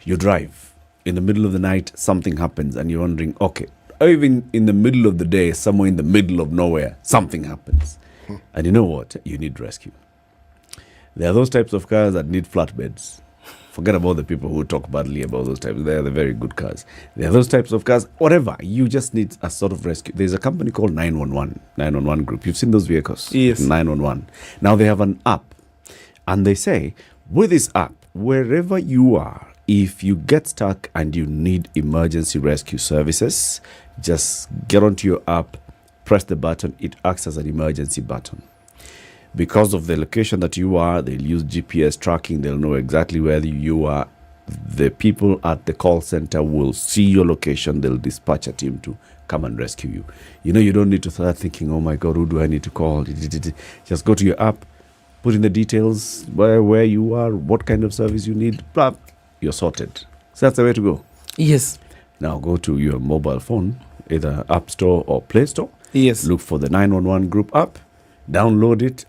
you drive. In the middle of the night, something happens and you're wondering, okay, or even in the middle of the day, somewhere in the middle of nowhere, something happens. And you know what? You need rescue. There are those types of cars that need flatbeds. Forget about the people who talk badly about those types. They are the very good cars. There are those types of cars, whatever. You just need a sort of rescue. There's a company called 911 Group. You've seen those vehicles? Yes. 911. Now they have an app. And they say, with this app, wherever you are, if you get stuck and you need emergency rescue services, just get onto your app, press the button. It acts as an emergency button. Because of the location that you are, they'll use GPS tracking. They'll know exactly where you are. The people at the call center will see your location. They'll dispatch a team to come and rescue you. You know, you don't need to start thinking, oh my God, who do I need to call? Just go to your app, put in the details, where you are, what kind of service you need, blah, you're sorted. So that's the way to go. Yes. Now go to your mobile phone, either App Store or Play Store. Yes. Look for the 911 Group app, download it,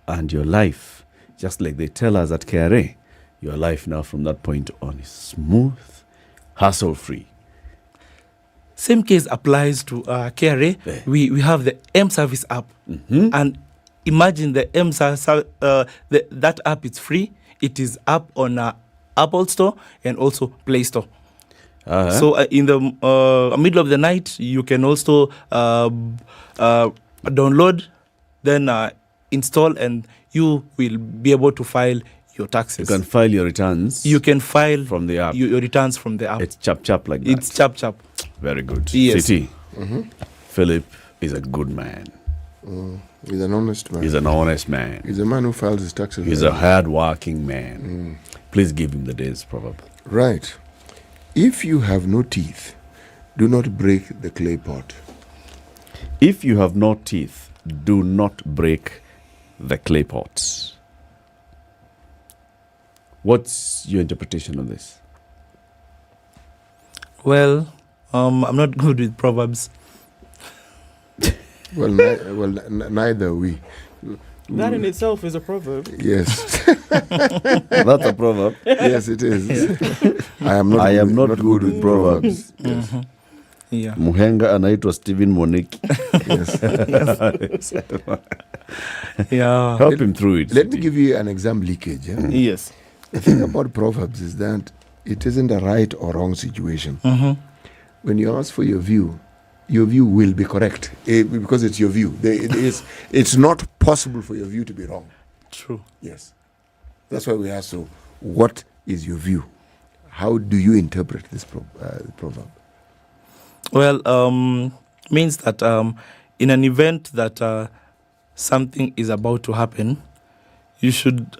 and your life, just like they tell us at KRA, your life now from that point on is smooth, hassle-free. Same case applies to KRA. Yeah. We have the M-Service app. And imagine the M-Service, that app is free. It is up on Apple Store and also Play Store. So in the middle of the night, you can also download, then install, and you will be able to file your taxes. You can file your returns. You can file from the app. Your returns from the app. It's chap like that. It's chap. Very good. Yes. CT. Philip is a good man. He's an honest man. He's an honest man. He's a man who files his taxes. He's a hard-working man. Please give him the day's proverb. Right. If you have no teeth, do not break the clay pot. If you have no teeth, do not break the clay pot. What's your interpretation of this? Well, I'm not good with proverbs. Well, neither are we. That in itself is a proverb. Yes. That's a proverb. Yes, it is. I am not good with proverbs. Yes. Yeah. Muhenga anaitwa Stephen Moniki. Yes. Yeah. Help him through it. Let me give you an exam leakage. Yeah? Yes. The thing about proverbs is that it isn't a right or wrong situation. When you ask for your view will be correct because it's your view. It's not possible for your view to be wrong. True. Yes. That's why we ask, so what is your view? How do you interpret this proverb? Well, means that in an event that something is about to happen, you should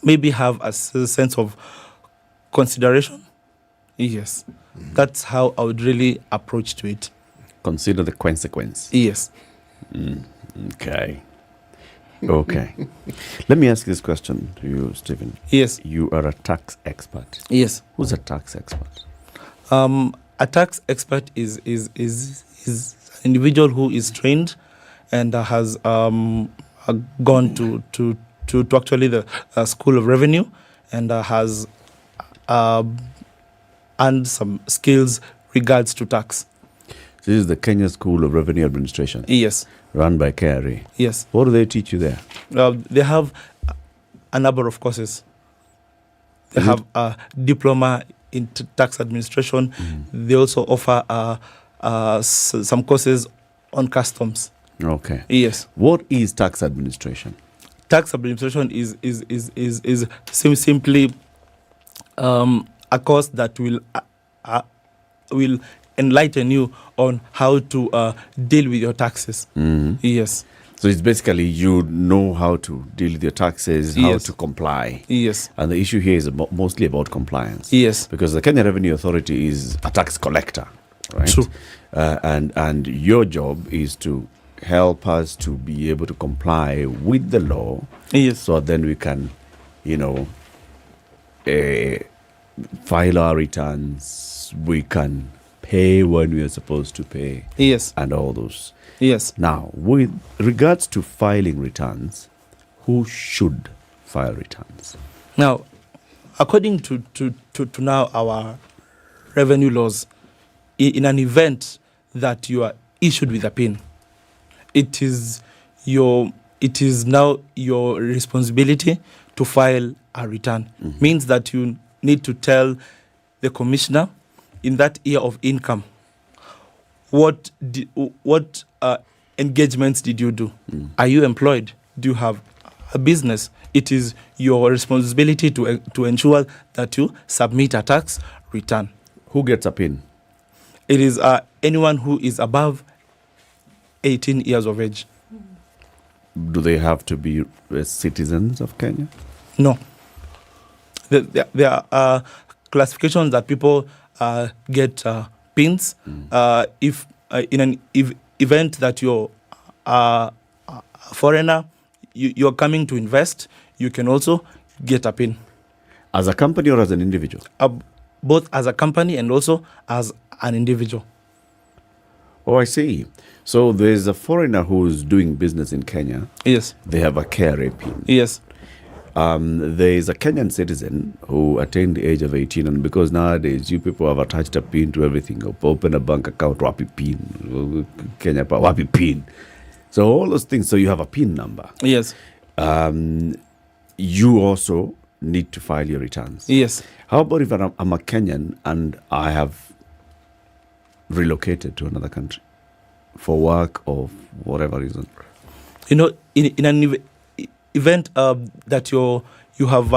maybe have a sense of consideration. Yes. That's how I would really approach to it. Consider the consequence. Yes. Okay. Let me ask this question to you, Stephen. Yes. You are a tax expert. Yes. Who's a tax expert? A tax expert is an individual who is trained and has gone to actually the School of Revenue and has and some skills regards to tax. This is the Kenya School of Revenue Administration. Yes. Run by KRA. Yes. What do they teach you there? They have a number of courses. They have a diploma in tax administration. They also offer some courses on customs. Okay. Yes. What is tax administration? Tax administration is simply a course that will enlighten you on how to deal with your taxes. Yes. So it's basically you know how to deal with your taxes, how Yes. to comply. Yes. And the issue here is mostly about compliance. Yes. Because the Kenya Revenue Authority is a tax collector, right? True. And your job is to help us to be able to comply with the law. Yes. So then we can, file our returns. We can pay when we are supposed to pay. Yes. And all those. Yes. Now, with regards to filing returns, who should file returns? Now, according to now our revenue laws, in an event that you are issued with a PIN, it is now your responsibility to file a return. Means that you need to tell the commissioner in that year of income what engagements did you do? Are you employed? Do you have a business? It is your responsibility to ensure that you submit a tax return. Who gets a PIN? It is anyone who is above 18 years of age. Do they have to be citizens of Kenya? No. There are classifications that people get PINs. If in an event that you're a foreigner, you're coming to invest, you can also get a PIN. As a company or as an individual? Both as a company and also as an individual. Oh, I see. So there's a foreigner who's doing business in Kenya. Yes. They have a KRA PIN. Yes. There is a Kenyan citizen who attained the age of 18, and because nowadays you people have attached a PIN to everything. Open a bank account, wapi PIN, Kenya pa wapi PIN. So all those things. So you have a PIN number. Yes. You also need to file your returns. Yes. How about if I'm a Kenyan and I have relocated to another country for work or whatever reason? In an event that you have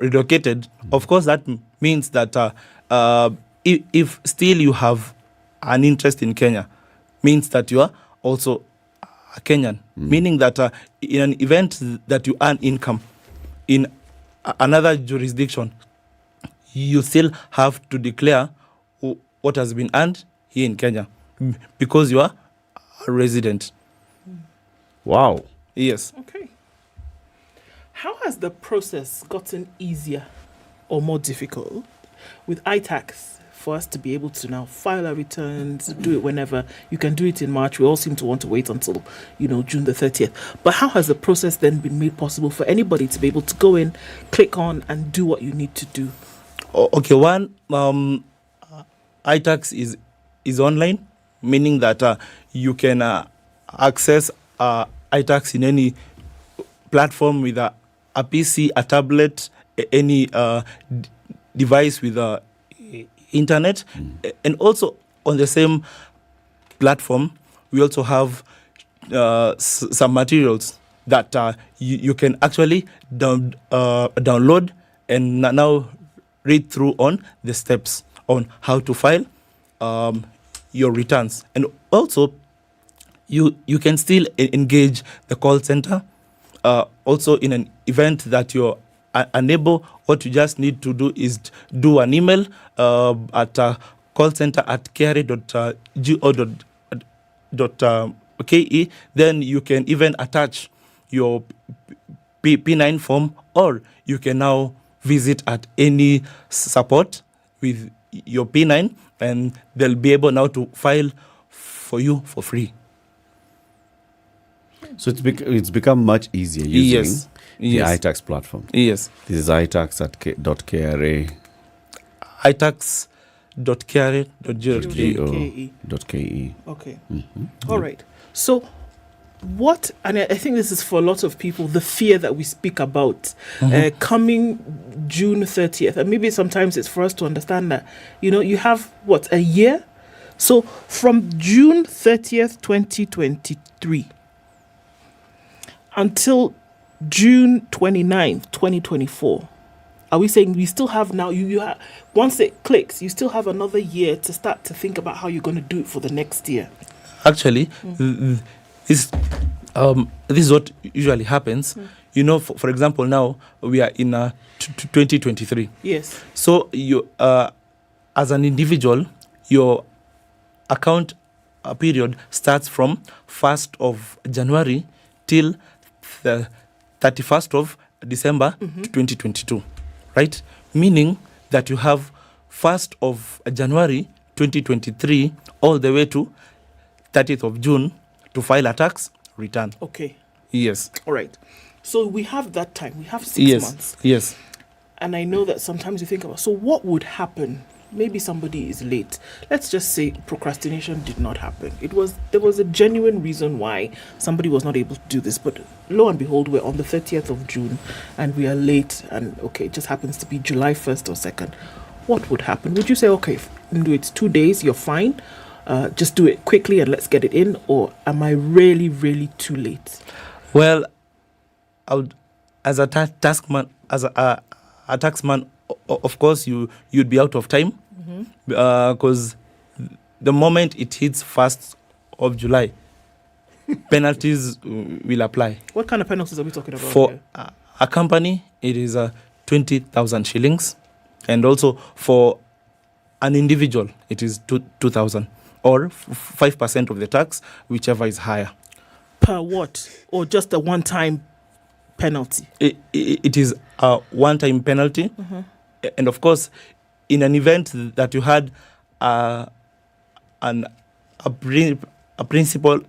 relocated, of course that means that if still you have an interest in Kenya, means that you are also a Kenyan. Meaning that in an event that you earn income in another jurisdiction, you still have to declare what has been earned here in Kenya because you are a resident. Wow. Yes. Okay. How has the process gotten easier or more difficult with iTax for us to be able to now file our returns, do it whenever? You can do it in March. We all seem to want to wait until, June the 30th. But how has the process then been made possible for anybody to be able to go in, click on, and do what you need to do? Okay, one, iTax is online, meaning that you can access iTax in any platform with a PC, a tablet, any device with internet. And also on the same platform, we also have some materials that you can actually download and now read through on the steps on how to file your returns. And also, you can still engage the call center. Also, in an event that you're unable, what you just need to do is do an email at callcenter@kra.go.ke. Then you can even attach your P9 form, or you can now visit at any support with your P9, and they'll be able now to file for you for free. So it's become much easier using the iTax platform. Yes. This is iTax.kra. iTax .kra.go.ke. Okay. All right. So, what, and I think this is for a lot of people, the fear that we speak about coming June 30th. And maybe sometimes it's for us to understand that, you have, a year? So, from June 30th, 2023 until June 29th, 2024, are we saying we still have now, you have, once it clicks, you still have another year to start to think about how you're going to do it for the next year? Actually, this is what usually happens. For example, now we are in 2023. Yes. So you, as an individual, your account period starts from 1st of January till the 31st of December 2022, right? Meaning that you have 1st of January 2023 all the way to 30th of June to file a tax return. Okay. Yes. All right. So we have that time. We have 6 months. Yes. And I know that sometimes you think about, so what would happen? Maybe somebody is late. Let's just say procrastination did not happen. There was a genuine reason why somebody was not able to do this. But lo and behold, we're on the 30th of June and we are late. And it just happens to be July 1st or 2nd. What would happen? Would you say, okay, it's 2 days, you're fine? Just do it quickly and let's get it in, or am I really, really too late? Well, I would, as a taxman, of course, you'd be out of time because the moment it hits 1st of July, penalties will apply. What kind of penalties are we talking about? For a company, it is 20,000 shillings, and also for an individual, it is 2,000. Or 5% of the tax, whichever is higher. Per what? Or just a one-time penalty? It is a one-time penalty. And of course, in an event that you had a principal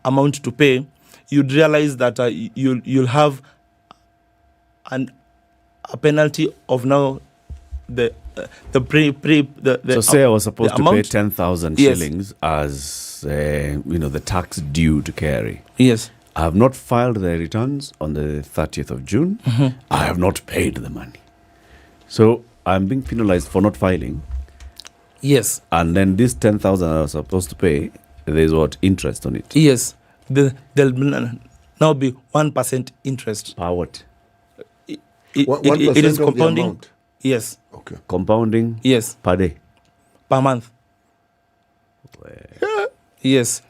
amount to pay, you'd realize that you'll have a penalty of now so say I was supposed to pay 10,000 shillings as the tax due to carry. Yes. I have not filed the returns on the 30th of June. I have not paid the money. So I'm being penalized for not filing. Yes. And then this 10,000 I was supposed to pay, there's interest on it. Yes. There'll now be 1% interest. What? It is compounding. Amount? Yes. Okay. Compounding? Yes. Per day? Per month. Yes.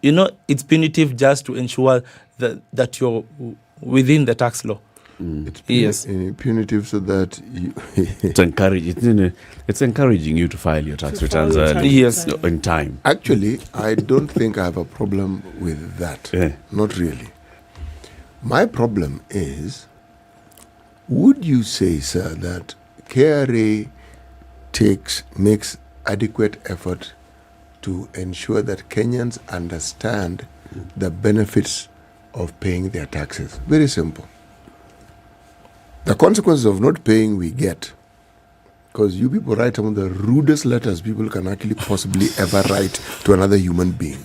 It's punitive just to ensure that you're within the tax law. It's punitive so that you it's encouraging you to file your tax returns early. Yes. In time. Actually, I don't think I have a problem with that. Not really. My problem is, would you say, sir, that KRA makes adequate effort to ensure that Kenyans understand the benefits of paying their taxes? Very simple. The consequences of not paying we get, because you people write some of the rudest letters people can actually possibly ever write to another human being.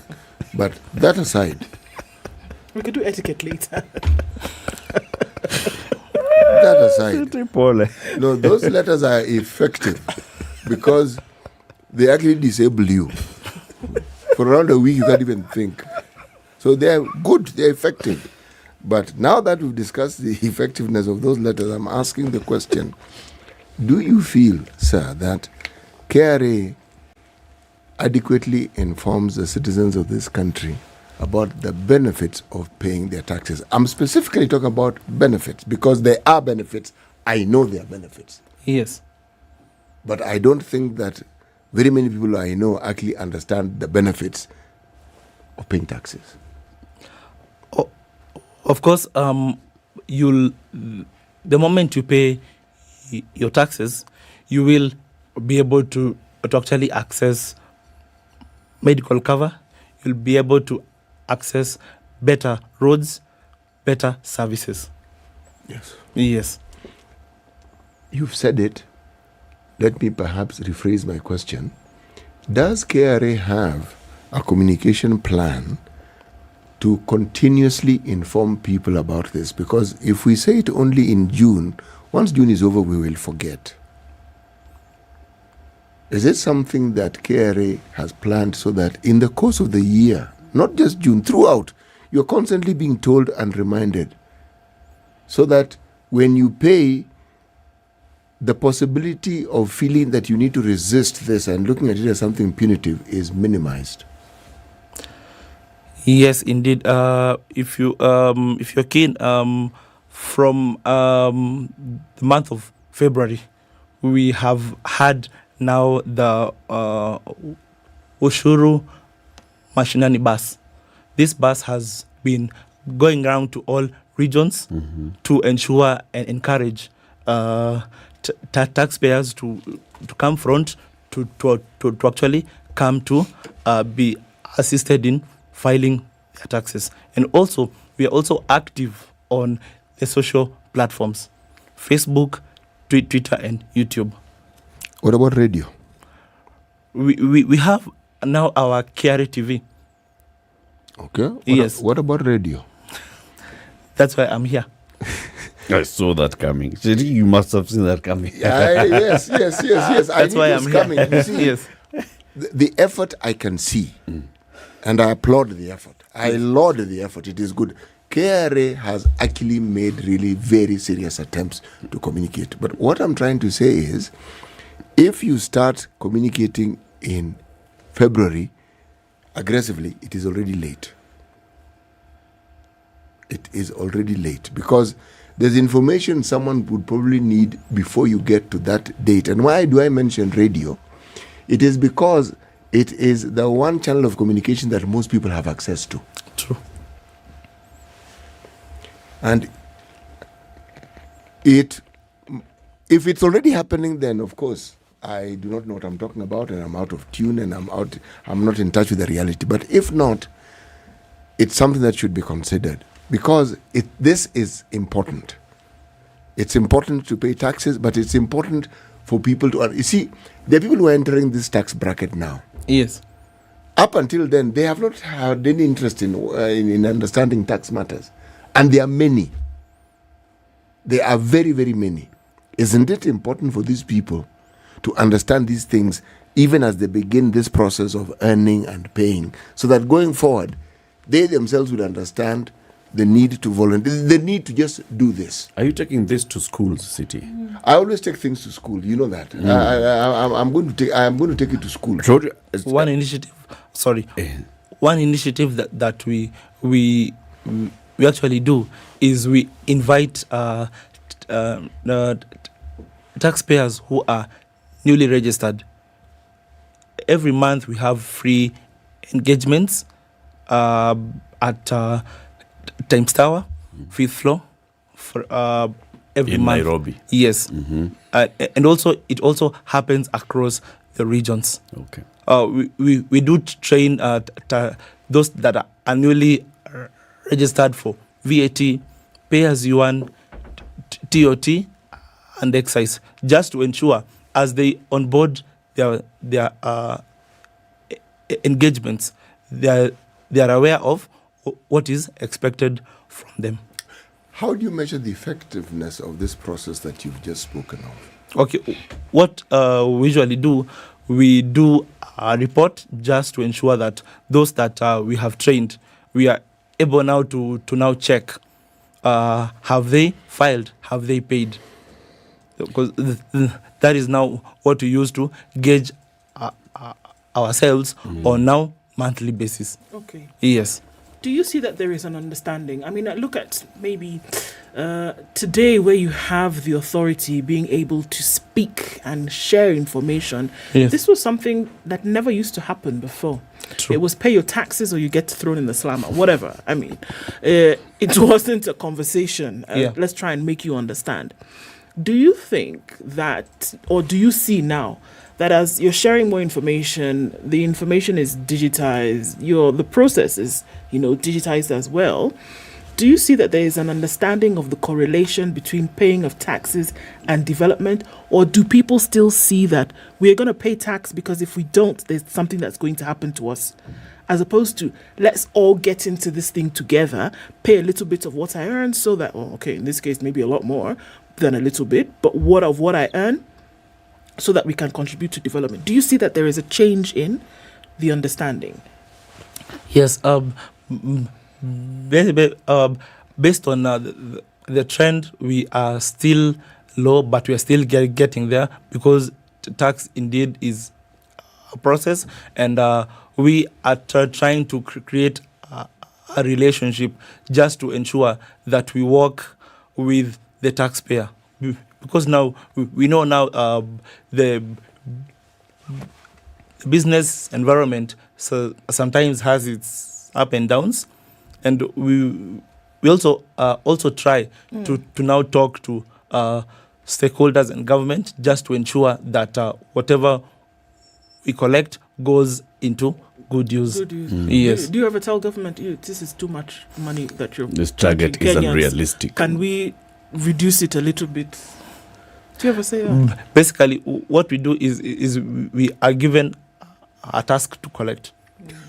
But that aside, we could do etiquette later. That aside, no, those letters are effective because they actually disable you. For around a week, you can't even think. So they're good, they're effective. But now that we've discussed the effectiveness of those letters, I'm asking the question, do you feel, sir, that KRA adequately informs the citizens of this country about the benefits of paying their taxes? I'm specifically talking about benefits because there are benefits. I know there are benefits. Yes. But I don't think that very many people I know actually understand the benefits of paying taxes. Of course, the moment you pay your taxes, you will be able to actually access medical cover. You'll be able to access better roads, better services. Yes. Yes. You've said it. let me perhaps rephrase my question. Does KRA have a communication plan to continuously inform people about this? Because if we say it only in June, once June is over, we will forget. Is it something that KRA has planned so that in the course of the year, not just June, throughout, you're constantly being told and reminded, so that when you pay, the possibility of feeling that you need to resist this and looking at it as something punitive is minimized? Yes, indeed. If you're keen, from the month of February, we have had now the Ushuru Mashinani bus. This bus has been going around to all regions to ensure and encourage taxpayers to come front to actually come to be assisted in filing their taxes. And also, we are also active on the social platforms, Facebook, Twitter, and YouTube. What about radio? We have now our KRA TV. Okay. Yes. What about radio? That's why I'm here. I saw that coming. You must have seen that coming. Yes. That's why I'm coming. here. You see, Yes. The effort I can see, and I applaud the effort. I laud the effort. It is good. KRA has actually made really very serious attempts to communicate. But what I'm trying to say is, if you start communicating in February aggressively, it is already late. It is already late because there's information someone would probably need before you get to that date. And why do I mention radio? It is because it is the one channel of communication that most people have access to. True. And if it's already happening, then of course I do not know what I'm talking about, and I'm out of tune, and I'm not in touch with the reality. But if not, it's something that should be considered because this is important. It's important to pay taxes, but it's important for people to. You see, there are people who are entering this tax bracket now. Yes. Up until then, they have not had any interest in understanding tax matters. And there are many. There are very, very many. Isn't it important for these people to understand these things even as they begin this process of earning and paying, so that going forward, they themselves will understand the need to volunteer, the need to just do this. Are you taking this to schools, City? I always take things to school. You know that. I'm going to take it to school. One initiative. One initiative that we actually do is we invite taxpayers who are newly registered. Every month we have free engagements at Times Tower, 5th floor, for every in month. Nairobi. Yes. And also it also happens across the regions. Okay. We do train those that are newly registered for VAT, pay as you earn, TOT, and excise, just to ensure as they onboard their engagements, they are aware of what is expected from them. How do you measure the effectiveness of this process that you've just spoken of? Okay, what we usually do, we do a report just to ensure that those that we have trained, we are able now to now check, have they filed, have they paid? Because that is now what we use to gauge ourselves on now monthly basis. Okay. Yes. Do you see that there is an understanding? I mean, look at maybe today where you have the authority being able to speak and share information. Yes. This was something that never used to happen before. True. It was pay your taxes or you get thrown in the slammer, whatever. I mean, it wasn't a conversation. Let's try and make you understand. Do you think that, or do you see now, that as you're sharing more information, the information is digitized, the process is, digitized as well. Do you see that there is an understanding of the correlation between paying of taxes and development? Or do people still see that we're going to pay tax because if we don't, there's something that's going to happen to us? As opposed to, let's all get into this thing together, pay a little bit of what I earn so that, in this case, maybe a lot more than a little bit, but what I earn so that we can contribute to development. Do you see that there is a change in the understanding? Yes, based on the trend, we are still low, but we are still getting there because tax indeed is a process, and we are trying to create a relationship just to ensure that we work with the taxpayer. Because now we know now the business environment sometimes has its up and downs, and we also try to now talk to stakeholders and government just to ensure that whatever we collect goes into good use. Yes. Do you ever tell government, this is too much money that you're... This target is unrealistic. Can we reduce it a little bit? Do you ever say that? Basically, what we do is we are given a task to collect.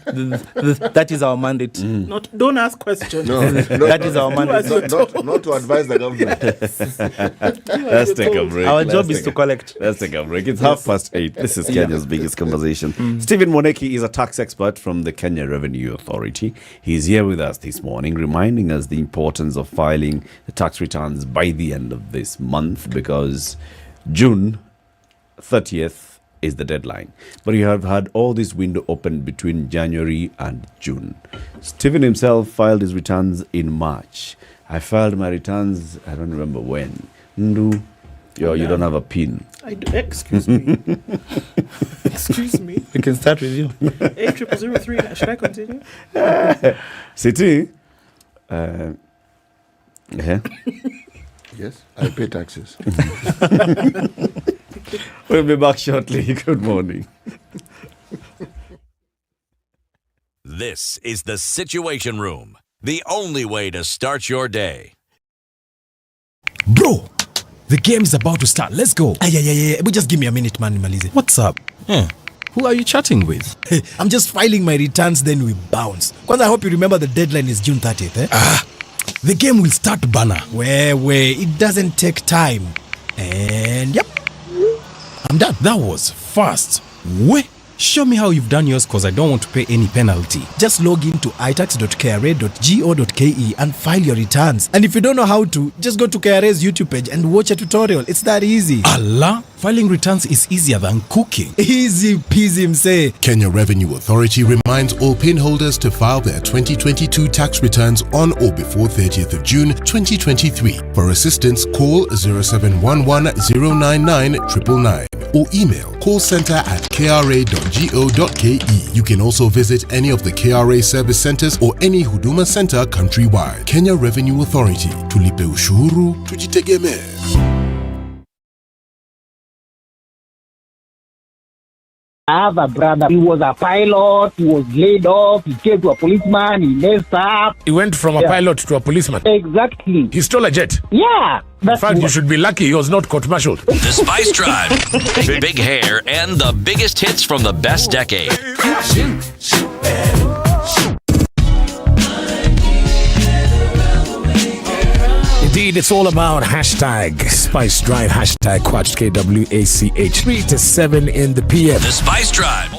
That is our mandate. Don't ask questions. That is our mandate. Not to advise the government. Let's take a break. Our job is to collect. Let's take a break. It's 8:30. This is Kenya's biggest conversation. Stephen Moneki is a tax expert from the Kenya Revenue Authority. He's here with us this morning, reminding us the importance of filing the tax returns by the end of this month, because June 30th is the deadline. But you have had all this window open between January and June. Stephen himself filed his returns in March. I filed my returns, I don't remember when. You don't have a pin. I do. Excuse me. Excuse me. We can start with you. 8003. Should I continue? City. Yes, I pay taxes. We'll be back shortly. Good morning. This is the Situation Room, the only way to start your day. Bro, the game is about to start. Let's go. Yeah. But just give me a minute, man. Malize. What's up? Who are you chatting with? I'm just filing my returns, then we bounce. Because I hope you remember the deadline is June 30th. The game will start, Bana. Where? It doesn't take time. And yep. I'm done. That was fast. Show me how you've done yours, because I don't want to pay any penalty. Just log into itax.kra.go.ke and file your returns. And if you don't know how to, just go to KRA's YouTube page and watch a tutorial. It's that easy. Allah, filing returns is easier than cooking. Easy peasy, say. Kenya Revenue Authority reminds all PIN holders to file their 2022 tax returns on or before 30th of June 2023. For assistance, call 0711 099 999 or email callcenter@kra.go.ke. You can also visit any of the KRA service centers or any Huduma center countrywide. Kenya Revenue Authority. Tulipe ushuru, tujitegemee. I have a brother. He was a pilot. He was laid off. He came to a policeman. He messed up. He went from a pilot to a policeman. Exactly. He stole a jet. Yeah. In fact, you should be lucky he was not court-martialed. The Spice Drive. Big hair and the biggest hits from the best decade. Indeed, it's all about hashtag Spice Drive, hashtag KWACH. 3 to 7 in the PM. The Spice Drive.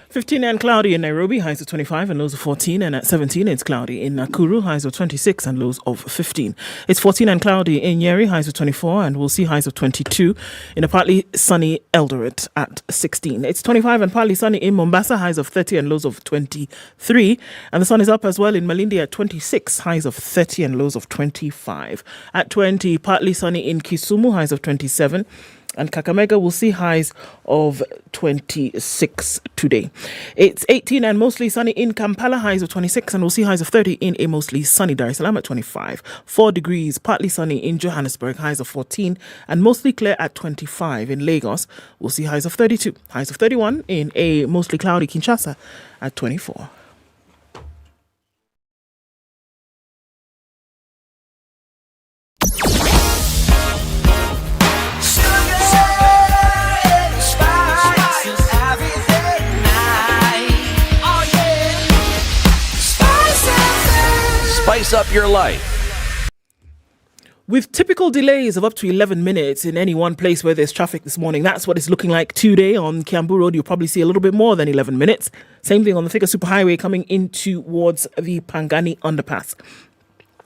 15 and cloudy in Nairobi, highs of 25 and lows of 14. And at 17, it's cloudy in Nakuru, highs of 26 and lows of 15. It's 14 and cloudy in Nyeri, highs of 24, and we'll see highs of 22. In a partly sunny Eldoret at 16. It's 25 and partly sunny in Mombasa, highs of 30 and lows of 23. And the sun is up as well in Malindi at 26, highs of 30 and lows of 25. At 20, partly sunny in Kisumu, highs of 27. And Kakamega will see highs of 26 today. It's 18 and mostly sunny in Kampala, highs of 26, and we'll see highs of 30 in a mostly sunny Dar es Salaam at 25. 4 degrees, partly sunny in Johannesburg, highs of 14, and mostly clear at 25. In Lagos, we'll see highs of 32, highs of 31 in a mostly cloudy Kinshasa at 24. Spice up your life. With typical delays of up to 11 minutes in any one place where there's traffic this morning, that's what it's looking like today on Kiambu Road. You'll probably see a little bit more than 11 minutes. Same thing on the Thika Superhighway coming in towards the Pangani underpass.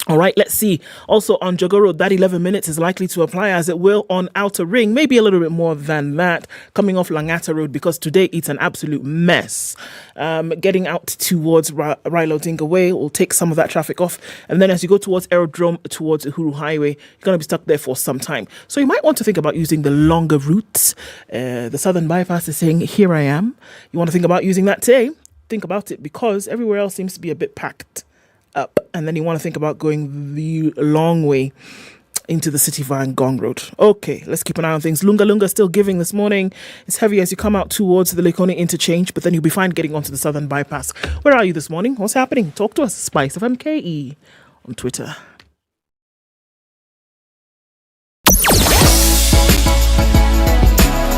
All right, let's see. Also on Njoroge Road, that 11 minutes is likely to apply as it will on Outer Ring. Maybe a little bit more than that coming off Langata Road because today it's an absolute mess. Getting out towards Raila Odinga Way will take some of that traffic off. And then as you go towards Aerodrome, towards Uhuru Highway, you're going to be stuck there for some time. So you might want to think about using the longer route. The Southern Bypass is saying, here I am. You want to think about using that today? Think about it because everywhere else seems to be a bit packed up, and then you want to think about going the long way into the city via Ngong Road. Okay, let's keep an eye on things. Lunga still giving this morning. It's heavy as you come out towards the Lekone interchange, but then you'll be fine getting onto the Southern Bypass. Where are you this morning? What's happening? Talk to us. Spice of MKE on Twitter.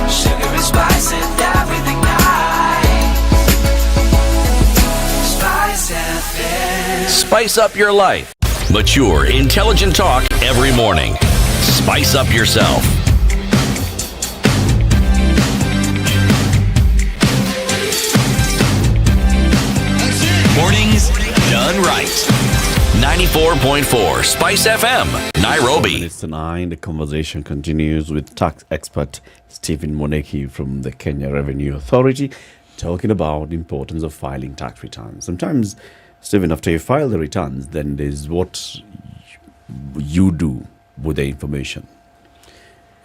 Sugar and spice and everything nice. Spice FM. Spice up your life. Mature, intelligent talk every morning. Spice up yourself. Mornings done right. 94.4 Spice FM, Nairobi. It's 9. The conversation continues with tax expert Stephen Moneki from the Kenya Revenue Authority talking about the importance of filing tax returns. Sometimes, Stephen, after you file the returns, then there's what you do with the information,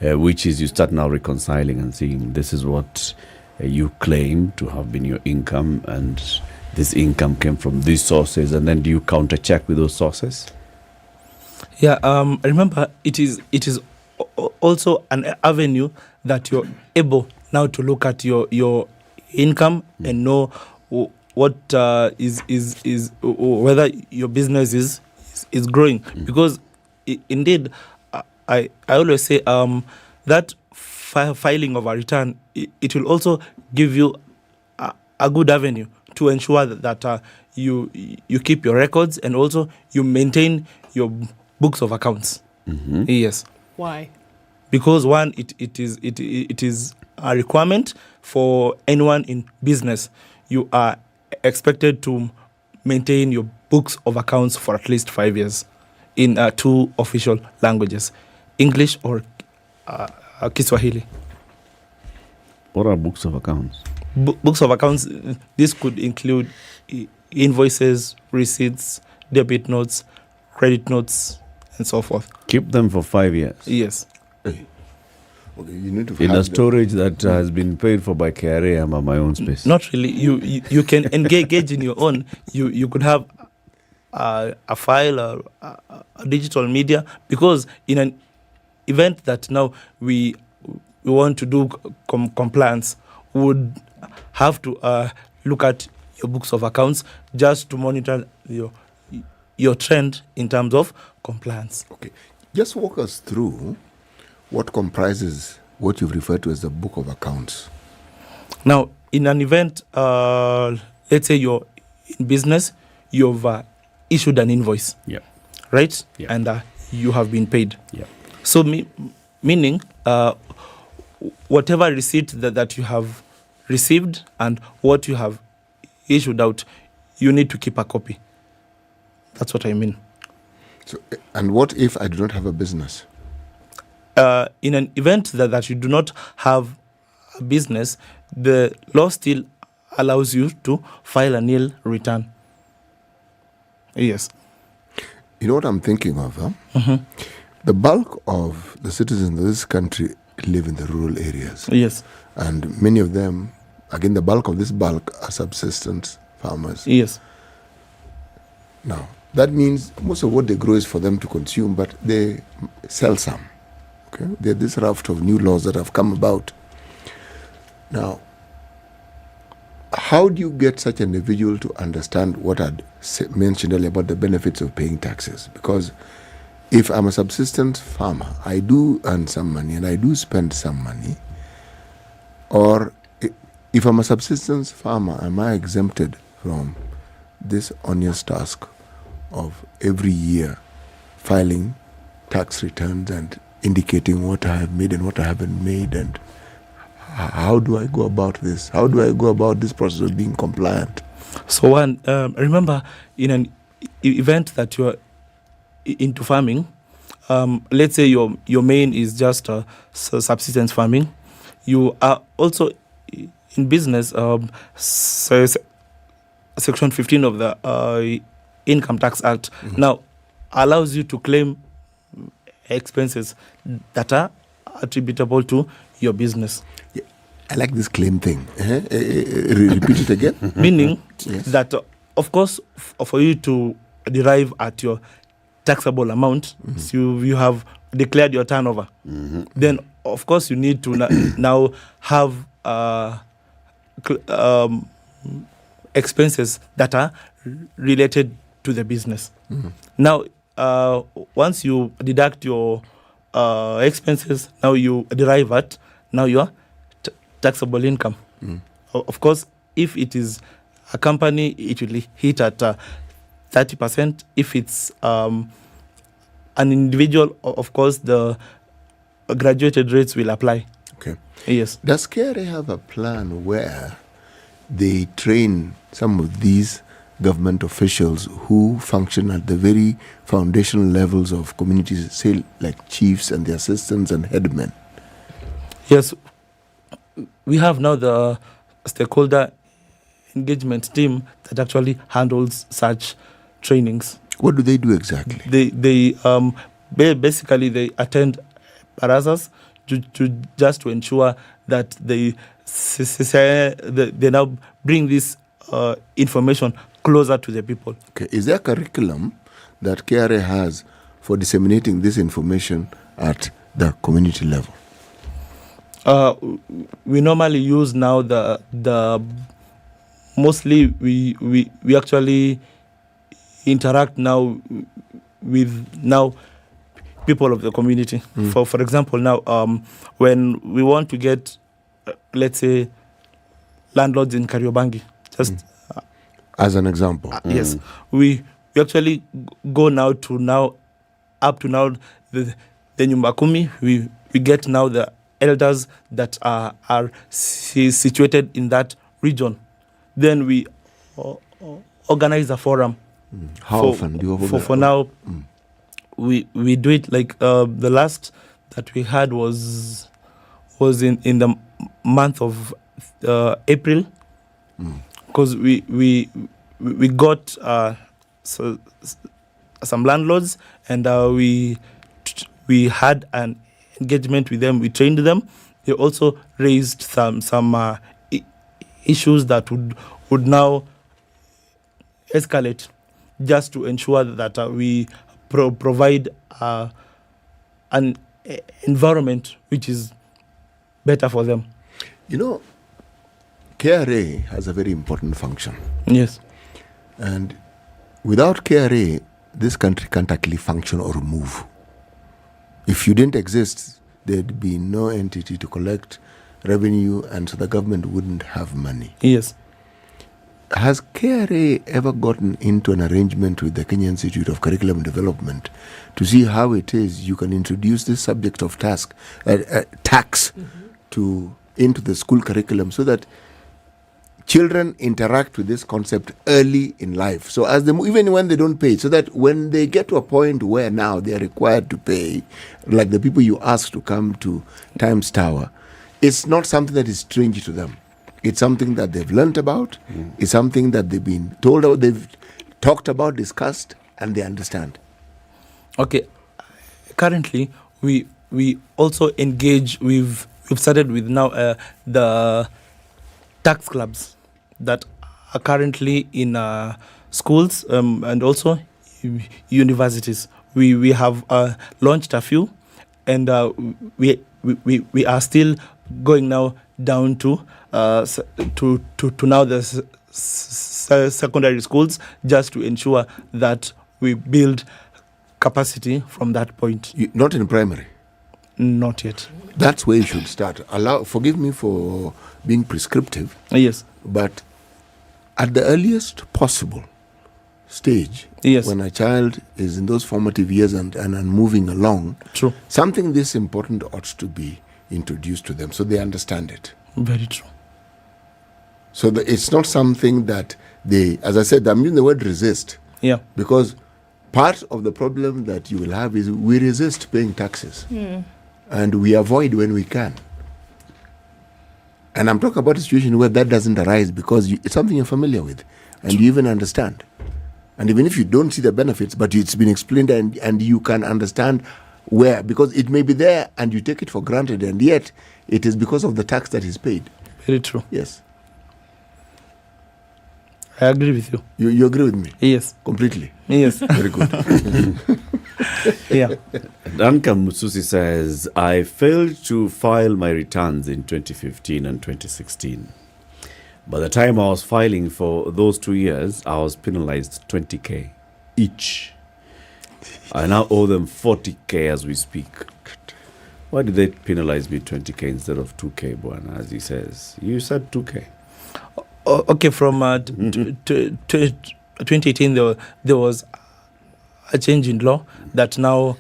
which is you start now reconciling and seeing this is what you claim to have been your income, and this income came from these sources, and then do you counter check with those sources? Yeah, remember, it is also an avenue that you're able now to look at your income and know what is whether your business is growing, because indeed I always say that filing of a return, it will also give you a good avenue to ensure that you keep your records and also you maintain your books of accounts. Mm-hmm. Yes. Why? Because one, it is a requirement for anyone in business. You are expected to maintain your books of accounts for at least 5 years in 2 official languages, English or Kiswahili. What are books of accounts? Books of accounts, this could include invoices, receipts, debit notes, credit notes, and so forth. Keep them for 5 years? Yes. Okay, you need to in a storage that has been paid for by KRA and my own space. Not really. You can engage in your own. You could have a file or a digital media, because in an event that now we want to do compliance, would have to look at your books of accounts just to monitor your trend in terms of compliance. Okay, just walk us through what comprises what you've referred to as the book of accounts. Now, in an event, let's say you're in business, you've issued an invoice, right? And you have been paid. So, meaning whatever receipt that you have received and what you have issued out, you need to keep a copy. That's what I mean. So, and what if I do not have a business? In an event that you do not have a business, the law still allows you to file a nil return. Yes. You know what I'm thinking of? Huh? Mm-hmm. The bulk of the citizens of this country live in the rural areas. Yes. And many of them, again, the bulk of this bulk are subsistence farmers. Yes. Now, that means most of what they grow is for them to consume, but they sell some. Okay? There's this raft of new laws that have come about. Now, how do you get such an individual to understand what I'd mentioned earlier about the benefits of paying taxes? Because if I'm a subsistence farmer, I do earn some money and I do spend some money. Or if I'm a subsistence farmer, am I exempted from this onerous task of every year filing tax returns and indicating what I have made and what I haven't made, and how do I go about this? How do I go about this process of being compliant? So one, remember, in an event that you're into farming, let's say your main is just subsistence farming, you are also in business. Section 15 of the Income Tax Act now allows you to claim expenses that are attributable to your business. Yeah, I like this claim thing. Repeat it again. Meaning that, of course, for you to derive at your taxable amount, so you have declared your turnover. Then, of course, you need to now have expenses that are related to the business. Now, once you deduct your expenses, now you derive at your taxable income. Of course, if it is a company, it will hit at 30%. If it's an individual, of course, the graduated rates will apply. Okay. Yes. Does KRA have a plan where they train some of these government officials who function at the very foundational levels of communities, say like chiefs and the assistants and headmen? Yes. We have now the stakeholder engagement team that actually handles such trainings. What do they do exactly? They basically they attend barazas to ensure that they now bring this information closer to the people. Okay. Is there a curriculum that KRA has for disseminating this information at the community level? We normally use now the mostly we actually interact now with people of the community. For example, now when we want to get let's say landlords in Kariobangi, just as an example. Yes, we actually go up to now the Nyumba Kumi. We get now the elders that are situated in that region. Then we organize a forum. How often do you organize? For now, we do it like the last that we had was in the month of April, because we got some landlords, and we had an engagement with them. We trained them. They also raised some issues that would now escalate, just to ensure that we provide an environment which is better for them. You know, KRA has a very important function. Yes. And without KRA, this country can't actually function or move. If you didn't exist, there'd be no entity to collect revenue, and so the government wouldn't have money. Yes. Has KRA ever gotten into an arrangement with the Kenya Institute of Curriculum Development to see how it is you can introduce this subject of tax into the school curriculum, so that children interact with this concept early in life? So as they, even when they don't pay, so that when they get to a point where now they are required to pay, like the people you ask to come to Times Tower, it's not something that is strange to them. It's something that they've learnt about. It's something that they've been told about, they've talked about, discussed, and they understand. Okay. Currently, we also engage. We've started with now the tax clubs that are currently in schools and also universities. We have launched a few, and we are still going now down to now the secondary schools, just to ensure that we build capacity from that point. Not in primary? Not yet. That's where you should start. Forgive me for being prescriptive. Yes. But at the earliest possible, stage, Yes. when a child is in those formative years and moving along, True. something this important ought to be introduced to them so they understand it. Very true. So it's not something that they, as I said, I'm using the word resist. Yeah. Because part of the problem that you will have is we resist paying taxes. And we avoid when we can. And I'm talking about a situation where that doesn't arise because it's something you're familiar with and you even understand. And even if you don't see the benefits, but it's been explained and you can understand where, because it may be there and you take it for granted, and yet it is because of the tax that is paid. Very true. Yes. I agree with you. You agree with me? Yes. Completely? Yes. Very good. Yeah. Duncan Mususi says, I failed to file my returns in 2015 and 2016. By the time I was filing for those 2 years, I was penalized 20K each. I now owe them 40K as we speak. Why did they penalize me 20K instead of 2K, Bwana, as he says? You said 2K. Okay, from 2018, there was a change in law that now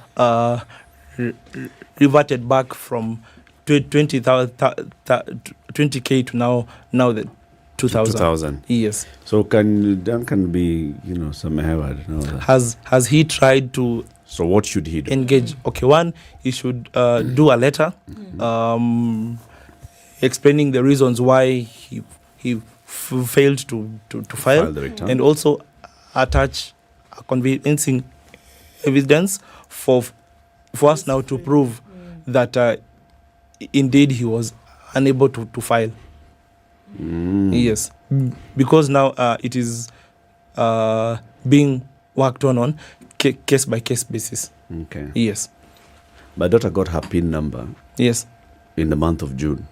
reverted back from 20K to now the 2,000. Yes. So Duncan be, some Howard? Has he tried to? So what should he do? Engage. Okay, one, he should do a letter explaining the reasons why he failed to file the return. And also attach a convincing evidence for us now to prove that indeed he was unable to file. Yes, because now it is being worked on case by case basis. Okay. Yes. My daughter got her PIN number. Yes. In the month of June.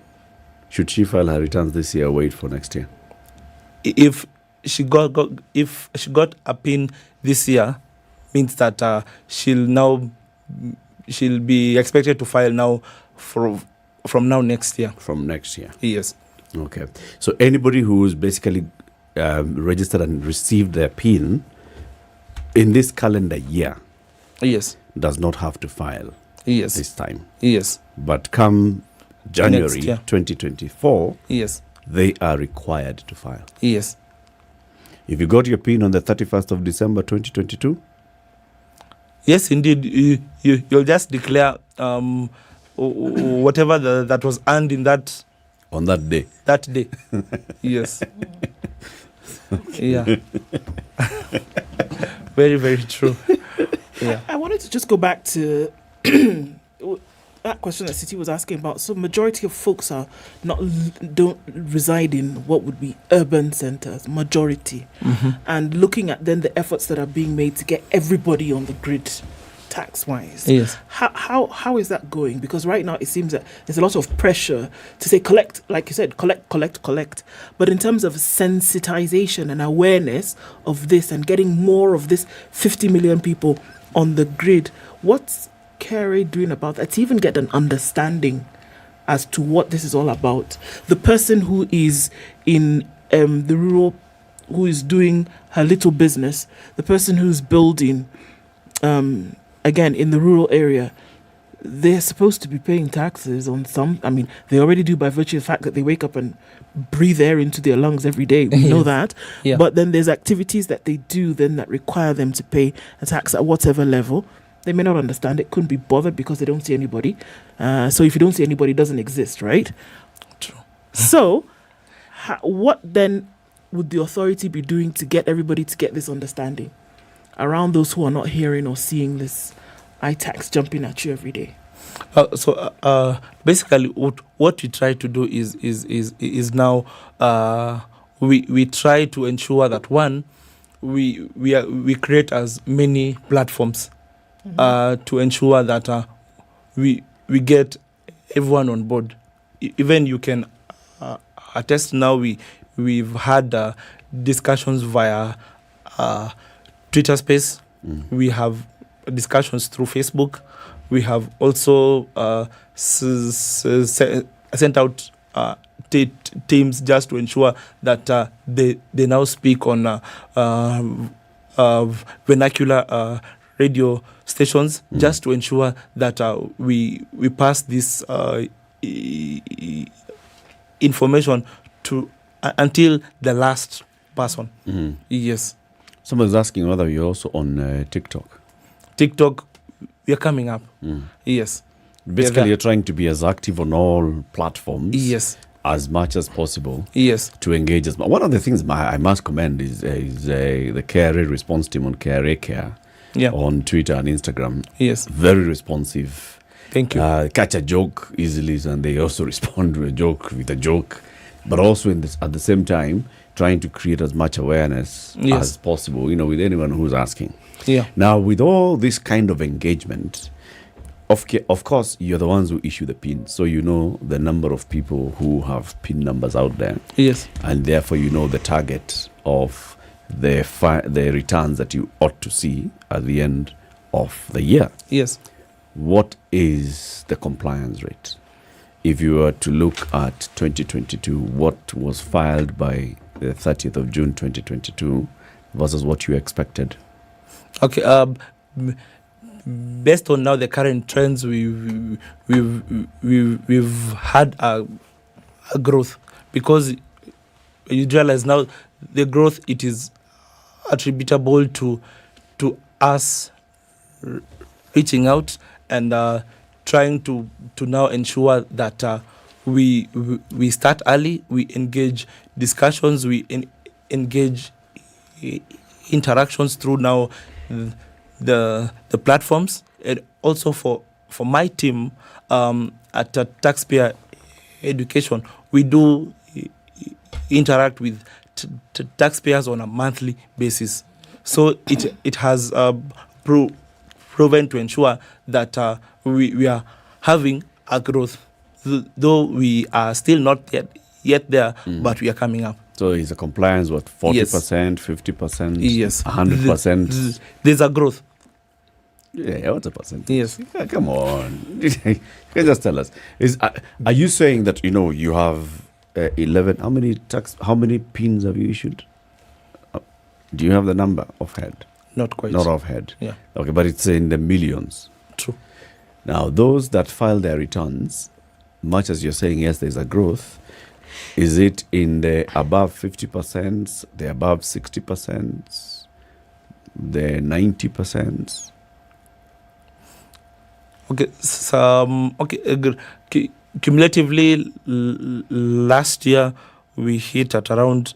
Should she file her returns this year or wait for next year? If she got a PIN this year, means that she'll be expected to file now from now next year. From next year. Yes. Okay. So anybody who's basically registered and received their PIN in this calendar year, yes, does not have to file. Yes. This time. Yes. But come January 2024, yes, they are required to file. Yes. If you got your PIN on the 31st of December 2022? Yes, indeed. You'll just declare whatever that was earned in that... On that day? That day. Yes. Yeah. Very, very true. Yeah. I wanted to just go back to that question that Siti was asking about. So majority of folks don't reside in what would be urban centers, majority. And looking at then the efforts that are being made to get everybody on the grid tax-wise. Yes. How is that going? Because right now it seems that there's a lot of pressure to say collect, like you said, collect. But in terms of sensitization and awareness of this and getting more of this 50 million people on the grid, what's Kerry doing about that to even get an understanding as to what this is all about? The person who is in the rural, who is doing her little business, the person who's building again in the rural area, they're supposed to be paying taxes on some. I mean, they already do by virtue of the fact that they wake up and breathe air into their lungs every day. We know that. Yeah. But then there's activities that they do then that require them to pay a tax at whatever level. They may not understand it, couldn't be bothered because they don't see anybody. So if you don't see anybody, it doesn't exist, right? True. So what then would the authority be doing to get everybody to get this understanding around those who are not hearing or seeing this tax jumping at you every day? So basically, what we try to do is now we try to ensure that one, we create as many platforms to ensure that we get everyone on board. Even you can attest now. We've had discussions via Twitter Space. We have discussions through Facebook. We have also sent out teams just to ensure that they now speak on vernacular radio stations, just to ensure that we pass this information to until the last person. Yes. Someone's asking whether you're also on TikTok. TikTok, we are coming up. Yes. Basically, you're trying to be as active on all platforms. Yes. As much as possible. Yes. To engage as much. One of the things I must commend is the KRA response team on KRA Care. Yeah. On Twitter and Instagram. Yes. Very responsive. Thank you. Catch a joke easily, and they also respond to a joke with a joke. But also at the same time, trying to create as much awareness as possible, with anyone who's asking. Yeah. Now, with all this kind of engagement, of course, you're the ones who issue the PIN. So you know the number of people who have PIN numbers out there. Yes. And therefore, you know the target of the returns that you ought to see at the end of the year. Yes. What is the compliance rate? If you were to look at 2022, what was filed by the 30th of June 2022 versus what you expected? Okay. Based on now the current trends, we've had a growth, because you realize now the growth, it is attributable to us reaching out and trying to now ensure that we start early, we engage discussions, we engage interactions through now the platforms, and also for my team at Taxpayer Education, we do interact with taxpayers on a monthly basis. So it has proven to ensure that we are having a growth, though we are still not yet there, but we are coming up. So is the compliance 40%, 50%, yes, 100%? There's a growth. Yeah, what's a percentage? Yes. Yeah, come on. You can just tell us. Are you saying that you have 11? How many pins have you issued? Do you have the number offhand? Not quite. Not offhand. Yeah. Okay, but it's in the millions. True. Now, those that file their returns, much as you're saying, yes, there's a growth, is it in the above 50%, the above 60%, the 90%? Okay, cumulatively, last year we hit at around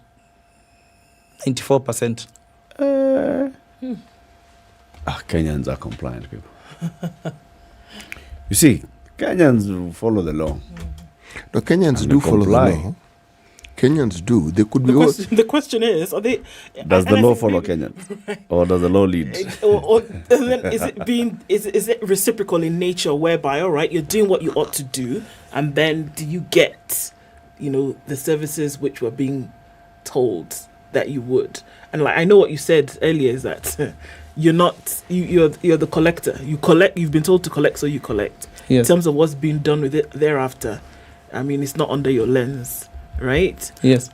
94%. Kenyans are compliant people. You see, Kenyans follow the law. No, Kenyans do follow the law. Kenyans do. They could be. The question is, are they? Does the law follow Kenyans, or does the law lead? And then is it reciprocal in nature, whereby all right, you're doing what you ought to do, and then do you get, the services which were being told that you would? And like I know what you said earlier is that you're not you're the collector. You collect. You've been told to collect, so you collect. Yes. In terms of what's being done with it thereafter, I mean, it's not under your lens. Right? Yes.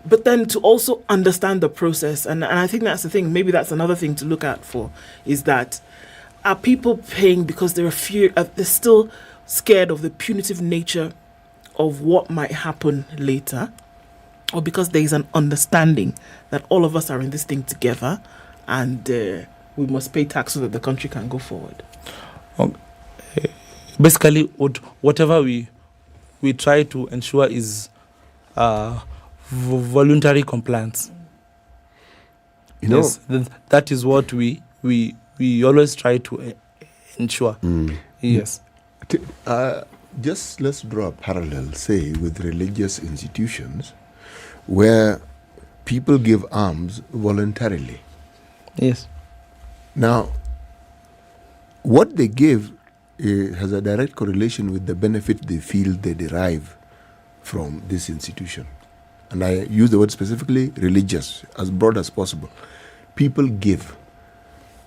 But then to also understand the process, and I think that's the thing, maybe that's another thing to look at for, is that are people paying because they're still scared of the punitive nature of what might happen later, or because there is an understanding that all of us are in this thing together and we must pay tax so that the country can go forward? Basically, whatever we try to ensure is voluntary compliance. Yes, that is what we always try to ensure. Yes. Just let's draw a parallel, say, with religious institutions where people give alms voluntarily. Yes. Now, what they give has a direct correlation with the benefit they feel they derive from this institution. And I use the word specifically religious, as broad as possible. People give.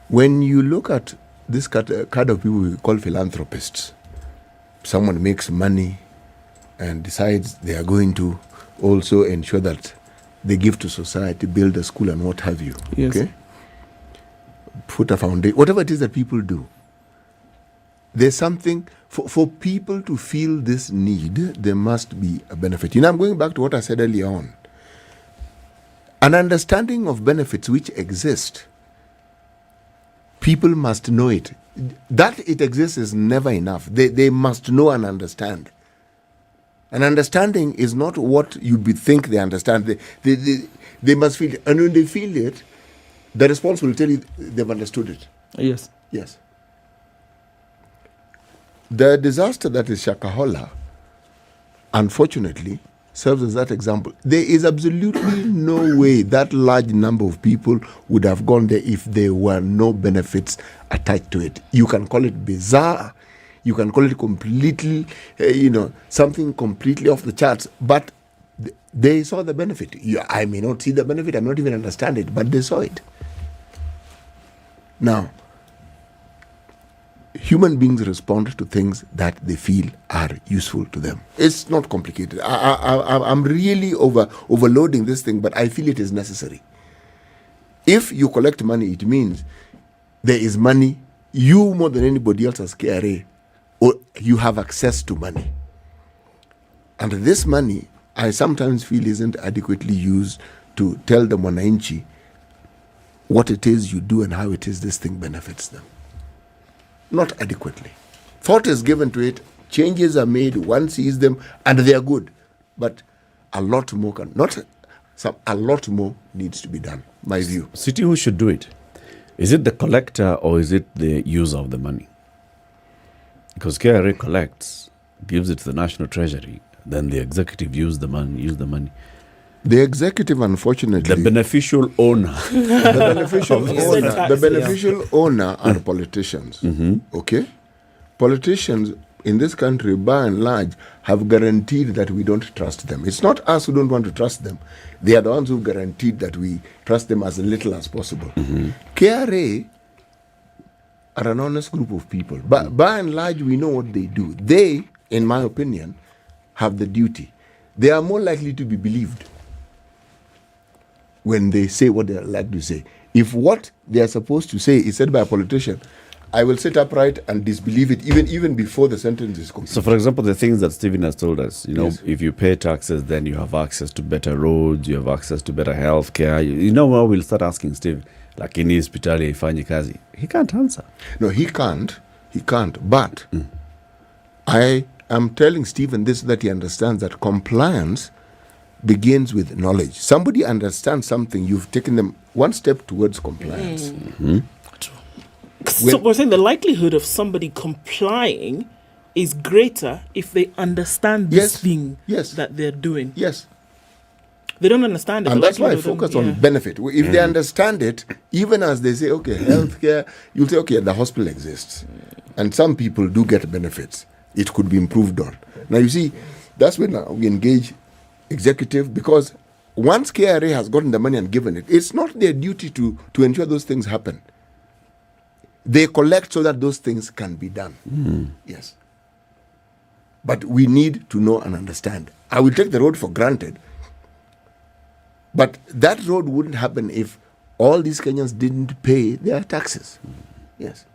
When you look at this kind of people we call philanthropists, someone makes money and decides they are going to also ensure that they give to society, build a school and what have you. Yes. Okay? put a foundation, whatever it is that people do. There's something, for people to feel this need, there must be a benefit. I'm going back to what I said earlier on. An understanding of benefits which exist, people must know it. That it exists is never enough. They must know and understand. An understanding is not what you think they understand. They must feel it. And when they feel it, the response will tell you they've understood it. Yes. Yes. The disaster that is Shakahola, unfortunately, serves as that example. There is absolutely no way that large number of people would have gone there if there were no benefits attached to it. You can call it bizarre, you can call it completely, something completely off the charts, but they saw the benefit. I may not see the benefit, I may not even understand it, but they saw it. Now, human beings respond to things that they feel are useful to them. It's not complicated. I'm really overloading this thing, but I feel it is necessary. If you collect money, it means there is money. You, more than anybody else as KRA, or you have access to money. And this money, I sometimes feel, isn't adequately used to tell the Mwananchi what it is you do and how it is this thing benefits them. Not adequately. Thought is given to it, changes are made, one sees them, and they are good. But a lot more a lot more needs to be done, my view. City, who should do it? Is it the collector or is it the user of the money? Because KRA collects, gives it to the National Treasury, then the executive use the money. The executive, unfortunately, the beneficial owner, the beneficial owner are politicians. Okay, politicians in this country, by and large, have guaranteed that we don't trust them. It's not us who don't want to trust them; they are the ones who guaranteed that we trust them as little as possible. KRA are an honest group of people, but by and large, we know what they do. They, in my opinion, have the duty. They are more likely to be believed when they say what they like to say. If what they are supposed to say is said by a politician, I will sit upright and disbelieve it even before the sentence is complete. So, for example, the things that Stephen has told us, Yes. if you pay taxes, then you have access to better roads, you have access to better health care. What we'll start asking Steve, like in his hospitali ifanyi kazi. He can't answer. No, he can't. But I am telling Stephen this so that he understands that compliance begins with knowledge. Somebody understands something, you've taken them one step towards compliance. So we're saying the likelihood of somebody complying is greater if they understand this thing that they're doing. Yes. They don't understand it. And that's why I focus on benefit. If they understand it, even as they say, okay, healthcare, you'll say, okay, the hospital exists. And some people do get benefits. It could be improved on. Now, you see, that's when we engage executive, because once KRA has gotten the money and given it, it's not their duty to ensure those things happen. They collect so that those things can be done. Yes. But we need to know and understand. I will take the road for granted, but that road wouldn't happen if all these Kenyans didn't pay their taxes. Yes.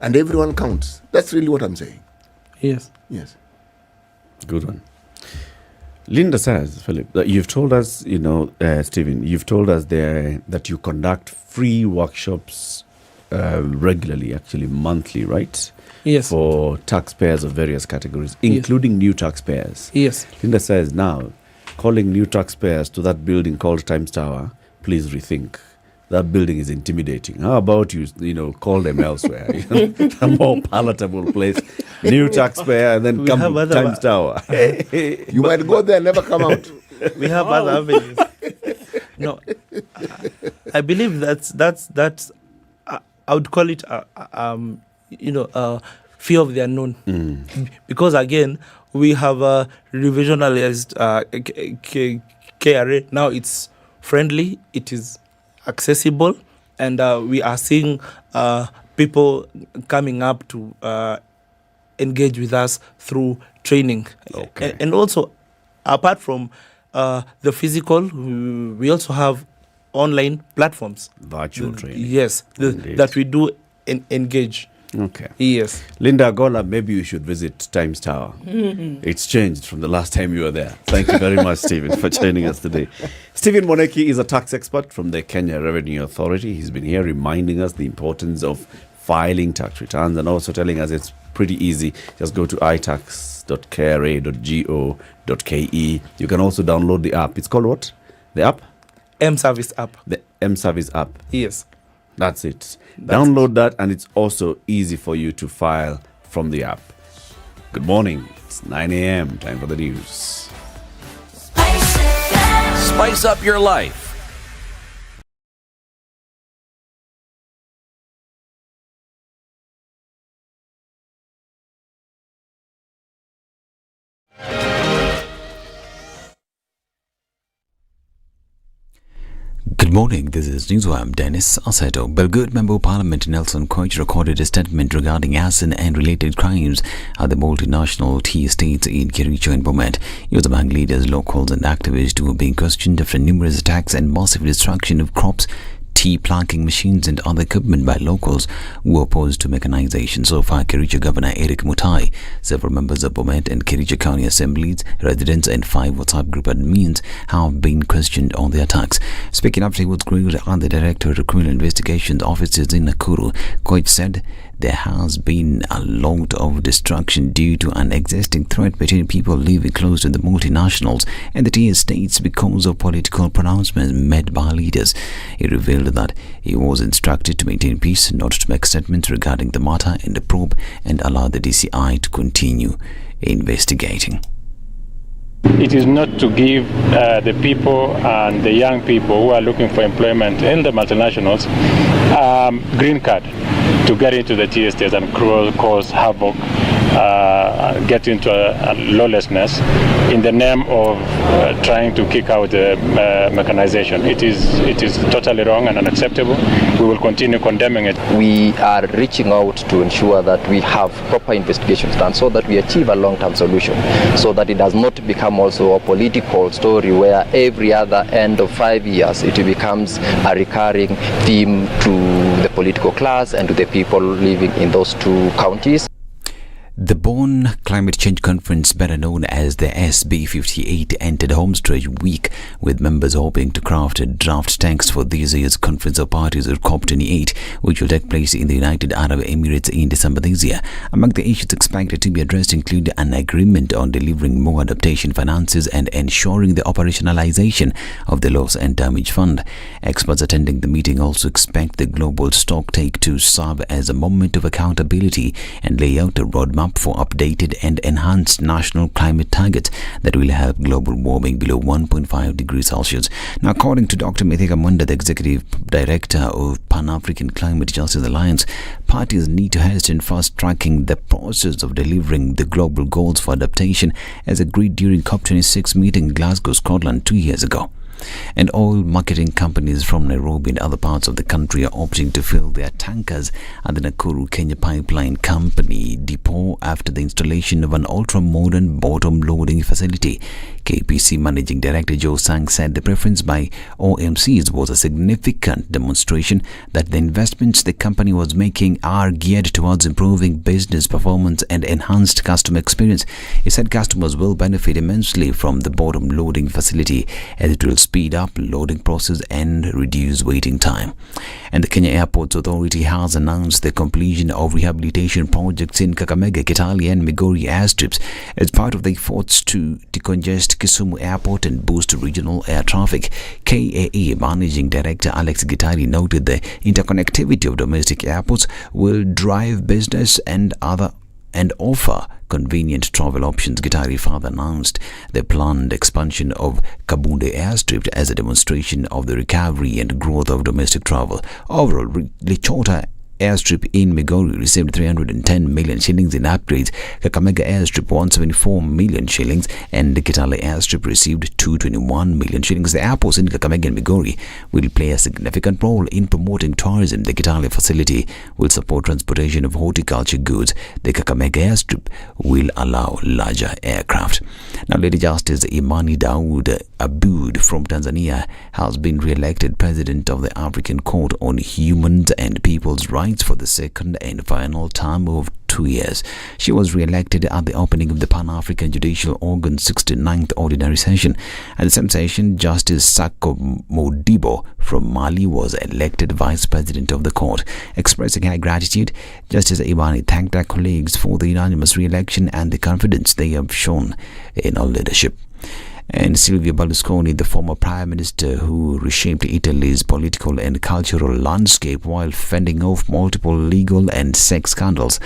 And everyone counts. That's really what I'm saying. Yes. Yes. Good one. Linda says, Philip, that you've told us, Stephen, you've told us there that you conduct free workshops regularly, actually monthly, right? Yes. For taxpayers of various categories, including new taxpayers. Yes. Linda says now, calling new taxpayers to that building called Times Tower, please rethink. That building is intimidating. How about you call them elsewhere? A more palatable place. New taxpayer and then come to Times Tower. You might go there and never come out. We have other avenues. No, I believe that's I would call it fear of the unknown. Because again, we have a revisionalized KRA. Now it's friendly. It is accessible, and we are seeing people coming up to engage with us through training. And also, apart from the physical, we also have online platforms. Virtual training. Yes, that we do engage. Okay. Yes. Linda Gola, maybe you should visit Times Tower. It's changed from the last time you were there. Thank you very much, Stephen, for joining us today. Stephen Moneki is a tax expert from the Kenya Revenue Authority. He's been here reminding us the importance of filing tax returns and also telling us it's pretty easy. Just go to itax.kra.go.ke. You can also download the app. It's called what? The app? M-Service app. The M-Service app. Yes. That's it. Download that, and it's also easy for you to file from the app. Good morning. It's 9 a.m. Time for the news. Spice up your life. Good morning, this is News. I'm Dennis Aseto. Belgood Member of Parliament Nelson Koich recorded a statement regarding arson and related crimes at the multinational tea estates in Kericho and Bomet. He was among leaders, locals and activists who were being questioned after numerous attacks and massive destruction of crops, tea planting machines and other equipment by locals who were opposed to mechanization. So far, Kericho Governor Eric Mutai, several members of Bomet and Kericho County Assemblies, residents and 5 WhatsApp group admins have been questioned on the attacks. Speaking after he was greeted at the Director of Criminal Investigations Offices in Nakuru, Koich said there has been a lot of destruction due to an existing threat between people living close to the multinationals and the tea estates because of political pronouncements made by leaders. He revealed that he was instructed to maintain peace, not to make statements regarding the matter in the probe, and allow the DCI to continue investigating. It is not to give the people and the young people who are looking for employment in the multinationals green card to get into the tea estates and cause havoc, get into a lawlessness in the name of trying to kick out mechanization. It is totally wrong and unacceptable. We will continue condemning it. We are reaching out to ensure that we have proper investigations done so that we achieve a long-term solution, so that it does not become also a political story where every other end of 5 years it becomes a recurring theme to the political class and to the people living in those two counties. The Bonn Climate Change Conference, better known as the SB58, entered homestretch week, with members hoping to craft a draft text for this year's Conference of Parties or COP28, which will take place in the United Arab Emirates in December this year. Among the issues expected to be addressed include an agreement on delivering more adaptation finances and ensuring the operationalization of the Loss and Damage Fund. Experts attending the meeting also expect the global stocktake to serve as a moment of accountability and lay out a roadmap for updated and enhanced national climate targets that will help global warming below 1.5 degrees Celsius. Now, according to Dr. Mithika Munda, the Executive Director of Pan-African Climate Justice Alliance, parties need to hasten fast-tracking the process of delivering the global goals for adaptation as agreed during COP26 meeting in Glasgow, Scotland 2 years ago. And oil marketing companies from Nairobi and other parts of the country are opting to fill their tankers at the Nakuru Kenya Pipeline Company depot after the installation of an ultra-modern bottom-loading facility. KPC Managing Director Joe Sang said the preference by OMCs was a significant demonstration that the investments the company was making are geared towards improving business performance and enhanced customer experience. He said customers will benefit immensely from the bottom-loading facility as it will speed up loading process and reduce waiting time. And the Kenya Airports Authority has announced the completion of rehabilitation projects in Kakamega, Kitale and Migori airstrips as part of the efforts to decongest Kisumu Airport and boost regional air traffic. KAA Managing Director Alex Gitari noted the interconnectivity of domestic airports will drive business and offer convenient travel options. Gitari further announced the planned expansion of Kabunde airstrip as a demonstration of the recovery and growth of domestic travel. Overall, Lichota Airstrip in Migori received 310 million shillings in upgrades. Kakamega Airstrip 174 million shillings and the Kitale Airstrip received 221 million shillings. The airports in Kakamega and Migori will play a significant role in promoting tourism. The Kitale facility will support transportation of horticulture goods. The Kakamega Airstrip will allow larger aircraft. Now, Lady Justice Imani Daud Aboud from Tanzania has been re-elected President of the African Court on Human and People's Rights for the second and final term of 2 years. She was re-elected at the opening of the Pan-African Judicial Organ's 69th Ordinary Session. At the same session, Justice Sako Modibo from Mali was elected Vice President of the Court. Expressing her gratitude, Justice Imani thanked her colleagues for the unanimous re-election and the confidence they have shown in her leadership. And Silvio Berlusconi, the former prime minister who reshaped Italy's political and cultural landscape while fending off multiple legal and sex scandals,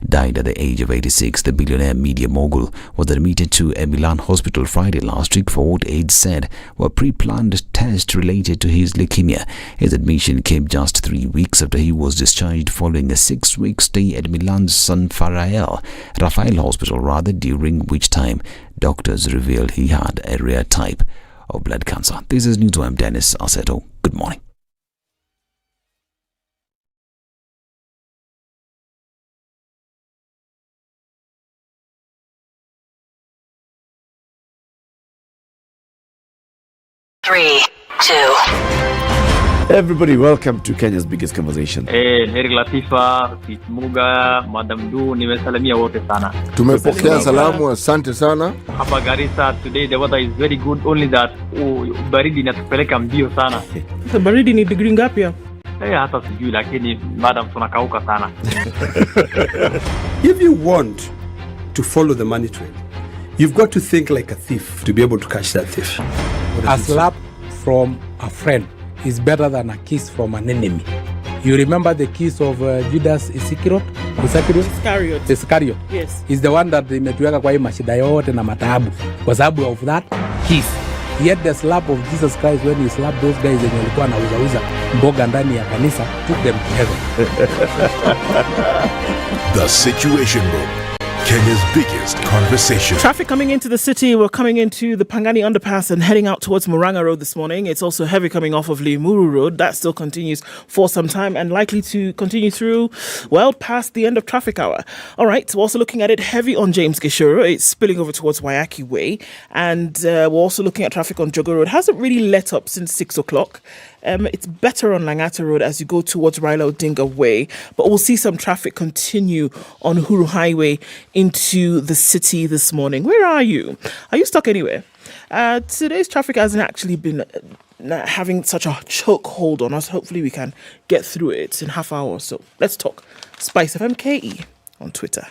died at the age of 86. The billionaire media mogul was admitted to a Milan hospital Friday last week for what aides said were pre-planned tests related to his leukemia. His admission came just 3 weeks after he was discharged following a 6-week stay at Milan's San Raffaele Hospital, during which time doctors revealed he had a rare type of blood cancer. This is News. I'm Dennis Aseto. Good morning. Three, two. Everybody, welcome to Kenya's biggest conversation. Heri Latifa, Muga, Madam Du, nimesalamia wote sana. Tumepokea salamu, asante sana. Hapa Garissa today the weather is very good, only that baridi inatupeleka mbio sana. The baridi ni degree ngapi hapo? Hata sijui lakini madam tunakauka sana. If you want to follow the money trail, you've got to think like a thief to be able to catch that thief. A slap from a friend is better than a kiss from an enemy. You remember the kiss of Judas Iscariot? Iscariot. Yes. Is the one that imetuweka kwa hii mashida yote na mataabu kwa sababu of that kiss. Yet the slap of Jesus Christ when he slapped those guys wenye walikuwa wanauza mboga ndani ya kanisa took them to heaven. The Situation Room, Kenya's biggest conversation. Traffic coming into the city. We're coming into the Pangani Underpass and heading out towards Murang'a Road this morning. It's also heavy coming off of Limuru Road. That still continues for some time and likely to continue through, well, past the end of traffic hour. All right, we're also looking at it heavy on James Gishuru. It's spilling over towards Wayaki Way. And we're also looking at traffic on Jogo Road. Hasn't really let up since 6 o'clock. It's better on Langata Road as you go towards Raila Odinga Way, but we'll see some traffic continue on Uhuru Highway into the city this morning. Where are you? Are you stuck anywhere? Today's traffic hasn't actually been having such a chokehold on us. Hopefully we can get through it in half hour or so. Let's talk. Spice FMKE on Twitter.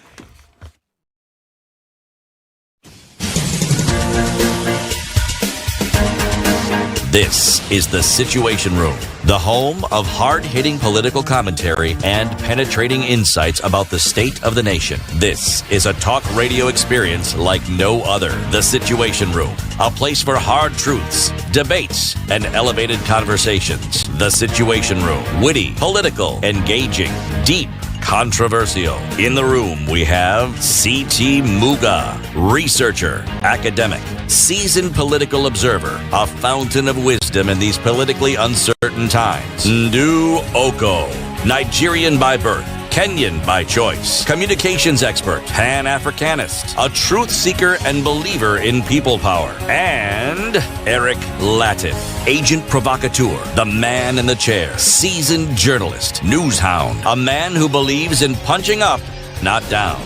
This is The Situation Room, the home of hard-hitting political commentary and penetrating insights about the state of the nation. This is a talk radio experience like no other. The Situation Room, a place for hard truths, debates, and elevated conversations. The Situation Room, witty, political, engaging, deep, controversial. In the room, we have C.T. Muga, researcher, academic, seasoned political observer, a fountain of wisdom in these politically uncertain times. Ndu Oko, Nigerian by birth, Kenyan by choice, communications expert, Pan-Africanist, a truth seeker and believer in people power, and Eric Latif, agent provocateur, the man in the chair, seasoned journalist, news hound, a man who believes in punching up, not down.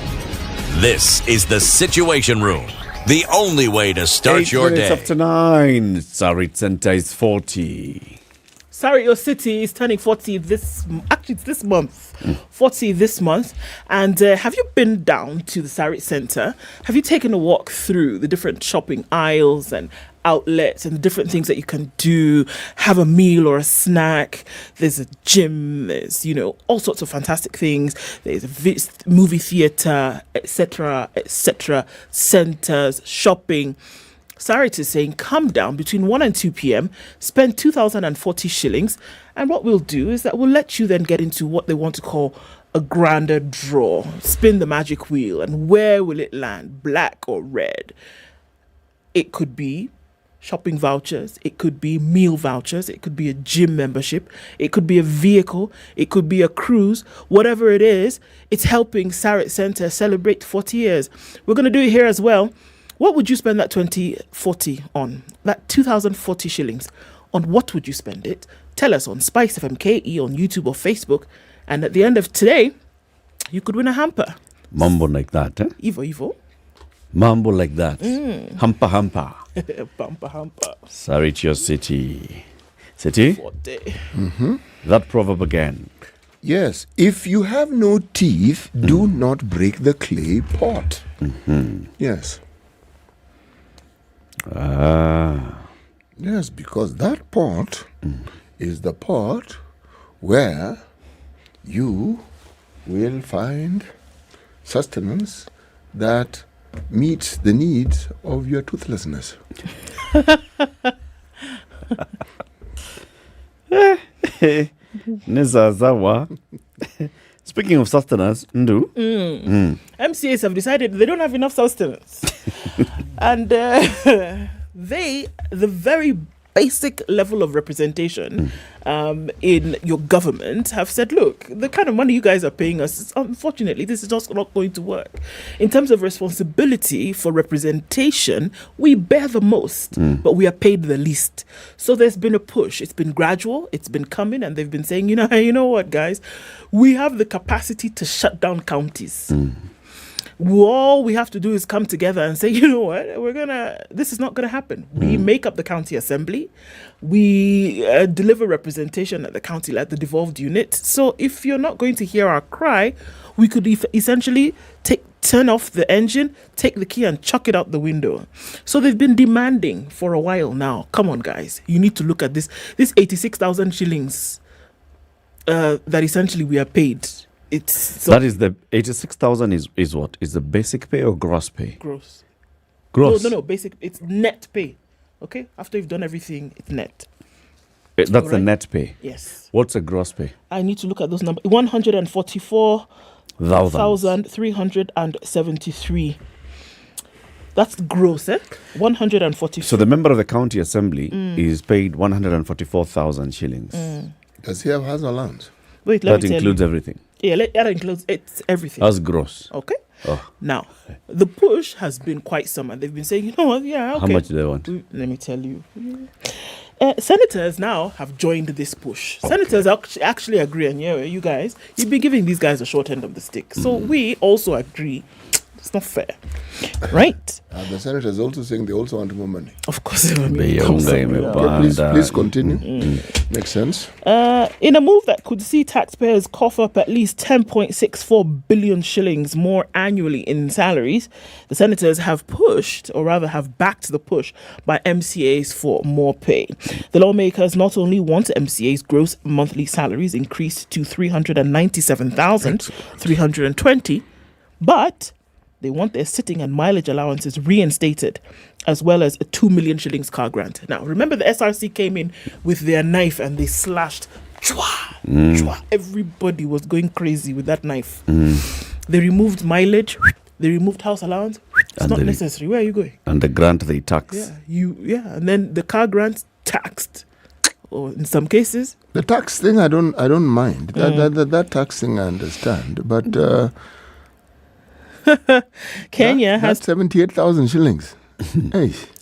This is The Situation Room, the only way to start your day. 8 minutes after 9, Sarit Center is 40. Sorry, your city is turning 40 it's this month. 40 this month. And have you been down to the Sarit Center? Have you taken a walk through the different shopping aisles and outlets and the different things that you can do, have a meal or a snack? There's a gym, there's, all sorts of fantastic things. There's a movie theater, etc., centers, shopping. Sarit is saying, come down between 1 and 2 p.m., spend 2,040 shillings, and what we'll do is that we'll let you then get into what they want to call a grander draw. Spin the magic wheel, and where will it land, black or red? It could be shopping vouchers, it could be meal vouchers, it could be a gym membership, it could be a vehicle, it could be a cruise. Whatever it is, it's helping Sarit Centre celebrate 40 years. We're going to do it here as well. What would you spend that 2040 on? That 2,040 shillings. On what would you spend it? Tell us on Spice FM KE on YouTube or Facebook. And at the end of today, you could win a hamper. Mambo like that, eh? Evo. Mambo like that. Hampa hampa. Hampa hampa. Sarit your city. City? That proverb again. Yes. If you have no teeth, do not break the clay pot. Yes. Yes, because that pot is the pot where you will find sustenance that meets the needs of your toothlessness. Nizazawa. Speaking of sustenance, Ndu. MCAs have decided they don't have enough sustenance. And the very basic level of representation in your government have said, look, the kind of money you guys are paying us, unfortunately, this is just not going to work. In terms of responsibility for representation, we bear the most, but we are paid the least. So there's been a push. It's been gradual. It's been coming, and they've been saying, you know what, guys, we have the capacity to shut down counties. All we have to do is come together and say, you know what, this is not going to happen. We make up the county assembly. We deliver representation at the county, at the devolved unit. So if you're not going to hear our cry, we could essentially turn off the engine, take the key and chuck it out the window. So they've been demanding for a while now. Come on, guys. You need to look at this 86,000 shillings that essentially we are paid. That is the 86,000 is what? Is the basic pay or gross pay? Gross. No, basic. It's net pay. Okay? After you've done everything, it's net. That's the net pay? Yes. What's the gross pay? I need to look at those numbers. 144,373. That's gross, eh? 144. So the member of the county assembly is paid 144,000 shillings. Does he have house allowance? Wait, let me that tell includes you. Everything. Yeah, that includes everything. That's gross. Okay. Now, the push has been quite some, and they've been saying, you know what, yeah, okay. How much do they want? Let me tell you. Senators now have joined this push. Okay. Senators actually agree, and you guys, you've been giving these guys a short end of the stick. So we also agree. It's not fair, right? The senators also saying they also want more money. Of course. Please continue. Makes sense. In a move that could see taxpayers cough up at least 10.64 billion shillings more annually in salaries, the senators have pushed, or rather have backed the push by MCAs for more pay. The lawmakers not only want MCAs' gross monthly salaries increased to 397,320, but they want their sitting and mileage allowances reinstated, as well as a 2 million shillings car grant. Now, remember the SRC came in with their knife and they slashed. Everybody was going crazy with that knife. They removed mileage. They removed house allowance. It's not necessary. Where are you going? And the grant they tax. And then the car grant taxed. Or in some cases. The tax thing, I don't mind. That tax thing I understand. But Kenya has 78,000 shillings.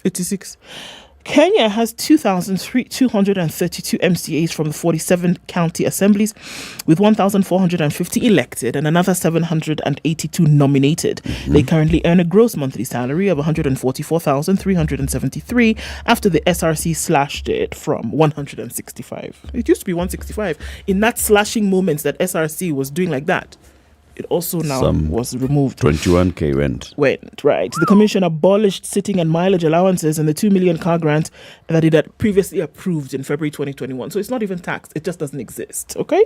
86. Kenya has 2,232 MCAs from the 47 county assemblies, with 1,450 elected and another 782 nominated. They currently earn a gross monthly salary of 144,373 after the SRC slashed it from 165. It used to be 165. In that slashing moments that SRC was doing like that, it also now Some was removed. 21K went. Right. The commission abolished sitting and mileage allowances and the 2 million car grant that it had previously approved in February 2021. So it's not even taxed. It just doesn't exist. Okay?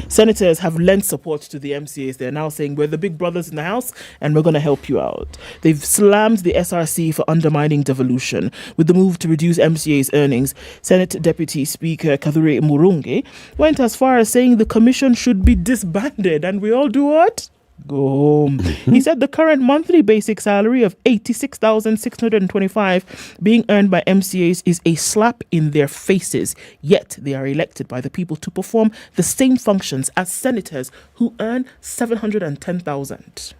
Senators have lent support to the MCAs. They're now saying, we're the big brothers in the house and we're going to help you out. They've slammed the SRC for undermining devolution. With the move to reduce MCA's earnings, Senate Deputy Speaker Kadhure Murungi went as far as saying the commission should be disbanded and we all do what? Go home. He said the current monthly basic salary of 86,625 being earned by MCAs is a slap in their faces, yet they are elected by the people to perform the same functions as senators who earn 710,000.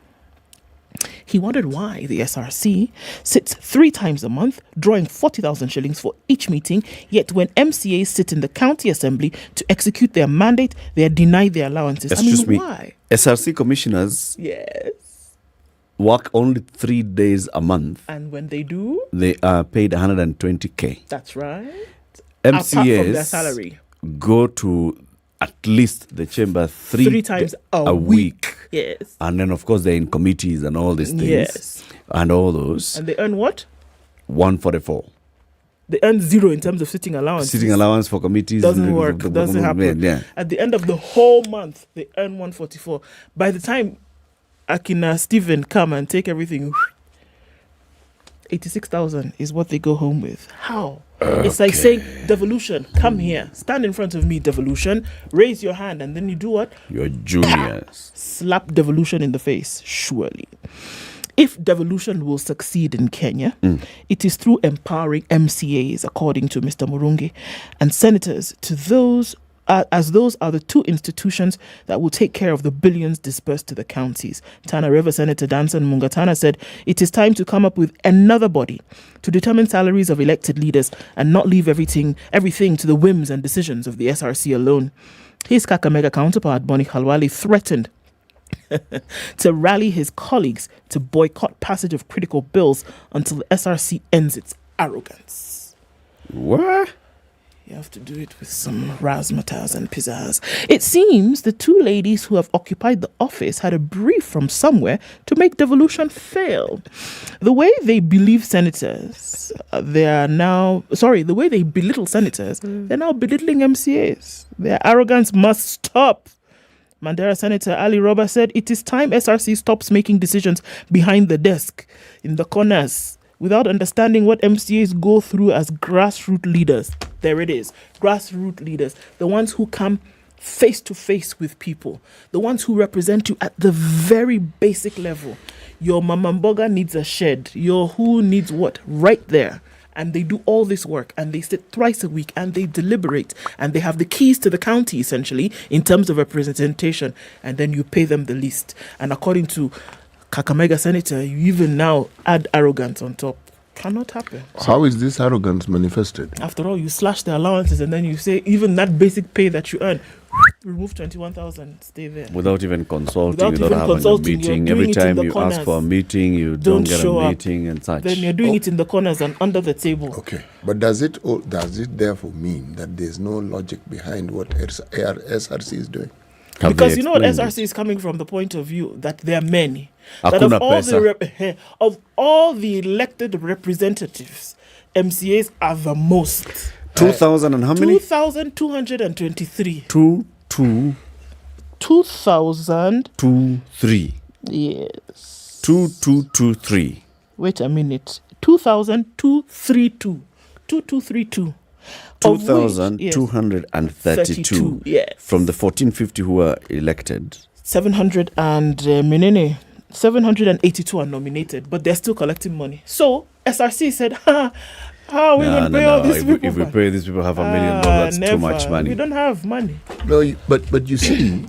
He wondered why the SRC sits 3 times a month, drawing 40,000 shillings for each meeting, yet when MCAs sit in the county assembly to execute their mandate, they are denied their allowances. Excuse me. Why? SRC commissioners work only 3 days a month. And when they do? They are paid 120K. That's right. MCAs apart from their salary. Go to at least the chamber 3 times a week. Yes. And then, of course, they're in committees and all these things. Yes. And all those. And they earn what? 144. They earn 0 in terms of sitting allowance. Sitting allowance for committees. Doesn't work. Doesn't happen. Yeah. At the end of the whole month, they earn 144. By the time Akina Stephen come and take everything, 86,000 is what they go home with. How? Okay. It's like saying, devolution, come here. Stand in front of me, devolution. Raise your hand. And then you do what? Your juniors. Slap devolution in the face, surely. If devolution will succeed in Kenya, it is through empowering MCAs, according to Mr. Murungi, and senators to those as those are the 2 institutions that will take care of the billions dispersed to the counties. Tana River Senator Danson Mungatana said it is time to come up with another body to determine salaries of elected leaders and not leave everything to the whims and decisions of the SRC alone. His Kakamega counterpart, Boni Khalwali, threatened to rally his colleagues to boycott passage of critical bills until the SRC ends its arrogance. What? You have to do it with some razzmatazz and pizzazz. It seems the 2 ladies who have occupied the office had a brief from somewhere to make devolution fail. The way they belittle senators, they're now belittling MCAs. Their arrogance must stop. Mandera Senator Ali Roba said it is time SRC stops making decisions behind the desk, in the corners, without understanding what MCAs go through as grassroots leaders. There it is. Grassroots leaders. The ones who come face to face with people. The ones who represent you at the very basic level. Your mamamboga needs a shed. Your who needs what? Right there. And they do all this work and they sit thrice a week and they deliberate and they have the keys to the county, essentially, in terms of representation. And then you pay them the least. And according to Kakamega Senator, you even now add arrogance on top. Cannot happen. How is this arrogance manifested? After all, you slash the allowances and then you say even that basic pay that you earn, remove 21,000, stay there. Without even consulting, without having a meeting. Every time you ask for a meeting, you don't get a meeting and such. Then you're doing it in the corners and under the table. Okay, but does it therefore mean that there's no logic behind what SRC is doing? Because you know what SRC is coming from the point of view that there are many. That of all the elected representatives, MCAs are the most. 2,000 and how many? 2,223. 2,023. Yes. 2,223. Wait a minute. 2,232. 2,232. 2,232. Yes. From the 1,450 who were elected. 782 are nominated, but they're still collecting money. So SRC said, how are we going to pay all these people? If we pay these people $500,000, that's too much money. We don't have money. No, but you see,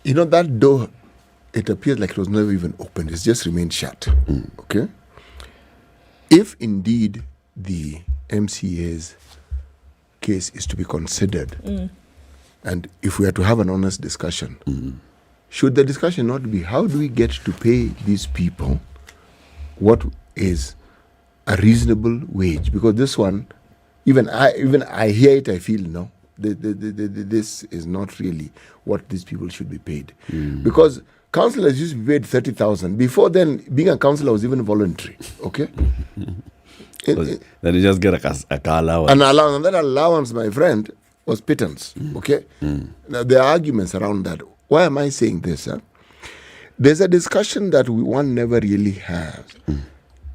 you know, that door, it appears like it was never even opened. It's just remained shut. Okay? If indeed the MCA's case is to be considered, and if we are to have an honest discussion, should the discussion not be how do we get to pay these people what is a reasonable wage? Because this one, even I hear it, I feel no, this is not really what these people should be paid. Because councillors used to be paid 30,000. Before then, being a councillor was even voluntary. Okay? Then you just get a car allowance. An allowance. And that allowance, my friend, was pittance. Okay? Now, there are arguments around that. Why am I saying this? Huh? There's a discussion that one never really has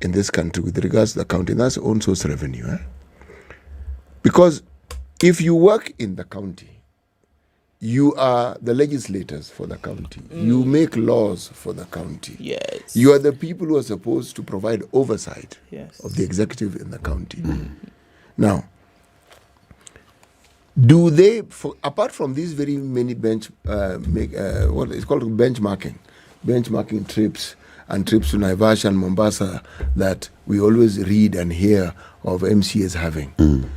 in this country with regards to the county. That's own source revenue. Huh? Because if you work in the county, you are the legislators for the county. You make laws for the county. Yes. You are the people who are supposed to provide oversight of the executive in the county. Now, do they, apart from these very many what is called benchmarking trips and trips to Naivasha and Mombasa that we always read and hear of MCAs having,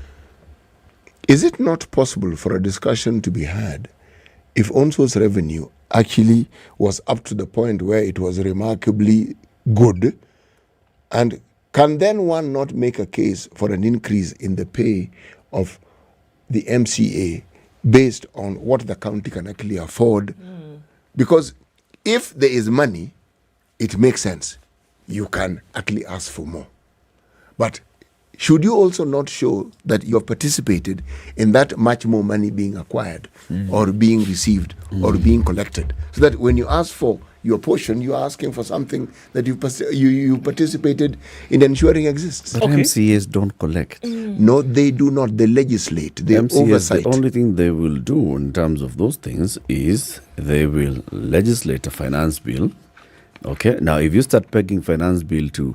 is it not possible for a discussion to be had if own source revenue actually was up to the point where it was remarkably good? And can then one not make a case for an increase in the pay of the MCA based on what the county can actually afford? Because if there is money, it makes sense. You can actually ask for more. But should you also not show that you have participated in that much more money being acquired or being received or being collected? So that when you ask for your portion, you are asking for something that you participated in ensuring exists. But MCAs don't collect. No, they do not. They legislate. They oversight. The only thing they will do in terms of those things is they will legislate a finance bill. Okay. Now, if you start pegging finance bill to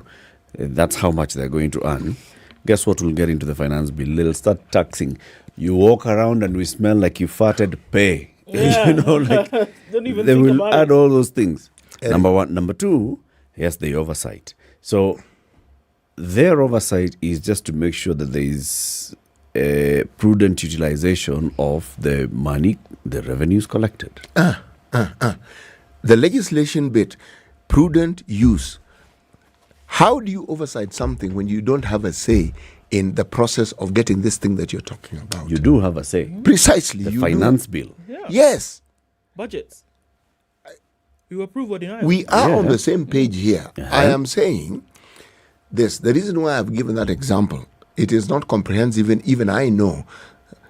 that's how much they're going to earn, guess what will get into the finance bill? They'll start taxing. You walk around and we smell like you farted, pay. Yeah. You know, like Don't even they think will about add it. all those things. Number one. Number two, yes, they oversight. So their oversight is just to make sure that there is a prudent utilization of the money, the revenues collected. The legislation bit, prudent use. How do you oversight something when you don't have a say in the process of getting this thing that you're talking about? You do have a say. Precisely. The you finance do. bill. Yeah. Yes. Budgets. You approve or deny. We are on the same page here. I am saying this. The reason why I've given that example, it is not comprehensive, and even I know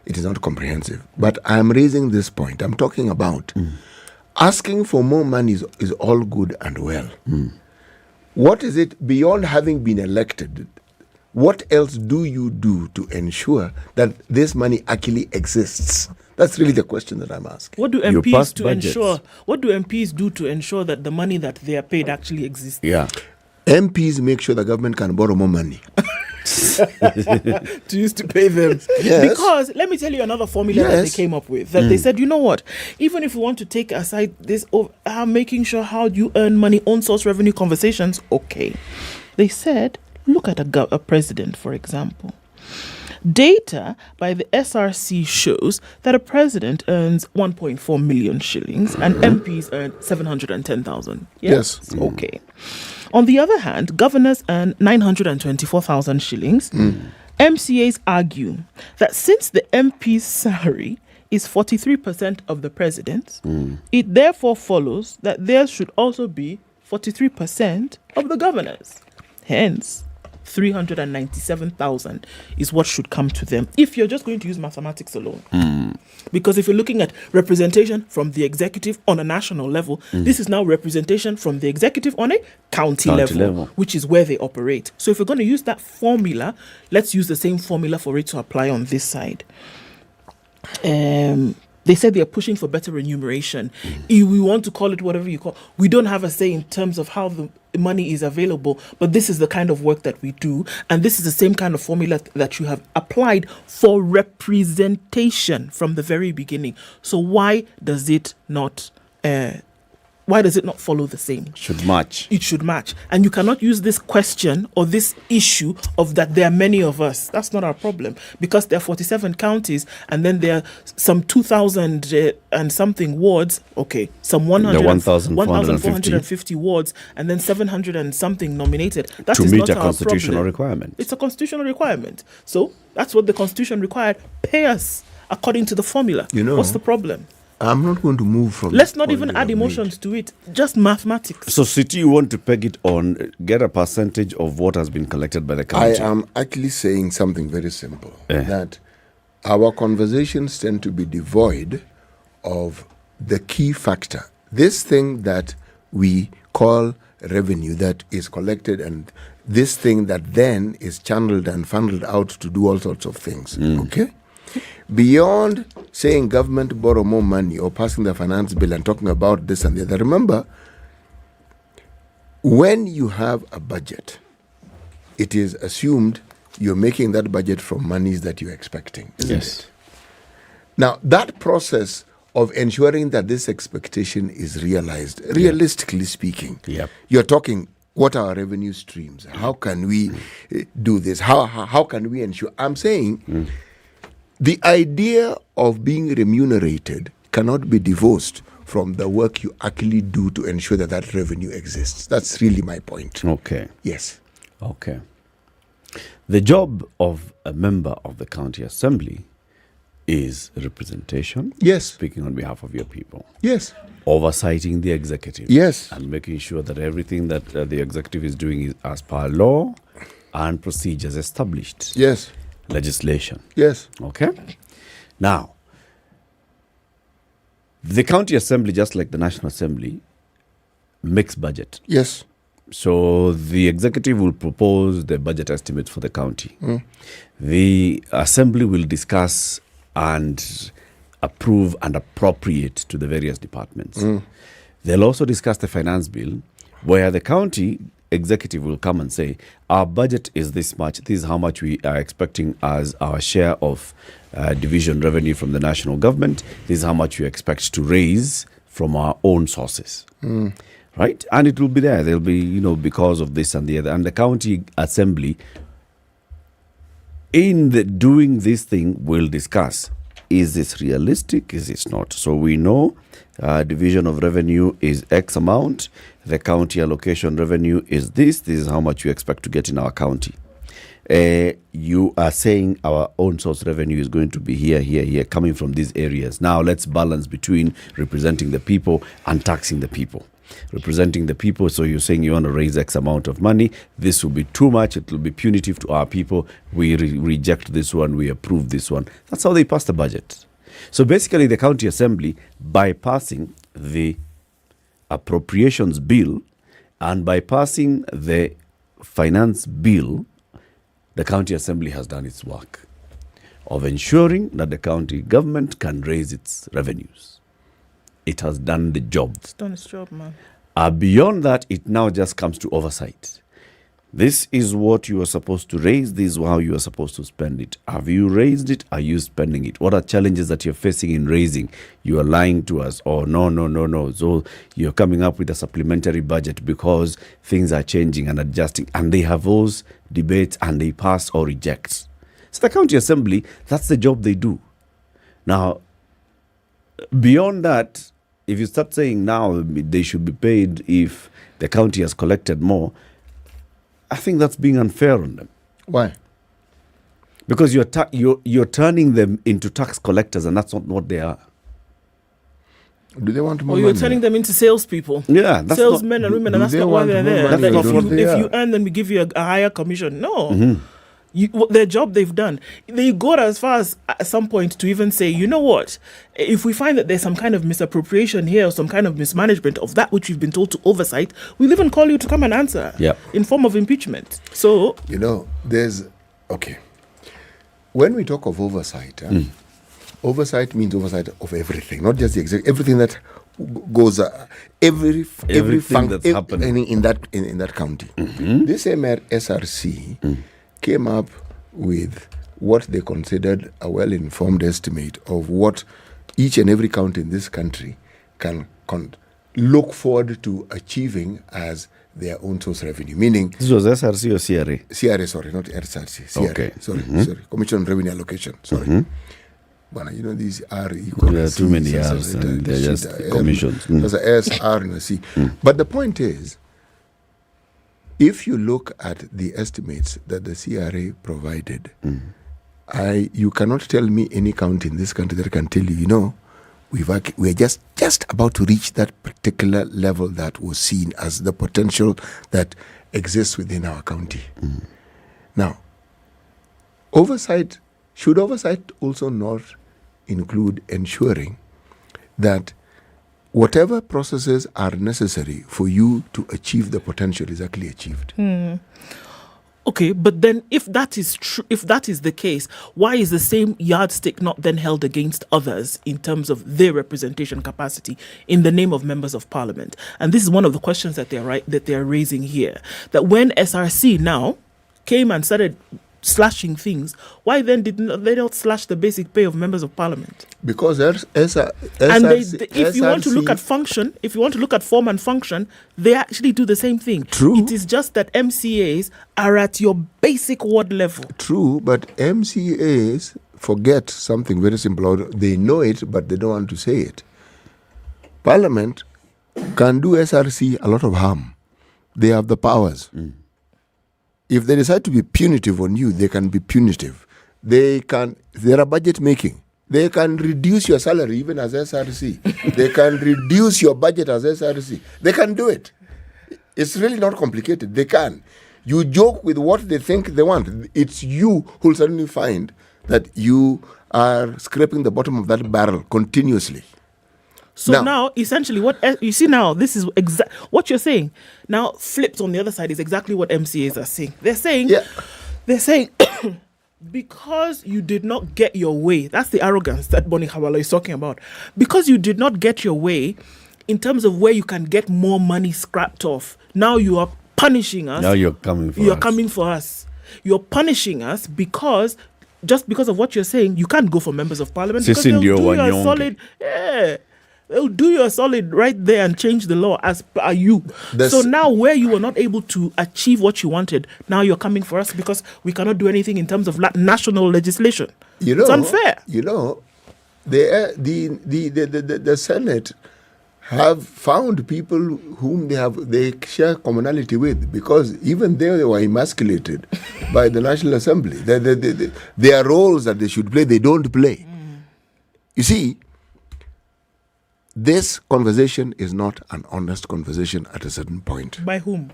it is not comprehensive. But I am raising this point. I'm talking about asking for more money is all good and well. What is it beyond having been elected? What else do you do to ensure that this money actually exists? That's really the question that I'm asking. What do MPs to ensure? What do MPs do to ensure that the money that they are paid actually exists? Yeah. MPs make sure the government can borrow more money. To use to pay them. Yes. Because let me tell you another formula that they came up with. That they said, you know what? Even if we want to take aside this of making sure how you earn money, own source revenue conversations, okay. They said, look at a president, for example. Data by the SRC shows that a president earns 1.4 million shillings and MPs earn 710,000. Yes. Okay. On the other hand, governors earn 924,000 shillings. MCAs argue that since the MP's salary is 43% of the president's, it therefore follows that there should also be 43% of the governor's. Hence, 397,000 is what should come to them if you're just going to use mathematics alone. Because if you're looking at representation from the executive on a national level, this is now representation from the executive on a county level, which is where they operate. So if we're going to use that formula, let's use the same formula for it to apply on this side. They said they are pushing for better remuneration. If we want to call it whatever you call, we don't have a say in terms of how the money is available, but this is the kind of work that we do, and this is the same kind of formula that you have applied for representation from the very beginning. So why does it not follow the same? Should match. It should match. And you cannot use this question or this issue of that there are many of us. That's not our problem, because there are 47 counties and then there are some 2,000 and something wards. Okay, some 1,450 wards and then 700 and something nominated. That to is meet not a our constitutional problem. requirement. It's a constitutional requirement. So that's what the constitution required. Pay us according to the formula. What's the problem? I'm not going to move from. Let's not even add emotions to it. Just mathematics. So, City, you want to peg it on, get a percentage of what has been collected by the county? I am actually saying something very simple. That our conversations tend to be devoid of the key factor. This thing that we call revenue that is collected, and this thing that then is channeled and funneled out to do all sorts of things. Okay? Beyond saying government borrow more money or passing the finance bill and talking about this and the other, remember, when you have a budget, it is assumed you're making that budget from monies that you're expecting. Yes. Now, that process of ensuring that this expectation is realized, realistically speaking, you're talking, what are our revenue streams? How can we do this? How can we ensure? I'm saying the idea of being remunerated cannot be divorced from the work you actually do to ensure that that revenue exists. That's really my point. Okay. Yes. Okay. The job of a member of the county assembly is representation. Yes. Speaking on behalf of your people. Yes. Oversighting the executive. Yes. And making sure that everything that the executive is doing is as per law and procedures established. Yes. Legislation. Yes. Okay. Now, the county assembly, just like the National Assembly, makes budget. Yes. So the executive will propose the budget estimates for the county. The assembly will discuss and approve and appropriate to the various departments. They'll also discuss the finance bill, where the county executive will come and say, our budget is this much, this is how much we are expecting as our share of division revenue from the national government, this is how much we expect to raise from our own sources. Right? And it will be there. There'll be, because of this and the other. And the county assembly, in doing this thing, will discuss, is this realistic? Is this not? So we know division of revenue is X amount. The county allocation revenue is this. This is how much we expect to get in our county. You are saying our own source revenue is going to be here, coming from these areas. Now let's balance between representing the people and taxing the people. Representing the people, so you're saying you want to raise X amount of money. This will be too much. It will be punitive to our people. We reject this one. We approve this one. That's how they pass the budget. So basically, the county assembly, by passing the appropriations bill and by passing the finance bill, the county assembly has done its work of ensuring that the county government can raise its revenues. It has done the job. It's done its job, man. Beyond that, it now just comes to oversight. This is what you are supposed to raise. This is how you are supposed to spend it. Have you raised it? Are you spending it? What are challenges that you're facing in raising? You are lying to us. Oh, no. So you're coming up with a supplementary budget because things are changing and adjusting. And they have those debates and they pass or reject. So the county assembly, that's the job they do. Now, beyond that, if you start saying now they should be paid if the county has collected more, I think that's being unfair on them. Why? Because you're turning them into tax collectors, and that's not what they are. Do they want more money? Or you're money? turning them into salespeople. Yeah, that's salesmen and women, and that's not why they're there. If you earn them, we give you a higher commission. No. Their job they've done. They go as far as at some point to even say, you know what, if we find that there's some kind of misappropriation here or some kind of mismanagement of that which we've been told to oversight, we'll even call you to come and answer in form of impeachment. So when we talk of oversight, oversight means oversight of everything, not just the everything that goes everything that's happening in that county. This SRC came up with what they considered a well-informed estimate of what each and every county in this country can look forward to achieving as their own source revenue. Meaning, this was SRC or CRA? CRA, sorry, not SRC. CRA, okay. Sorry. Commission on Revenue Allocation. Sorry. But these are equal. There are too many R's and they're just commissions. There's a S, R, and a C. But the point is, if you look at the estimates that the CRA provided, You cannot tell me any county in this country that can tell you, we're just about to reach that particular level that was seen as the potential that exists within our county. Now, should oversight also not include ensuring that whatever processes are necessary for you to achieve the potential is actually achieved? Okay, but then if that is true, if that is the case, why is the same yardstick not then held against others in terms of their representation capacity in the name of members of parliament? And this is one of the questions that they're raising here. That when SRC now came and started slashing things, why then did they not slash the basic pay of members of parliament? Because if you want to look at function, if you want to look at form and function, they actually do the same thing. True. It is just that MCAs are at your basic ward level. True, but MCAs forget something very simple. They know it, but they don't want to say it. Parliament can do SRC a lot of harm. They have the powers. If they decide to be punitive on you, they can be punitive. They're a budget making. They can reduce your salary even as SRC. They can reduce your budget as SRC. They can do it. It's really not complicated. They can. You joke with what they think they want. It's you who will suddenly find that you are scraping the bottom of that barrel continuously. So now, essentially, what you see now, this is what you're saying. Now, flipped on the other side is exactly what MCAs are saying. They're saying, because you did not get your way. That's the arrogance that Boni Hawala is talking about. Because you did not get your way in terms of where you can get more money scrapped off. Now you are punishing us. Now you're coming for us. You're coming for us. You're punishing us because just because of what you're saying, you can't go for members of parliament because they'll do you a solid. Yeah. They'll do you a solid right there and change the law as per you. So now where you were not able to achieve what you wanted, now you're coming for us because we cannot do anything in terms of national legislation. It's unfair. The Senate have found people whom they share commonality with, because even they were emasculated by the National Assembly. Their roles that they should play, they don't play. You see, this conversation is not an honest conversation at a certain point. By whom?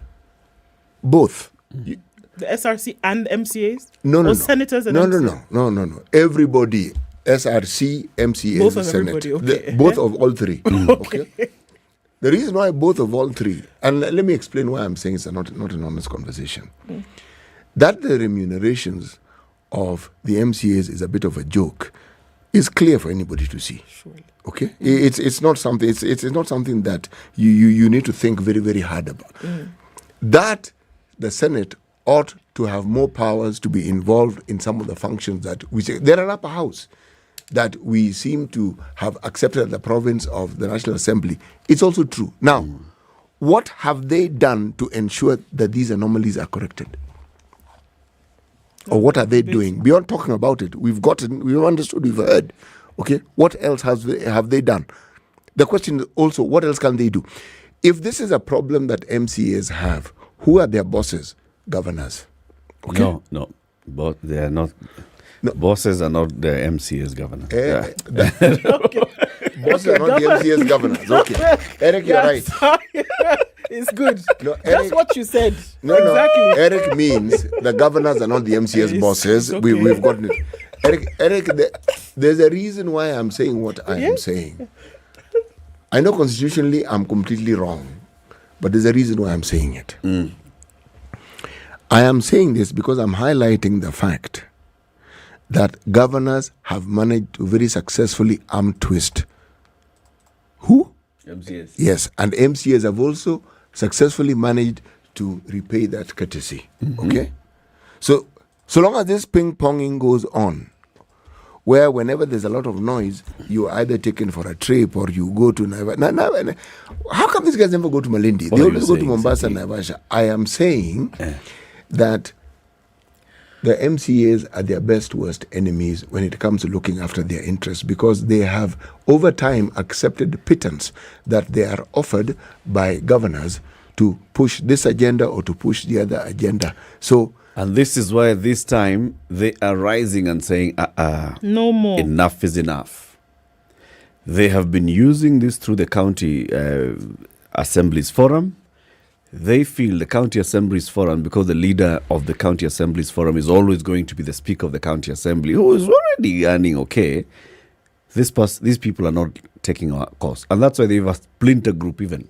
Both. The SRC and MCAs? No. Senators and MCAs? No. Everybody. SRC, MCAs, both of Senate. Everybody, okay. Both of all three. Okay. The reason why both of all three, and let me explain why I'm saying it's not an honest conversation. That the remunerations of the MCAs is a bit of a joke is clear for anybody to see. Surely. Okay, it's not something. It's not something that you need to think very, very hard about. That the Senate ought to have more powers to be involved in some of the functions that we say. They're an upper house that we seem to have accepted at the province of the National Assembly. It's also true. Now, what have they done to ensure that these anomalies are corrected? Or what are they doing? Beyond talking about it, we've understood, we've heard. Okay, what else have they done? The question is also, what else can they do? If this is a problem that MCAs have, who are their bosses? Governors. Okay? No, but they are not. No. Bosses are not the MCAs governors. Okay. Bosses are not the MCAs governors. Okay, Eric, you're right. It's good. No, Eric, that's what you said. No, exactly. Eric means the governors are not the MCAs bosses. Okay. We've gotten it. Eric, there's a reason why I'm saying what I am saying. I know constitutionally I'm completely wrong, but there's a reason why I'm saying it. I am saying this because I'm highlighting the fact that governors have managed to very successfully arm twist. Who? MCAs. Yes, and MCAs have also successfully managed to repay that courtesy. Okay? So long as this ping-ponging goes on, where whenever there's a lot of noise, you're either taken for a trip or you go to Naivasha. How come these guys never go to Malindi? They always go to Mombasa and Naivasha. I am saying that the MCAs are their best worst enemies when it comes to looking after their interests, because they have over time accepted the pittance that they are offered by governors to push this agenda or to push the other agenda. So And this is why this time they are rising and saying, no more. Enough is enough. They have been using this through the county assemblies forum. They feel the county assemblies forum, because the leader of the county assemblies forum is always going to be the speaker of the county assembly, who is already earning okay. These people are not taking our course. And that's why they have a splinter group even.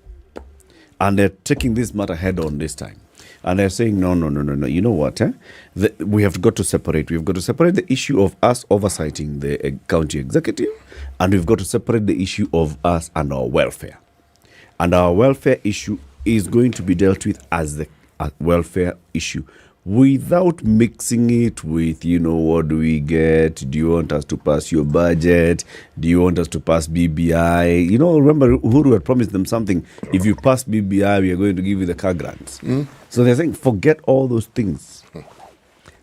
And they're taking this matter head on this time. And they're saying, no. You know what? We have got to separate. We've got to separate the issue of us oversighting the county executive, and we've got to separate the issue of us and our welfare. And our welfare issue is going to be dealt with as the welfare issue, without mixing it with, what do we get? Do you want us to pass your budget? Do you want us to pass BBI? Remember, Uhuru had promised them something. If you pass BBI, we are going to give you the car grants. So they're saying, forget all those things.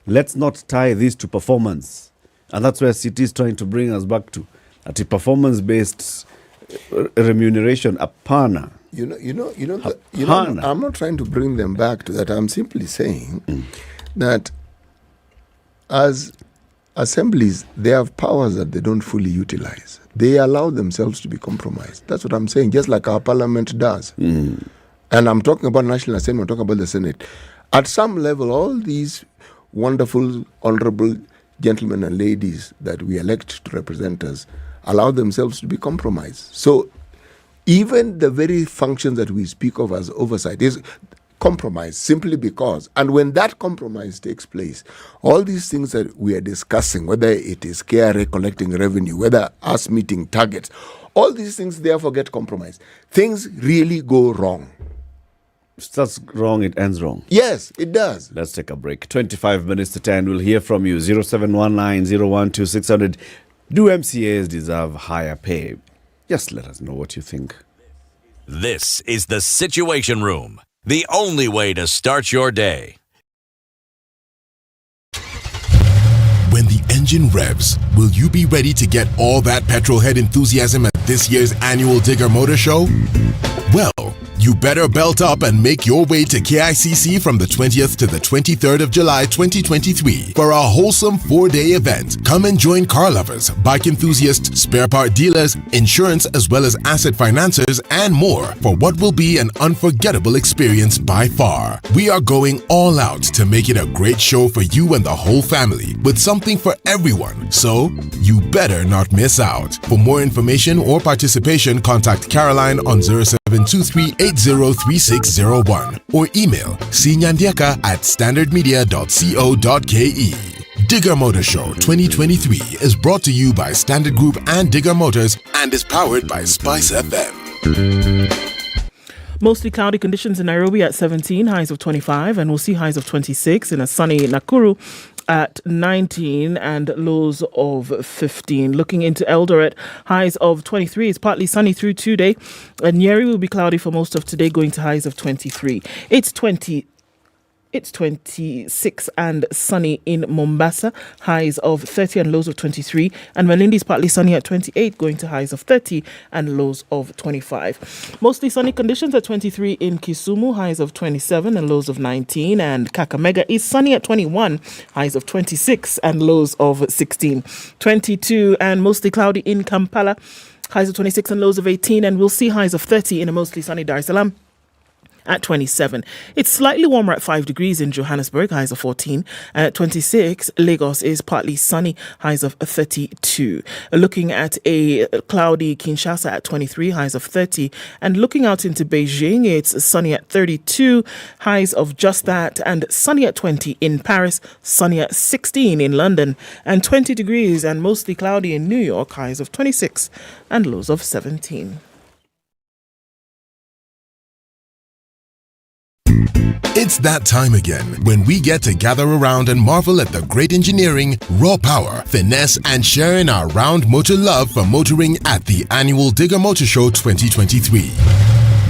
Let's not tie this to performance. And that's where City is trying to bring us back to. At a performance-based remuneration, apana. I'm not trying to bring them back to that. I'm simply saying that as assemblies, they have powers that they don't fully utilize. They allow themselves to be compromised. That's what I'm saying, just like our parliament does. And I'm talking about National Assembly, I'm talking about the Senate. At some level, all these wonderful, honorable gentlemen and ladies that we elect to represent us allow themselves to be compromised. So even the very functions that we speak of as oversight is compromise, simply because, and when that compromise takes place, all these things that we are discussing, whether it is KRA collecting revenue, whether us meeting targets, all these things therefore get compromised. Things really go wrong. Starts wrong, it ends wrong. Yes, it does. Let's take a break. 25 minutes to 10. We'll hear from you. 0719-012-600. Do MCAs deserve higher pay? Just let us know what you think. This is the Situation Room, the only way to start your day. When the engine revs, will you be ready to get all that petrol head enthusiasm at this year's annual Digger Motor Show? Well, you better belt up and make your way to KICC from the 20th to the 23rd of July 2023 for a wholesome 4-day event. Come and join car lovers, bike enthusiasts, spare part dealers, insurance as well as asset financiers, and more for what will be an unforgettable experience by far. We are going all out to make it a great show for you and the whole family, with something for everyone. So, you better not miss out. For more information or participation, contact Caroline on 0723-803601 or email cnyandiaka@standardmedia.co.ke. Digger Motor Show 2023 is brought to you by Standard Group and Digger Motors and is powered by Spice FM. Mostly cloudy conditions in Nairobi at 17, highs of 25, and we'll see highs of 26 in a sunny Nakuru at 19 and lows of 15. Looking into Eldoret, highs of 23. It's partly sunny through today, and Nyeri will be cloudy for most of today, going to highs of 23. It's 26 and sunny in Mombasa, highs of 30 and lows of 23. And Malindi is partly sunny at 28, going to highs of 30 and lows of 25. Mostly sunny conditions at 23 in Kisumu, highs of 27 and lows of 19. And Kakamega is sunny at 21, highs of 26 and lows of 16. 22 and mostly cloudy in Kampala, highs of 26 and lows of 18. And we'll see highs of 30 in a mostly sunny Dar es Salaam at 27. It's slightly warmer at 5 degrees in Johannesburg, highs of 14. And at 26, Lagos is partly sunny, highs of 32. Looking at a cloudy Kinshasa at 23, highs of 30. And looking out into Beijing, it's sunny at 32, highs of just that. And sunny at 20 in Paris, sunny at 16 in London. And 20 degrees and mostly cloudy in New York, highs of 26 and lows of 17. It's that time again when we get to gather around and marvel at the great engineering, raw power, finesse, and share in our round motor love for motoring at the annual Digger Motor Show 2023.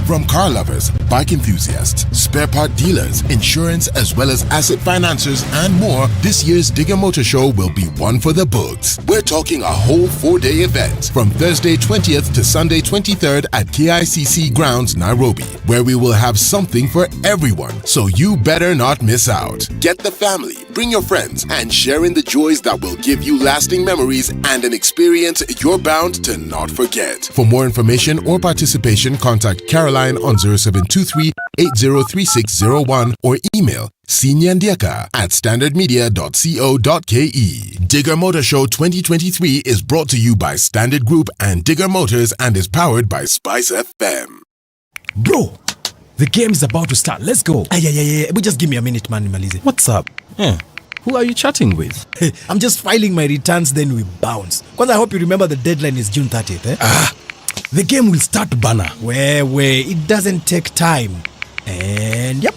From car lovers, bike enthusiasts, spare part dealers, insurance, as well as asset financiers and more, this year's Digger Motor Show will be one for the books. We're talking a whole 4-day event from Thursday 20th to Sunday 23rd at KICC Grounds, Nairobi, where we will have something for everyone, so you better not miss out. Get the family, bring your friends, and share in the joys that will give you lasting memories and an experience you're bound to not forget. For more information or participation, contact Caroline on 0723 803601 or email sinyandiaka@standardmedia.co.ke. Digger Motor Show 2023 is brought to you by Standard Group and Digger Motors and is powered by Spice FM. Bro, the game is about to start. Let's go. Yeah. But just give me a minute, man. Malize. What's up? Who are you chatting with? I'm just filing my returns, then we bounce. Because I hope you remember the deadline is June 30th. The game will start, banner. Where? It doesn't take time. And yep,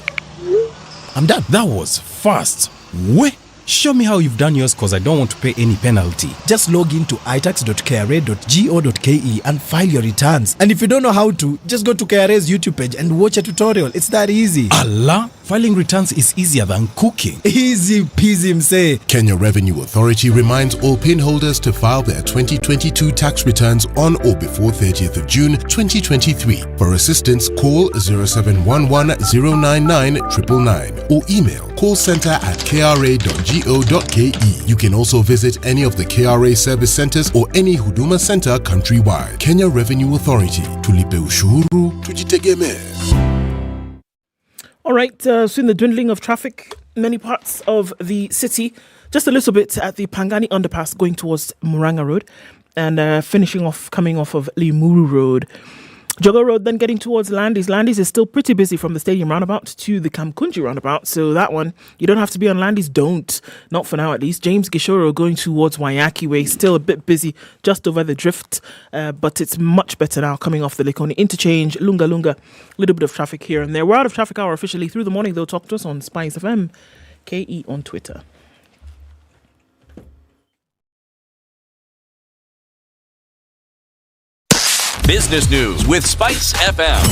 I'm done. That was fast. Wait, show me how you've done yours, because I don't want to pay any penalty. Just log into itax.kra.go.ke and file your returns. And if you don't know how to, just go to KRA's YouTube page and watch a tutorial. It's that easy. Allah, filing returns is easier than cooking. Easy peasy, msay. Kenya Revenue Authority reminds all PIN holders to file their 2022 tax returns on or before 30th of June 2023. For assistance, call 0711-099-999 or email callcenter@kra.go.ke. You can also visit any of the KRA service centers or any Huduma center countrywide. Kenya Revenue Authority. Tulipe ushuru, tujitegeme. All right, so in the dwindling of traffic, many parts of the city, just a little bit at the Pangani underpass going towards Muranga Road and coming off of Limuru Road. Njoroge Road then getting towards Landis. Landis is still pretty busy from the stadium roundabout to the Kamkunji roundabout. So that one, you don't have to be on Landis. Don't. Not for now at least. James Gishoro going towards Wayaki Way. Still a bit busy just over the drift. But it's much better now coming off the Likoni interchange. Lunga. A little bit of traffic here and there. We're out of traffic hour officially through the morning. They'll talk to us on Spice FM. KE on Twitter. Business News with Spice FM.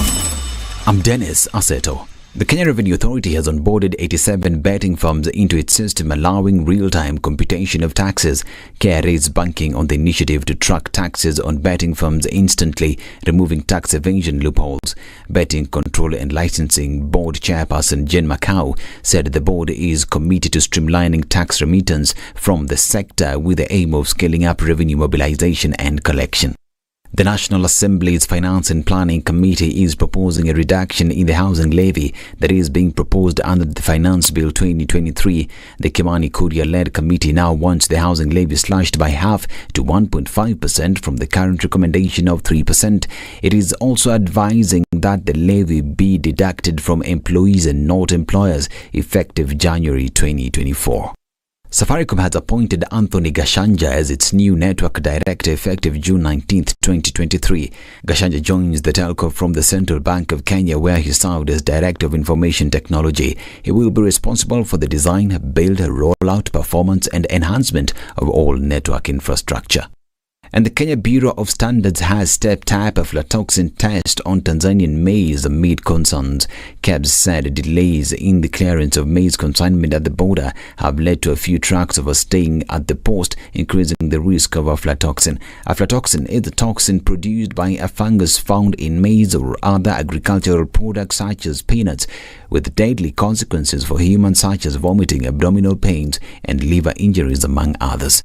I'm Dennis Aseto. The Kenya Revenue Authority has onboarded 87 betting firms into its system, allowing real-time computation of taxes. KRA is banking on the initiative to track taxes on betting firms instantly, removing tax evasion loopholes. Betting Control and Licensing Board Chairperson Jen Macau said the board is committed to streamlining tax remittance from the sector with the aim of scaling up revenue mobilization and collection. The National Assembly's Finance and Planning Committee is proposing a reduction in the housing levy that is being proposed under the Finance Bill 2023. The Kimani Kuria-led committee now wants the housing levy slashed by half to 1.5% from the current recommendation of 3%. It is also advising that the levy be deducted from employees and not employers effective January 2024. Safaricom has appointed Anthony Gashanja as its new network director effective June 19, 2023. Gashanja joins the telco from the Central Bank of Kenya, where he served as Director of Information Technology. He will be responsible for the design, build, rollout, performance and enhancement of all network infrastructure. And the Kenya Bureau of Standards has stepped up aflatoxin test on Tanzanian maize amid concerns. KEBS said delays in the clearance of maize consignment at the border have led to a few trucks overstaying at the post, increasing the risk of aflatoxin. Aflatoxin is a toxin produced by a fungus found in maize or other agricultural products such as peanuts, with deadly consequences for humans such as vomiting, abdominal pains and liver injuries, among others.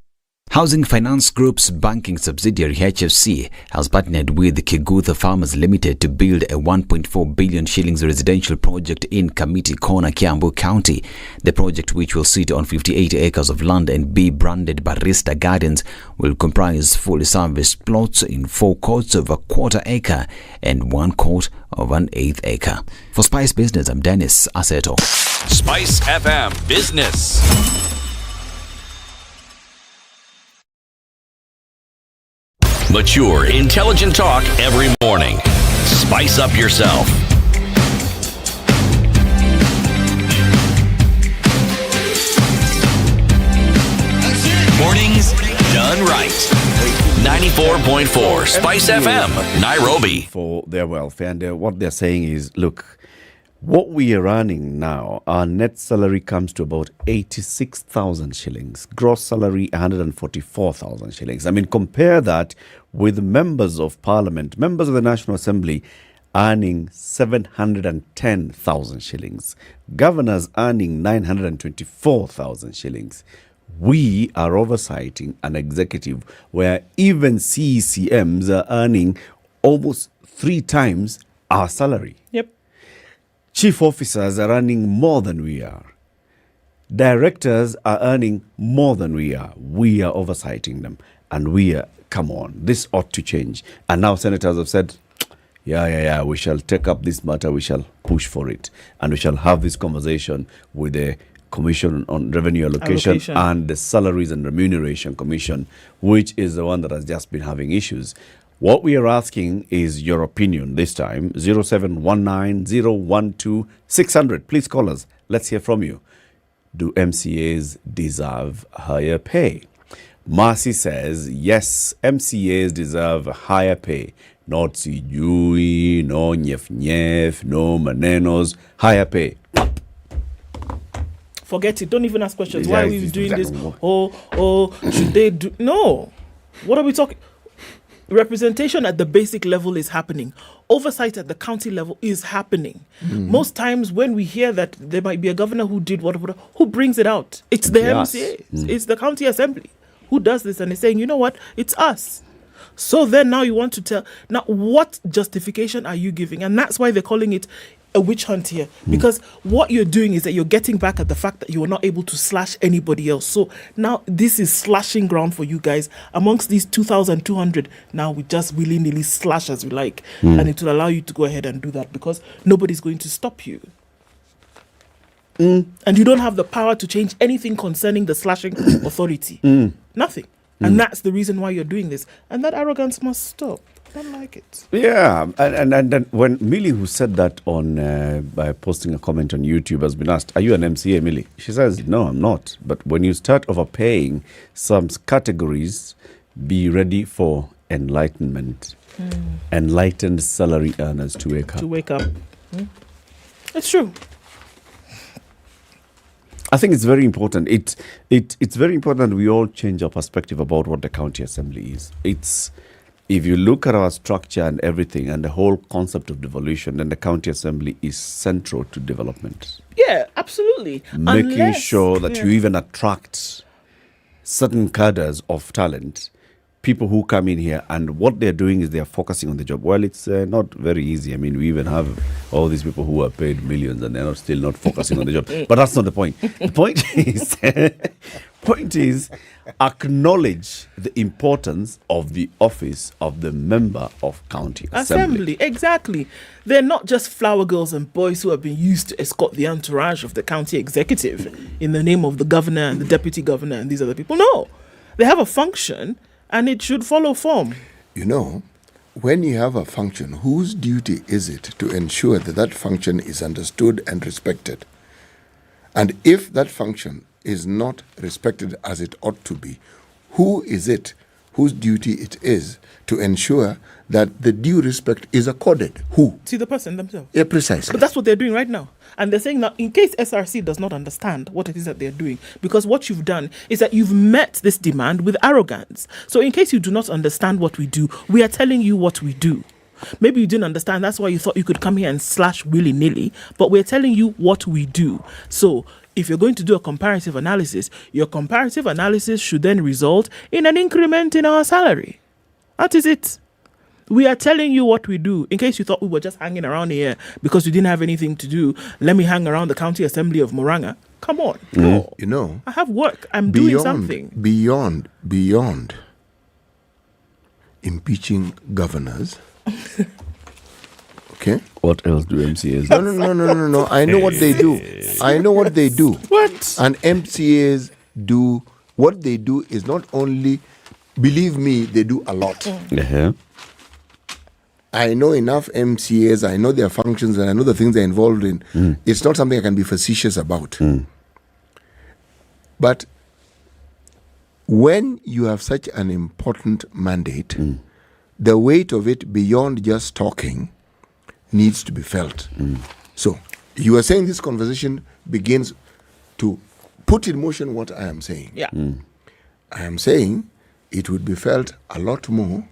Housing Finance Group's banking subsidiary HFC has partnered with Kigutha Farmers Limited to build a 1.4 billion shillings residential project in Kamiti Corner, Kiambu County. The project, which will sit on 58 acres of land and be branded Barista Gardens, will comprise fully serviced plots in 4 quarts of a quarter acre and 1 quart of an eighth acre. For Spice Business, I'm Dennis Aseto. Spice FM Business. Mature, intelligent talk every morning. Spice up yourself. Mornings done right. 94 94.4 Spice FM, Nairobi. For their welfare. And what they're saying is, look, what we are earning now, our net salary comes to about 86,000 shillings. Gross salary, 144,000 shillings. I mean, compare that with members of parliament, members of the National Assembly, earning 710,000 shillings. Governors earning 924,000 shillings. We are oversighting an executive where even CECMs are earning almost 3 times our salary. Yep. Chief officers are earning more than we are. Directors are earning more than we are. We are oversighting them. And come on, this ought to change. And now senators have said, yeah, we shall take up this matter, we shall push for it. And we shall have this conversation with the Commission on Revenue Allocation and the Salaries and Remuneration Commission, which is the one that has just been having issues. What we are asking is your opinion this time, 0719-012-600. Please call us. Let's hear from you. Do MCAs deserve higher pay? Marcy says, yes, MCAs deserve higher pay. Not sijui, no nyef, no manenos, higher pay. Forget it. Don't even ask questions. Why are we doing this? Oh, should they do? No. What are we talking? Representation at the basic level is happening. Oversight at the county level is happening. Most times when we hear that there might be a governor who did whatever, who brings it out? It's the MCA. It's the county assembly who does this, and is saying, you know what? It's us. So then now you want to tell, now what justification are you giving? And that's why they're calling it a witch hunt here, because what you're doing is that you're getting back at the fact that you were not able to slash anybody else. So now this is slashing ground for you guys. Amongst these 2,200, now we just willy-nilly slash as we like, and it will allow you to go ahead and do that because nobody's going to stop you. And you don't have the power to change anything concerning the slashing authority. Nothing. And that's the reason why you're doing this. And that arrogance must stop. I don't like it. Yeah, and then when Millie, who said that on by posting a comment on YouTube, has been asked, are you an MCA, Millie? She says, no, I'm not. But when you start overpaying some categories, be ready for enlightenment. Enlightened salary earners to wake up. It's true. I think it's very important. It's very important we all change our perspective about what the county assembly is. If you look at our structure and everything and the whole concept of devolution, then the county assembly is central to development. Yeah, absolutely. Making sure that you even attract certain cadres of talent, people who come in here, and what they're doing is they're focusing on the job. Well, it's not very easy. I mean, we even have all these people who are paid millions and they're still not focusing on the job. But that's not the point. The point is acknowledge the importance of the office of the member of county assembly. Exactly. They're not just flower girls and boys who have been used to escort the entourage of the county executive in the name of the governor and the deputy governor and these other people. No, they have a function and it should follow form. You know, when you have a function, whose duty is it to ensure that that function is understood and respected? And if that function is not respected as it ought to be, who is it whose duty it is to ensure that the due respect is accorded? Who? To the person themselves. Yeah, precisely. But that's what they're doing right now. And they're saying that in case SRC does not understand what it is that they're doing, because what you've done is that you've met this demand with arrogance. So in case you do not understand what we do, we are telling you what we do. Maybe you didn't understand, that's why you thought you could come here and slash willy-nilly, but we're telling you what we do. So if you're going to do a comparative analysis, your comparative analysis should then result in an increment in our salary. That is it. We are telling you what we do. In case you thought we were just hanging around here because we didn't have anything to do, let me hang around the County Assembly of Moranga. Come on. No. You know, I have work. I'm doing something. Beyond impeaching governors. Okay. What else do MCAs do? No. I know what they do. What? And MCAs do, what they do is not only, believe me, they do a lot. I know enough MCAs, I know their functions, and I know the things they're involved in. It's not something I can be facetious about. But when you have such an important mandate, the weight of it beyond just talking needs to be felt. So you are saying this conversation begins to put in motion what I am saying. Yeah. I am saying it would be felt a lot more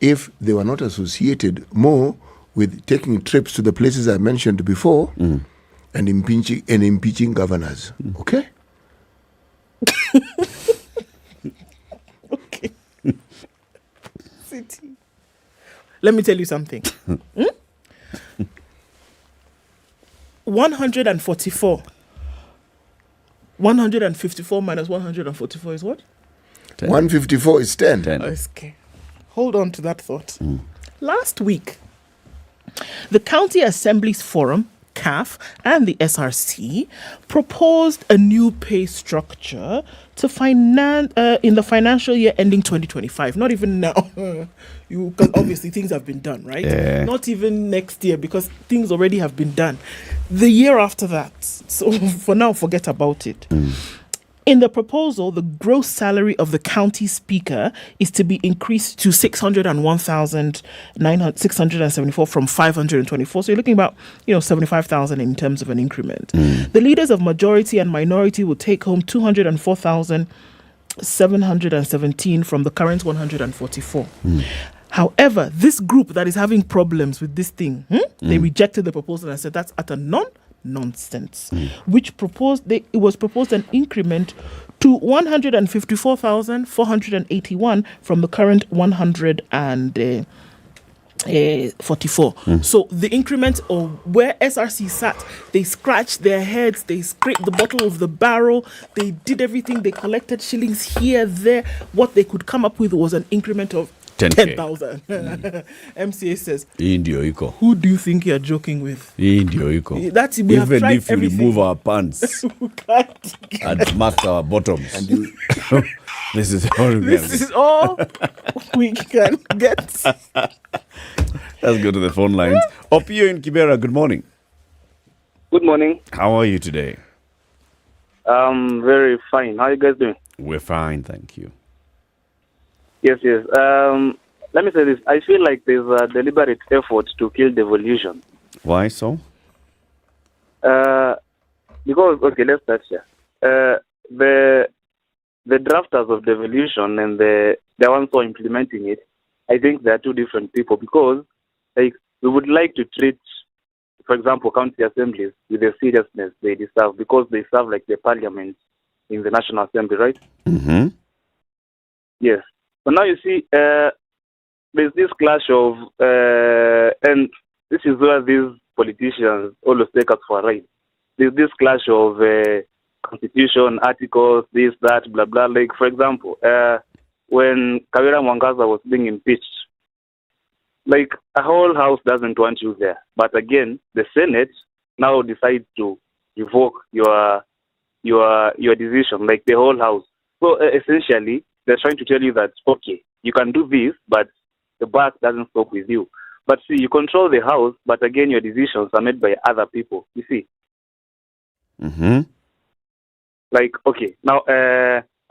if they were not associated more with taking trips to the places I mentioned before and impeaching governors. Okay? Okay. City. Let me tell you something. 144. 154 minus 144 is what? 10. 154 is 10. Okay. Hold on to that thought. Last week, the County Assemblies Forum, CAF, and the SRC proposed a new pay structure to finance in the financial year ending 2025. Not even now. Because obviously things have been done, right? Yeah. Not even next year, because things already have been done. The year after that. So for now, forget about it. In the proposal, the gross salary of the county speaker is to be increased to 601,674 from 524. So you're looking about, 75,000 in terms of an increment. The leaders of majority and minority will take home 204,717 from the current 144. However, this group that is having problems with this thing, they rejected the proposal and said that's utter nonsense, which it was proposed an increment to 154,481 from the current 144. So the increment of where SRC sat, they scratched their heads, they scraped the bottom of the barrel, they did everything, they collected shillings here, there. What they could come up with was an increment of 10,000. MCA says, Indio iko. Who do you think you're joking with? Indio iko. That's we Even have tried if you everything. remove our pants and mark our bottoms. This is all we can get. Let's go to the phone lines. Opio in Kibera, good morning. Good morning. How are you today? Very fine. How are you guys doing? We're fine, thank you. Yes. Let me say this. I feel like there's a deliberate effort to kill devolution. Why so? Because, okay, let's start here. The drafters of devolution and the ones who are implementing it, I think they are two different people, because we would like to treat, for example, county assemblies with the seriousness they deserve, because they serve like the parliament in the National Assembly, right? Yes. But now you see, there's this clash of, and this is where these politicians always take us for a ride. There's this clash of constitution, articles, this, that, blah, blah. Like, for example, when Kawira Mwangaza was being impeached, like, a whole house doesn't want you there. But again, the Senate now decides to revoke your decision, like the whole house. So essentially, they're trying to tell you that, okay, you can do this, but the buck doesn't stop with you. But see, you control the house, but again, your decisions are made by other people, you see. Like, okay, now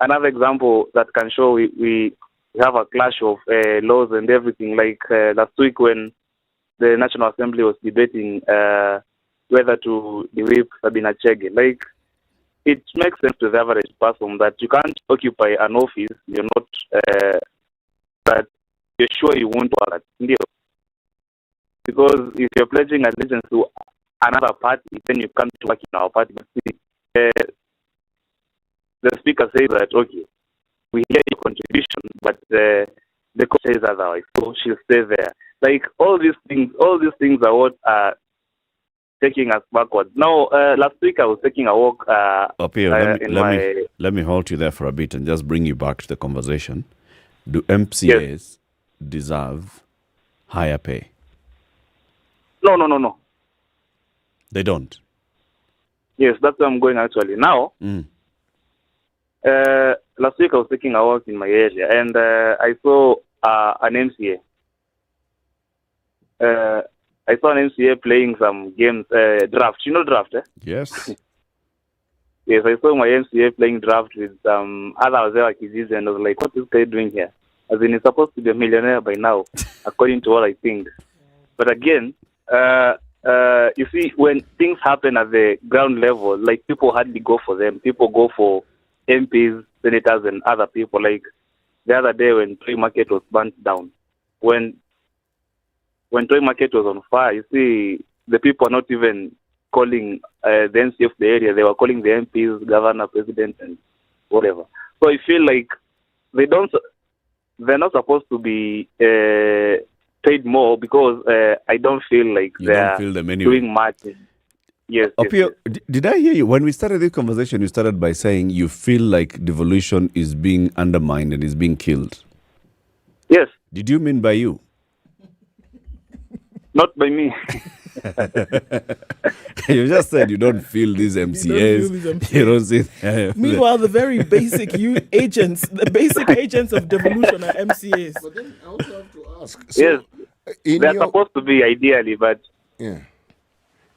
another example that can show we have a clash of laws and everything. Like last week when the National Assembly was debating whether to whip Sabina Chege, like, it makes sense to the average person that you can't occupy an office you're not, that you're sure you won't work at. Because if you're pledging allegiance to another party, then you can't work in our party. But see, the speaker says that, okay, we hear your contribution, but the court says otherwise, so she'll stay there. Like, all these things are what are taking us backwards. Now, last week I was taking a walk. Up here, let me hold you there for a bit and just bring you back to the conversation. Do MCAs deserve higher pay? No. They don't? Yes, that's where I'm going actually. Now, last week I was taking a walk in my area and I saw an MCA. I saw an MCA playing some games, draft. You know draft, eh? Yes. Yes, I saw my MCA playing draft with some other Kijis, and I was like, what is this guy doing here? As in, he's supposed to be a millionaire by now, according to what I think. But again, you see, when things happen at the ground level, like people hardly go for them. People go for MPs, senators, and other people. Like the other day when Toy Market was burnt down, when Toy Market was on fire, you see, the people are not even calling the MC of the area. They were calling the MPs, governor, president, and whatever. So I feel like they're not supposed to be paid more because I don't feel like they're doing much. Yes. Opio, did I hear you? When we started this conversation, you started by saying you feel like devolution is being undermined and is being killed. Yes. Did you mean by you? Not by me. You just said you don't feel these MCAs. You don't see. Meanwhile, the very basic the basic agents of devolution are MCAs. But then I also have to ask. Yes, they're supposed to be ideally, but yeah.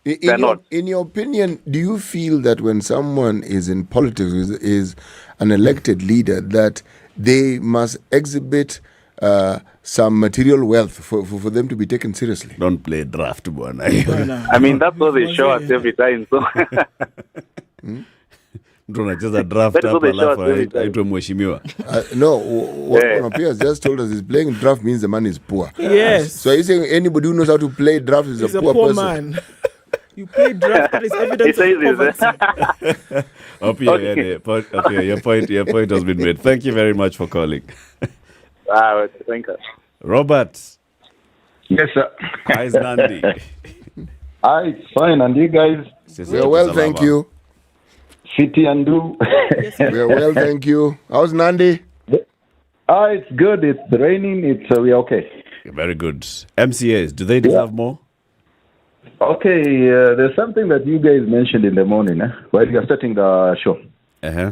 They're not. In your opinion, do you feel that when someone is in politics, is an elected leader, that they must exhibit some material wealth for them to be taken seriously? Don't play draft, one. I mean, that's what they show us every time. So. Tunacheza draft hapa alafu aitwe mheshimiwa. No, what Pierce just told us is playing draft means the man is poor. Yes. So he's saying anybody who knows how to play draft is a poor person. Man. You play draft, that is evidence of poverty. Your point has been made. Thank you very much for calling. Thank you. Robert. Yes, sir. How's Nandi? It's fine, and you guys? We are well, thank you. City and do. We are well, thank you. How's Nandi? It's good. It's raining. We are okay. Very good. MCAs, do they deserve more? Okay, there's something that you guys mentioned in the morning while you're starting the show. Uh-huh.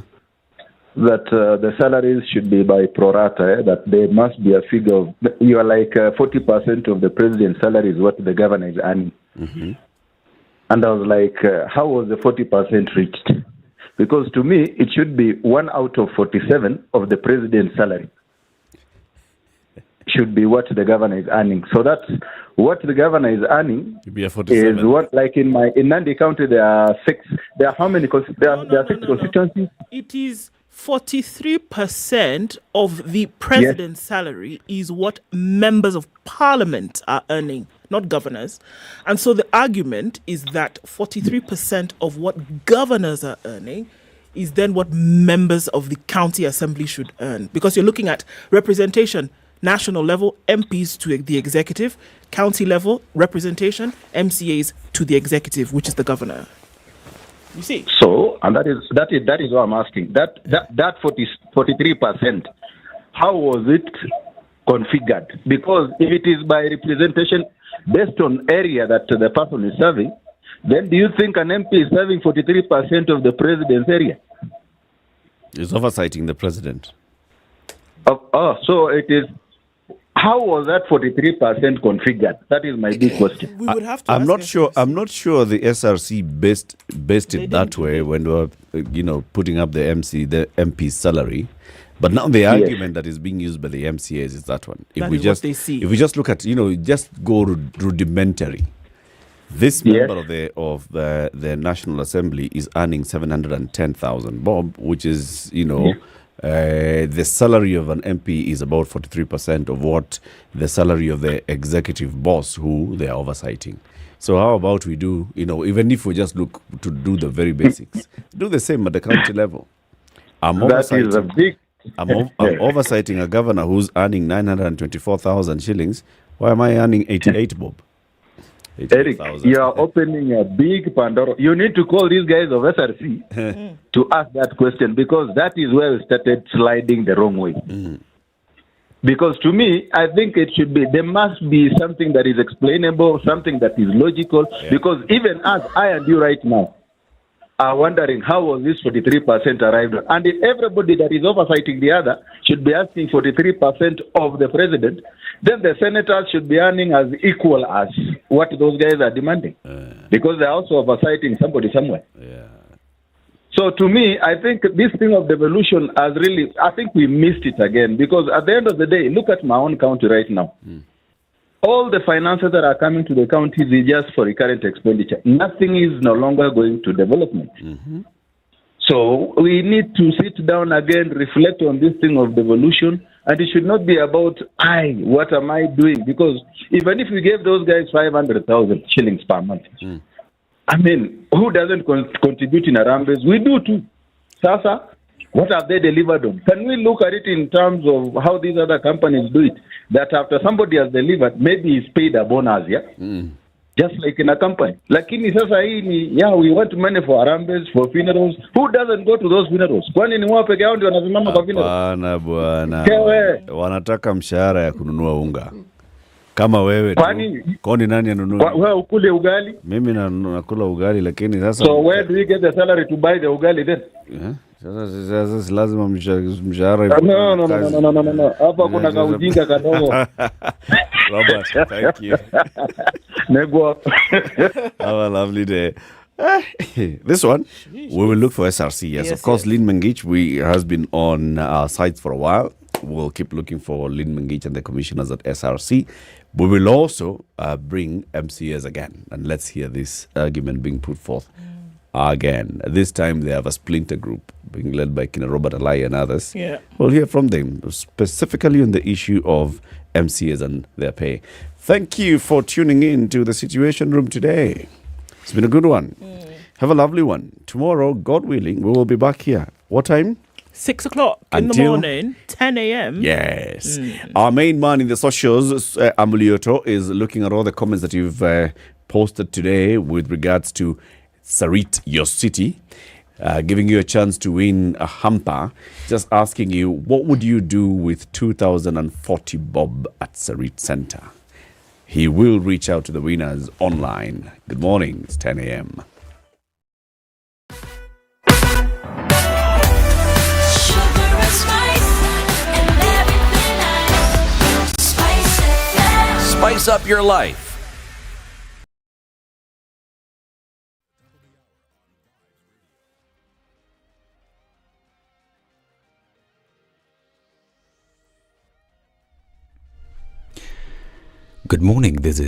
That the salaries should be by pro rata, that there must be a figure of, you are like 40% of the president's salary is what the governor is earning. Mm-hmm. And I was like, how was the 40% reached? Because to me, it should be 1 out of 47 of the president's salary should be what the governor is earning. So that's what the governor is earning is what, like in Nandi County, there are six. There are how many? There are six constituencies. It is 43% of the president's salary is what members of parliament are earning, not governors. And so the argument is that 43% of what governors are earning is then what members of the county assembly should earn. Because you're looking at representation, national level, MPs to the executive, county level, representation, MCAs to the executive, which is the governor. You see? So, and that is what I'm asking. That 43%, how was it configured? Because if it is by representation based on area that the person is serving, then do you think an MP is serving 43% of the president's area? He's oversighting the president. So it is. How was that 43% configured? That is my big question. We would have to. I'm not sure the SRC based it that way when they were, putting up the MP salary. But now the argument that is being used by the MCAs is that one. If we just look at, just go rudimentary. This member of the National Assembly is earning 710,000 bob, which is, the salary of an MP is about 43% of what the salary of the executive boss who they are oversighting. So how about we do, even if we just look to do the very basics, do the same at the county level. I'm oversighting a governor who's earning 924,000 shillings. Why am I earning 88 bob? Eric, you are opening a big Pandora. You need to call these guys of SRC to ask that question, because that is where we started sliding the wrong way. Mm. Because to me, I think there must be something that is explainable, something that is logical, because even as I and you right now are wondering how was this 43% arrived at. And if everybody that is oversighting the other should be asking 43% of the president, then the senators should be earning as equal as what those guys are demanding. Because they're also oversighting somebody somewhere. Yeah. So to me, I think this thing of devolution has really, I think we missed it again, because at the end of the day, look at my own county right now. All the finances that are coming to the counties is just for recurrent expenditure. Nothing is no longer going to development. So we need to sit down again, reflect on this thing of devolution, and it should not be about, what am I doing? Because even if we gave those guys 500,000 shillings per month, I mean, who doesn't contribute in Harambes? We do too. Sasa, what have they delivered on? Can we look at it in terms of how these other companies do it? That after somebody has delivered, maybe he's paid a bonus, just like in a company. Lakini sasa hii ni, we want money for Harambes, for funerals. Who doesn't go to those funerals? Kwani ni wao peke yao ndio wanasimama kwa funerals? Bwana. Wanataka mshahara ya kununua unga. Kama wewe tu. Kwani nani anunua? Wewe ukule ugali? Mimi nakula ugali, lakini sasa. So where do you get the salary to buy the ugali then? Sasa lazima mshahara. No. Hapa kuna kaujinga kadogo. Robert, thank you. Nego. Have a lovely day. This one, we will look for SRC. Yes, of course, Lynn Mengich has been on our sites for a while. We'll keep looking for Lynn Mengich and the commissioners at SRC. We will also bring MCAs again. And let's hear this argument being put forth again. This time they have a splinter group being led by Kina Robert Alai and others. Yeah. We'll hear from them specifically on the issue of MCAs and their pay. Thank you for tuning in to the Situation Room today. It's been a good one. Have a lovely one. Tomorrow, God willing, we will be back here. What time? 6 o'clock in the morning, 10 a.m. Yes. Our main man in the socials, Amulioto, is looking at all the comments that you've posted today with regards to Sarit, your city, giving you a chance to win a hamper. Just asking you, what would you do with 2,040 bob at Sarit Center? He will reach out to the winners online. Good morning. It's 10 a.m. Spice up your life. Good morning. This is